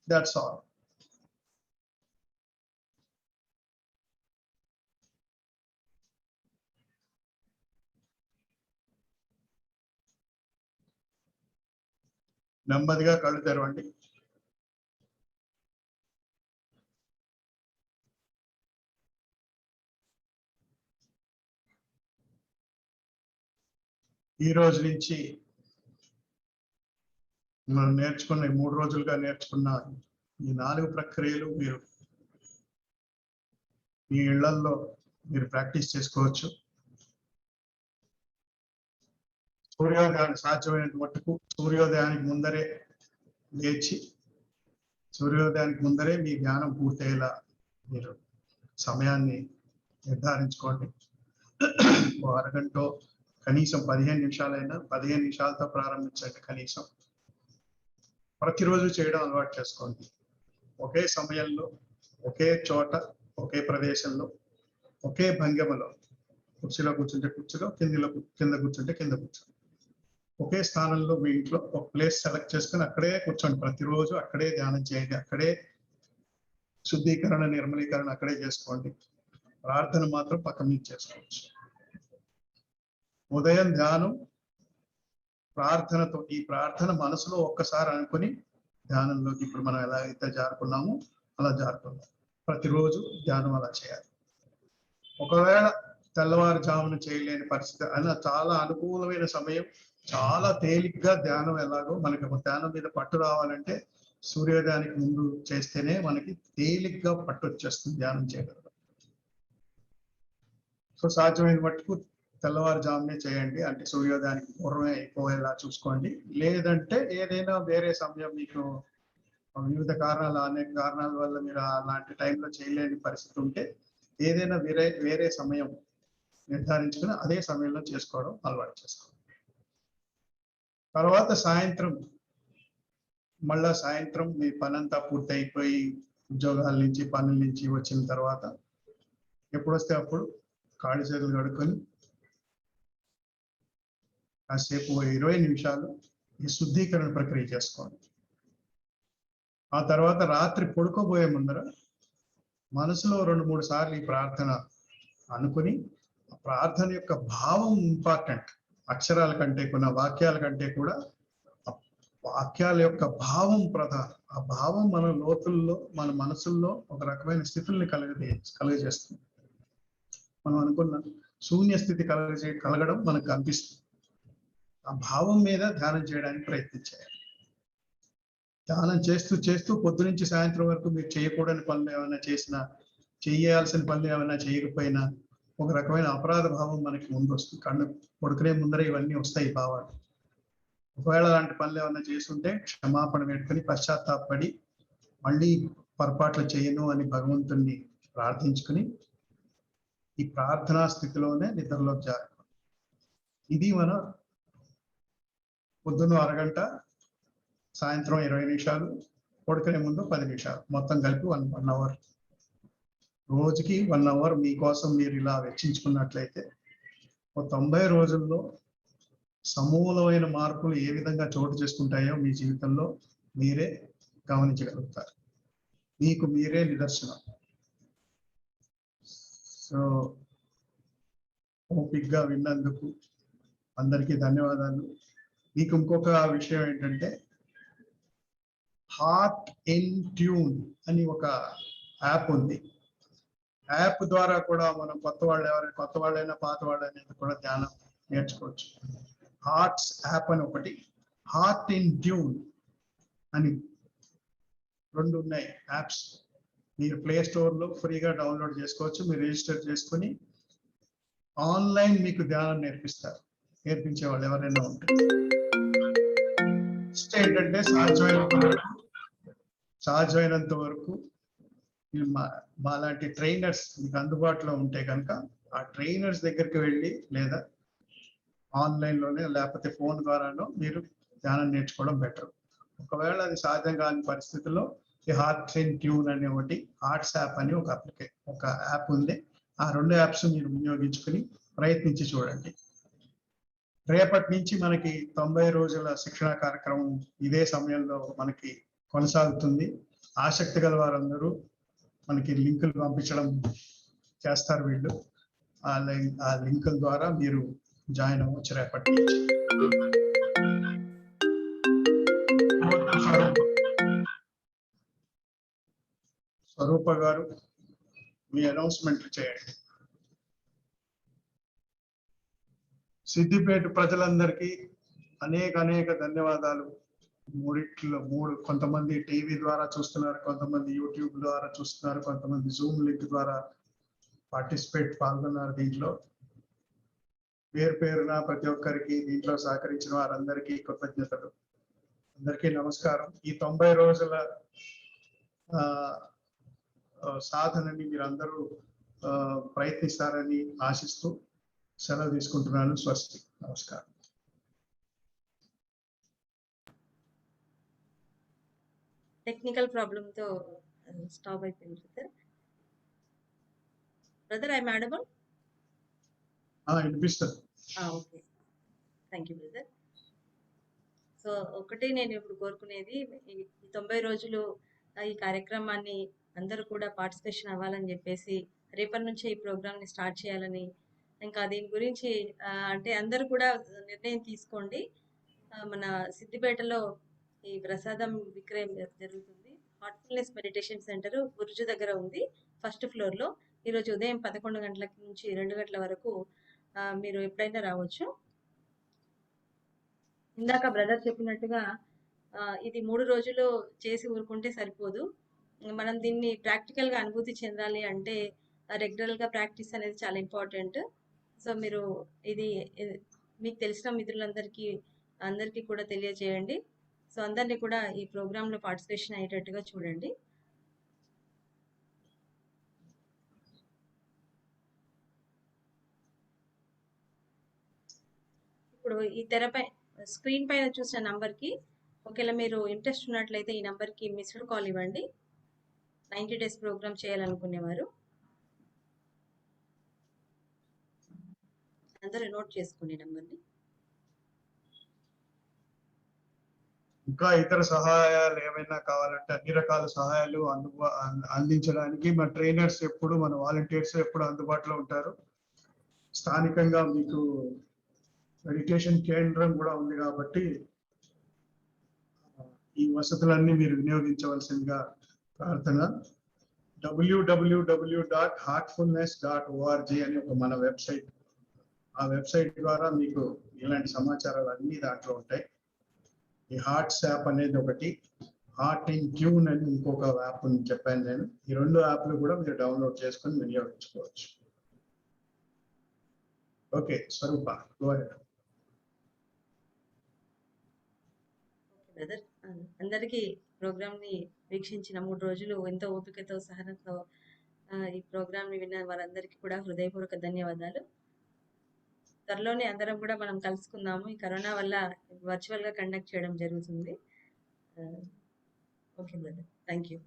That's all. నెమ్మదిగా కళ్ళు తెరవండి. ఈ రోజు నుంచి మనం నేర్చుకున్న 3 రోజులుగా నేర్చుకున్న ఈ 4 ప్రక్రియలు మీరు మీ ఇళ్లల్లో మీరు ప్రాక్టీస్ చేసుకోవచ్చు. సూర్యోదయాన్ని సాధ్యమైనంత మట్టుకు సూర్యోదయానికి ముందరే లేచి సూర్యోదయానికి ముందరే మీ ధ్యానం పూర్తయ్యేలా మీరు సమయాన్ని నిర్ధారించుకోండి. అరగంట కనీసం 15 నిమిషాలైనా 15 నిమిషాలతో ప్రారంభించండి. కనీసం ప్రతిరోజు చేయడం అలవాటు చేసుకోండి. ఒకే సమయంలో ఒకే చోట ఒకే ప్రదేశంలో ఒకే భంగిమలో కుర్చీలో కూర్చుంటే కుర్చీలో కింద కూర్చుంటే కింద కూర్చోండి. ఒకే స్థానంలో మీ ఇంట్లో ఒక ప్లేస్ సెలెక్ట్ చేసుకుని అక్కడే కూర్చోండి. ప్రతిరోజు అక్కడే ధ్యానం చేయండి. అక్కడే శుద్ధీకరణ నిర్మలీకరణ అక్కడే చేసుకోండి. ప్రార్థన మాత్రం పక్కన నుంచి చేసుకోవచ్చు. ఉదయం ధ్యానం ప్రార్థనతో ఈ ప్రార్థన మనసులో ఒక్కసారి అనుకుని ధ్యానంలోకి ఇప్పుడు మనం ఎలా అయితే జారుకున్నామో అలా జారుకుందాం. ప్రతిరోజు ధ్యానం అలా చేయాలి. ఒకవేళ తెల్లవారుజామున చేయలేని పరిస్థితి అయినా చాలా అనుకూలమైన సమయం, చాలా తేలిగ్గా ధ్యానం ఎలాగో మనకి ధ్యానం మీద పట్టు రావాలంటే సూర్యోదయానికి ముందు చేస్తేనే మనకి తేలిగ్గా పట్టు వచ్చేస్తుంది ధ్యానం చేయగలరు. సో సాధ్యమైన మట్టుకు తెల్లవారుజామునే చేయండి. అంటే సూర్యోదయానికి పూర్వమే అయిపోయేలా చూసుకోండి. లేదంటే ఏదైనా వేరే సమయం మీకు వివిధ కారణాలు అనేక కారణాల వల్ల మీరు అలాంటి టైంలో చేయలేని పరిస్థితి ఉంటే ఏదైనా వేరే సమయం నిర్ధారించుకుని అదే సమయంలో చేసుకోవడం అలవాటు చేసుకోండి. తర్వాత సాయంత్రం మీ పనంతా పూర్తి అయిపోయి ఉద్యోగాల నుంచి పనుల నుంచి వచ్చిన తర్వాత ఎప్పుడొస్తే అప్పుడు కాళ్ళు చేతులు కడుక్కొని కాసేపు 20 నిమిషాలు ఈ శుద్ధీకరణ ప్రక్రియ చేసుకోండి. ఆ తర్వాత రాత్రి పడుకోబోయే ముందర మనసులో 2-3 సార్లు ఈ ప్రార్థన అనుకుని ఆ ప్రార్థన యొక్క భావం ఇంపార్టెంట్. అక్షరాల కంటే కూడా వాక్యాల కంటే కూడా వాక్యాల యొక్క భావం ప్రధానం. ఆ భావం మన లోతుల్లో మన మనసుల్లో ఒక రకమైన స్థితుల్ని కలుగజేస్తుంది. మనం అనుకున్న శూన్య స్థితి కలగడం మనకు అనిపిస్తుంది. ఆ భావం మీద ధ్యానం చేయడానికి ప్రయత్నించాలి. ధ్యానం చేస్తూ పొద్దు నుంచి సాయంత్రం వరకు మీరు చేయకూడని పనులు ఏమైనా చేసినా, చేయాల్సిన పనులు ఏమైనా చేయకపోయినా ఒక రకమైన అపరాధ భావం మనకి ముందు వస్తుంది. కళ్ళు పడుకునే ముందర ఇవన్నీ వస్తాయి భావాలు. ఒకవేళ అలాంటి పనులు ఏమైనా చేస్తుంటే క్షమాపణ పెట్టుకుని పశ్చాత్తాపడి మళ్ళీ పొరపాట్లు చేయను అని భగవంతుణ్ణి ప్రార్థించుకుని ఈ ప్రార్థనా స్థితిలోనే నిద్రలోకి జారు. ఇది మన పొద్దున్న అరగంట, సాయంత్రం 20 నిమిషాలు, పడుకునే ముందు 10 నిమిషాలు, మొత్తం కలిపి 1 అవర్. రోజుకి 1 అవర్ మీకోసం మీరు ఇలా వెచ్చించుకున్నట్లయితే 90 రోజుల్లో సమూలమైన మార్పులు ఏ విధంగా చోటు చేసుకుంటాయో మీ జీవితంలో మీరే గమనించగలుగుతారు. మీకు మీరే నిదర్శనం. సో ఓపిక్గా విన్నందుకు అందరికీ ధన్యవాదాలు. మీకు ఇంకొక విషయం ఏంటంటే హార్ట్ ఇన్ ట్యూన్ అని ఒక యాప్ ఉంది. యాప్ ద్వారా కూడా మనం కొత్త వాళ్ళైనా పాత వాళ్ళైనా కూడా ధ్యానం నేర్చుకోవచ్చు. హార్ట్స్ యాప్ అని ఒకటి, హార్ట్ ఇన్ ట్యూన్ అని 2 ఉన్నాయి యాప్స్. మీరు ప్లే స్టోర్లో ఫ్రీగా డౌన్లోడ్ చేసుకోవచ్చు. మీరు రిజిస్టర్ చేసుకుని ఆన్లైన్ మీకు ధ్యానం నేర్పించే వాళ్ళు ఎవరైనా ఉంటారు. ఏంటంటే సాధ్యమైనంత వరకు మాలాంటి ట్రైనర్స్ మీకు అందుబాటులో ఉంటే కనుక ఆ ట్రైనర్స్ దగ్గరికి వెళ్ళి లేదా ఆన్లైన్లోనే లేకపోతే ఫోన్ ద్వారానో మీరు ధ్యానం నేర్చుకోవడం బెటర్. ఒకవేళ అది సాధ్యం కాని పరిస్థితుల్లో ఈ హార్ట్ ఇన్ ట్యూన్ అనే ఒకటి, హార్ట్స్ యాప్ అని ఒక యాప్ ఉంది. ఆ 2 యాప్స్ మీరు వినియోగించుకుని ప్రయత్నించి చూడండి. రేపటి నుంచి మనకి 90 రోజుల శిక్షణ కార్యక్రమం ఇదే సమయంలో మనకి కొనసాగుతుంది. ఆసక్తి గల వారందరూ మనకి లింకులు పంపించడం చేస్తారు వీళ్ళు. ఆ లింకుల ద్వారా మీరు జాయిన్ అవ్వచ్చు రేపటి నుంచి. స్వరూప గారు మీ అనౌన్స్మెంట్లు చేయండి. సిద్దిపేట ప్రజలందరికీ అనేక ధన్యవాదాలు. మూడు కొంతమంది టీవీ ద్వారా చూస్తున్నారు, కొంతమంది యూట్యూబ్ ద్వారా చూస్తున్నారు, కొంతమంది జూమ్ లింక్ ద్వారా పాల్గొన్నారు. దీంట్లో పేరున ప్రతి ఒక్కరికి దీంట్లో సహకరించిన వారందరికీ కృతజ్ఞతలు. అందరికీ నమస్కారం. ఈ 90 రోజుల సాధనని మీరందరూ ప్రయత్నిస్తారని ఆశిస్తూ సెలవు తీసుకుంటున్నాను. స్వస్తి. నమస్కారం. టెక్నికల్ ప్రాబ్లంతో స్టాప్ అయిపోయింది బ్రదర్. I audible? వినిపిస్తుంది. Okay, thank you brother. So ఒకటి నేను ఇప్పుడు కోరుకునేది, ఈ 90 రోజులు ఈ కార్యక్రమాన్ని అందరూ కూడా పార్టిసిపేషన్ అవ్వాలని చెప్పేసి, రేపటి నుంచే ఈ ప్రోగ్రామ్ ని స్టార్ట్ చేయాలని, ఇంకా దీని గురించి అంటే అందరూ కూడా నిర్ణయం తీసుకోండి. మన సిద్దిపేటలో ఈ ప్రసాదం విక్రయం జరుగుతుంది. హార్ట్ఫుల్నెస్ మెడిటేషన్ సెంటర్ బుర్జు దగ్గర ఉంది, ఫస్ట్ ఫ్లోర్ లో. ఈరోజు ఉదయం 11 గంటల నుంచి 2 గంటల వరకు మీరు ఎప్పుడైనా రావచ్చు. ఇందాక బ్రదర్ చెప్పినట్టుగా ఇది 3 రోజులు చేసి ఊరుకుంటే సరిపోదు. మనం దీన్ని ప్రాక్టికల్ గా అనుభూతి చెందాలి అంటే రెగ్యులర్ గా ప్రాక్టీస్ అనేది చాలా ఇంపార్టెంట్. సో మీరు ఇది మీకు తెలిసిన మిత్రులందరికీ కూడా తెలియజేయండి. సో అందరినీ కూడా ఈ ప్రోగ్రామ్ లో పార్టిసిపేషన్ అయ్యేటట్టుగా చూడండి. ఇప్పుడు ఈ తెరపై స్క్రీన్ పైన చూసిన నంబర్ కి ఒకవేళ మీరు ఇంట్రెస్ట్ ఉన్నట్లయితే ఈ నంబర్ కి మిస్డ్ కాల్ ఇవ్వండి. 90 డేస్ ప్రోగ్రామ్ చేయాలనుకునేవారు అందరూ నోట్ చేసుకోండి నంబర్ని. ఇంకా ఇతర సహాయాలు ఏమైనా కావాలంటే అన్ని రకాల సహాయాలు అందించడానికి మన ట్రైనర్స్ మన వాలంటీర్స్ ఎప్పుడు అందుబాటులో ఉంటారు. స్థానికంగా మీకు మెడిటేషన్ కేంద్రం కూడా ఉంది కాబట్టి ఈ వసతులన్నీ మీరు వినియోగించవలసిందిగా ప్రార్థన. www.heartfulness.org అని మన వెబ్సైట్. ఆ వెబ్సైట్ ద్వారా మీకు ఇలాంటి సమాచారాలు అన్ని దాంట్లో ఉంటాయి. ఈ హార్ట్స్ యాప్ అనేది ఒకటి, హార్ట్ ఇన్ ట్యూన్ అని ఇంకొక యాప్ చెప్పాను నేను. ఈ 2 యాప్లు కూడా మీరు డౌన్లోడ్ చేసుకొని వినియోగించుకోవచ్చు. ఓకే స్వరూప, గో అహెడ్. బ్రదర్, అందరికీ ప్రోగ్రామ్ ని వీక్షించిన 3 రోజులు ఎంతో ఓపికతో సహనంతో ఈ ప్రోగ్రామ్ ని విన్న వారందరికీ కూడా హృదయపూర్వక ధన్యవాదాలు. త్వరలోనే అందరం కూడా మనం కలుసుకుందాము. ఈ కరోనా వల్ల వర్చువల్ గా కండక్ట్ చేయడం జరుగుతుంది. Okay brother, thank you.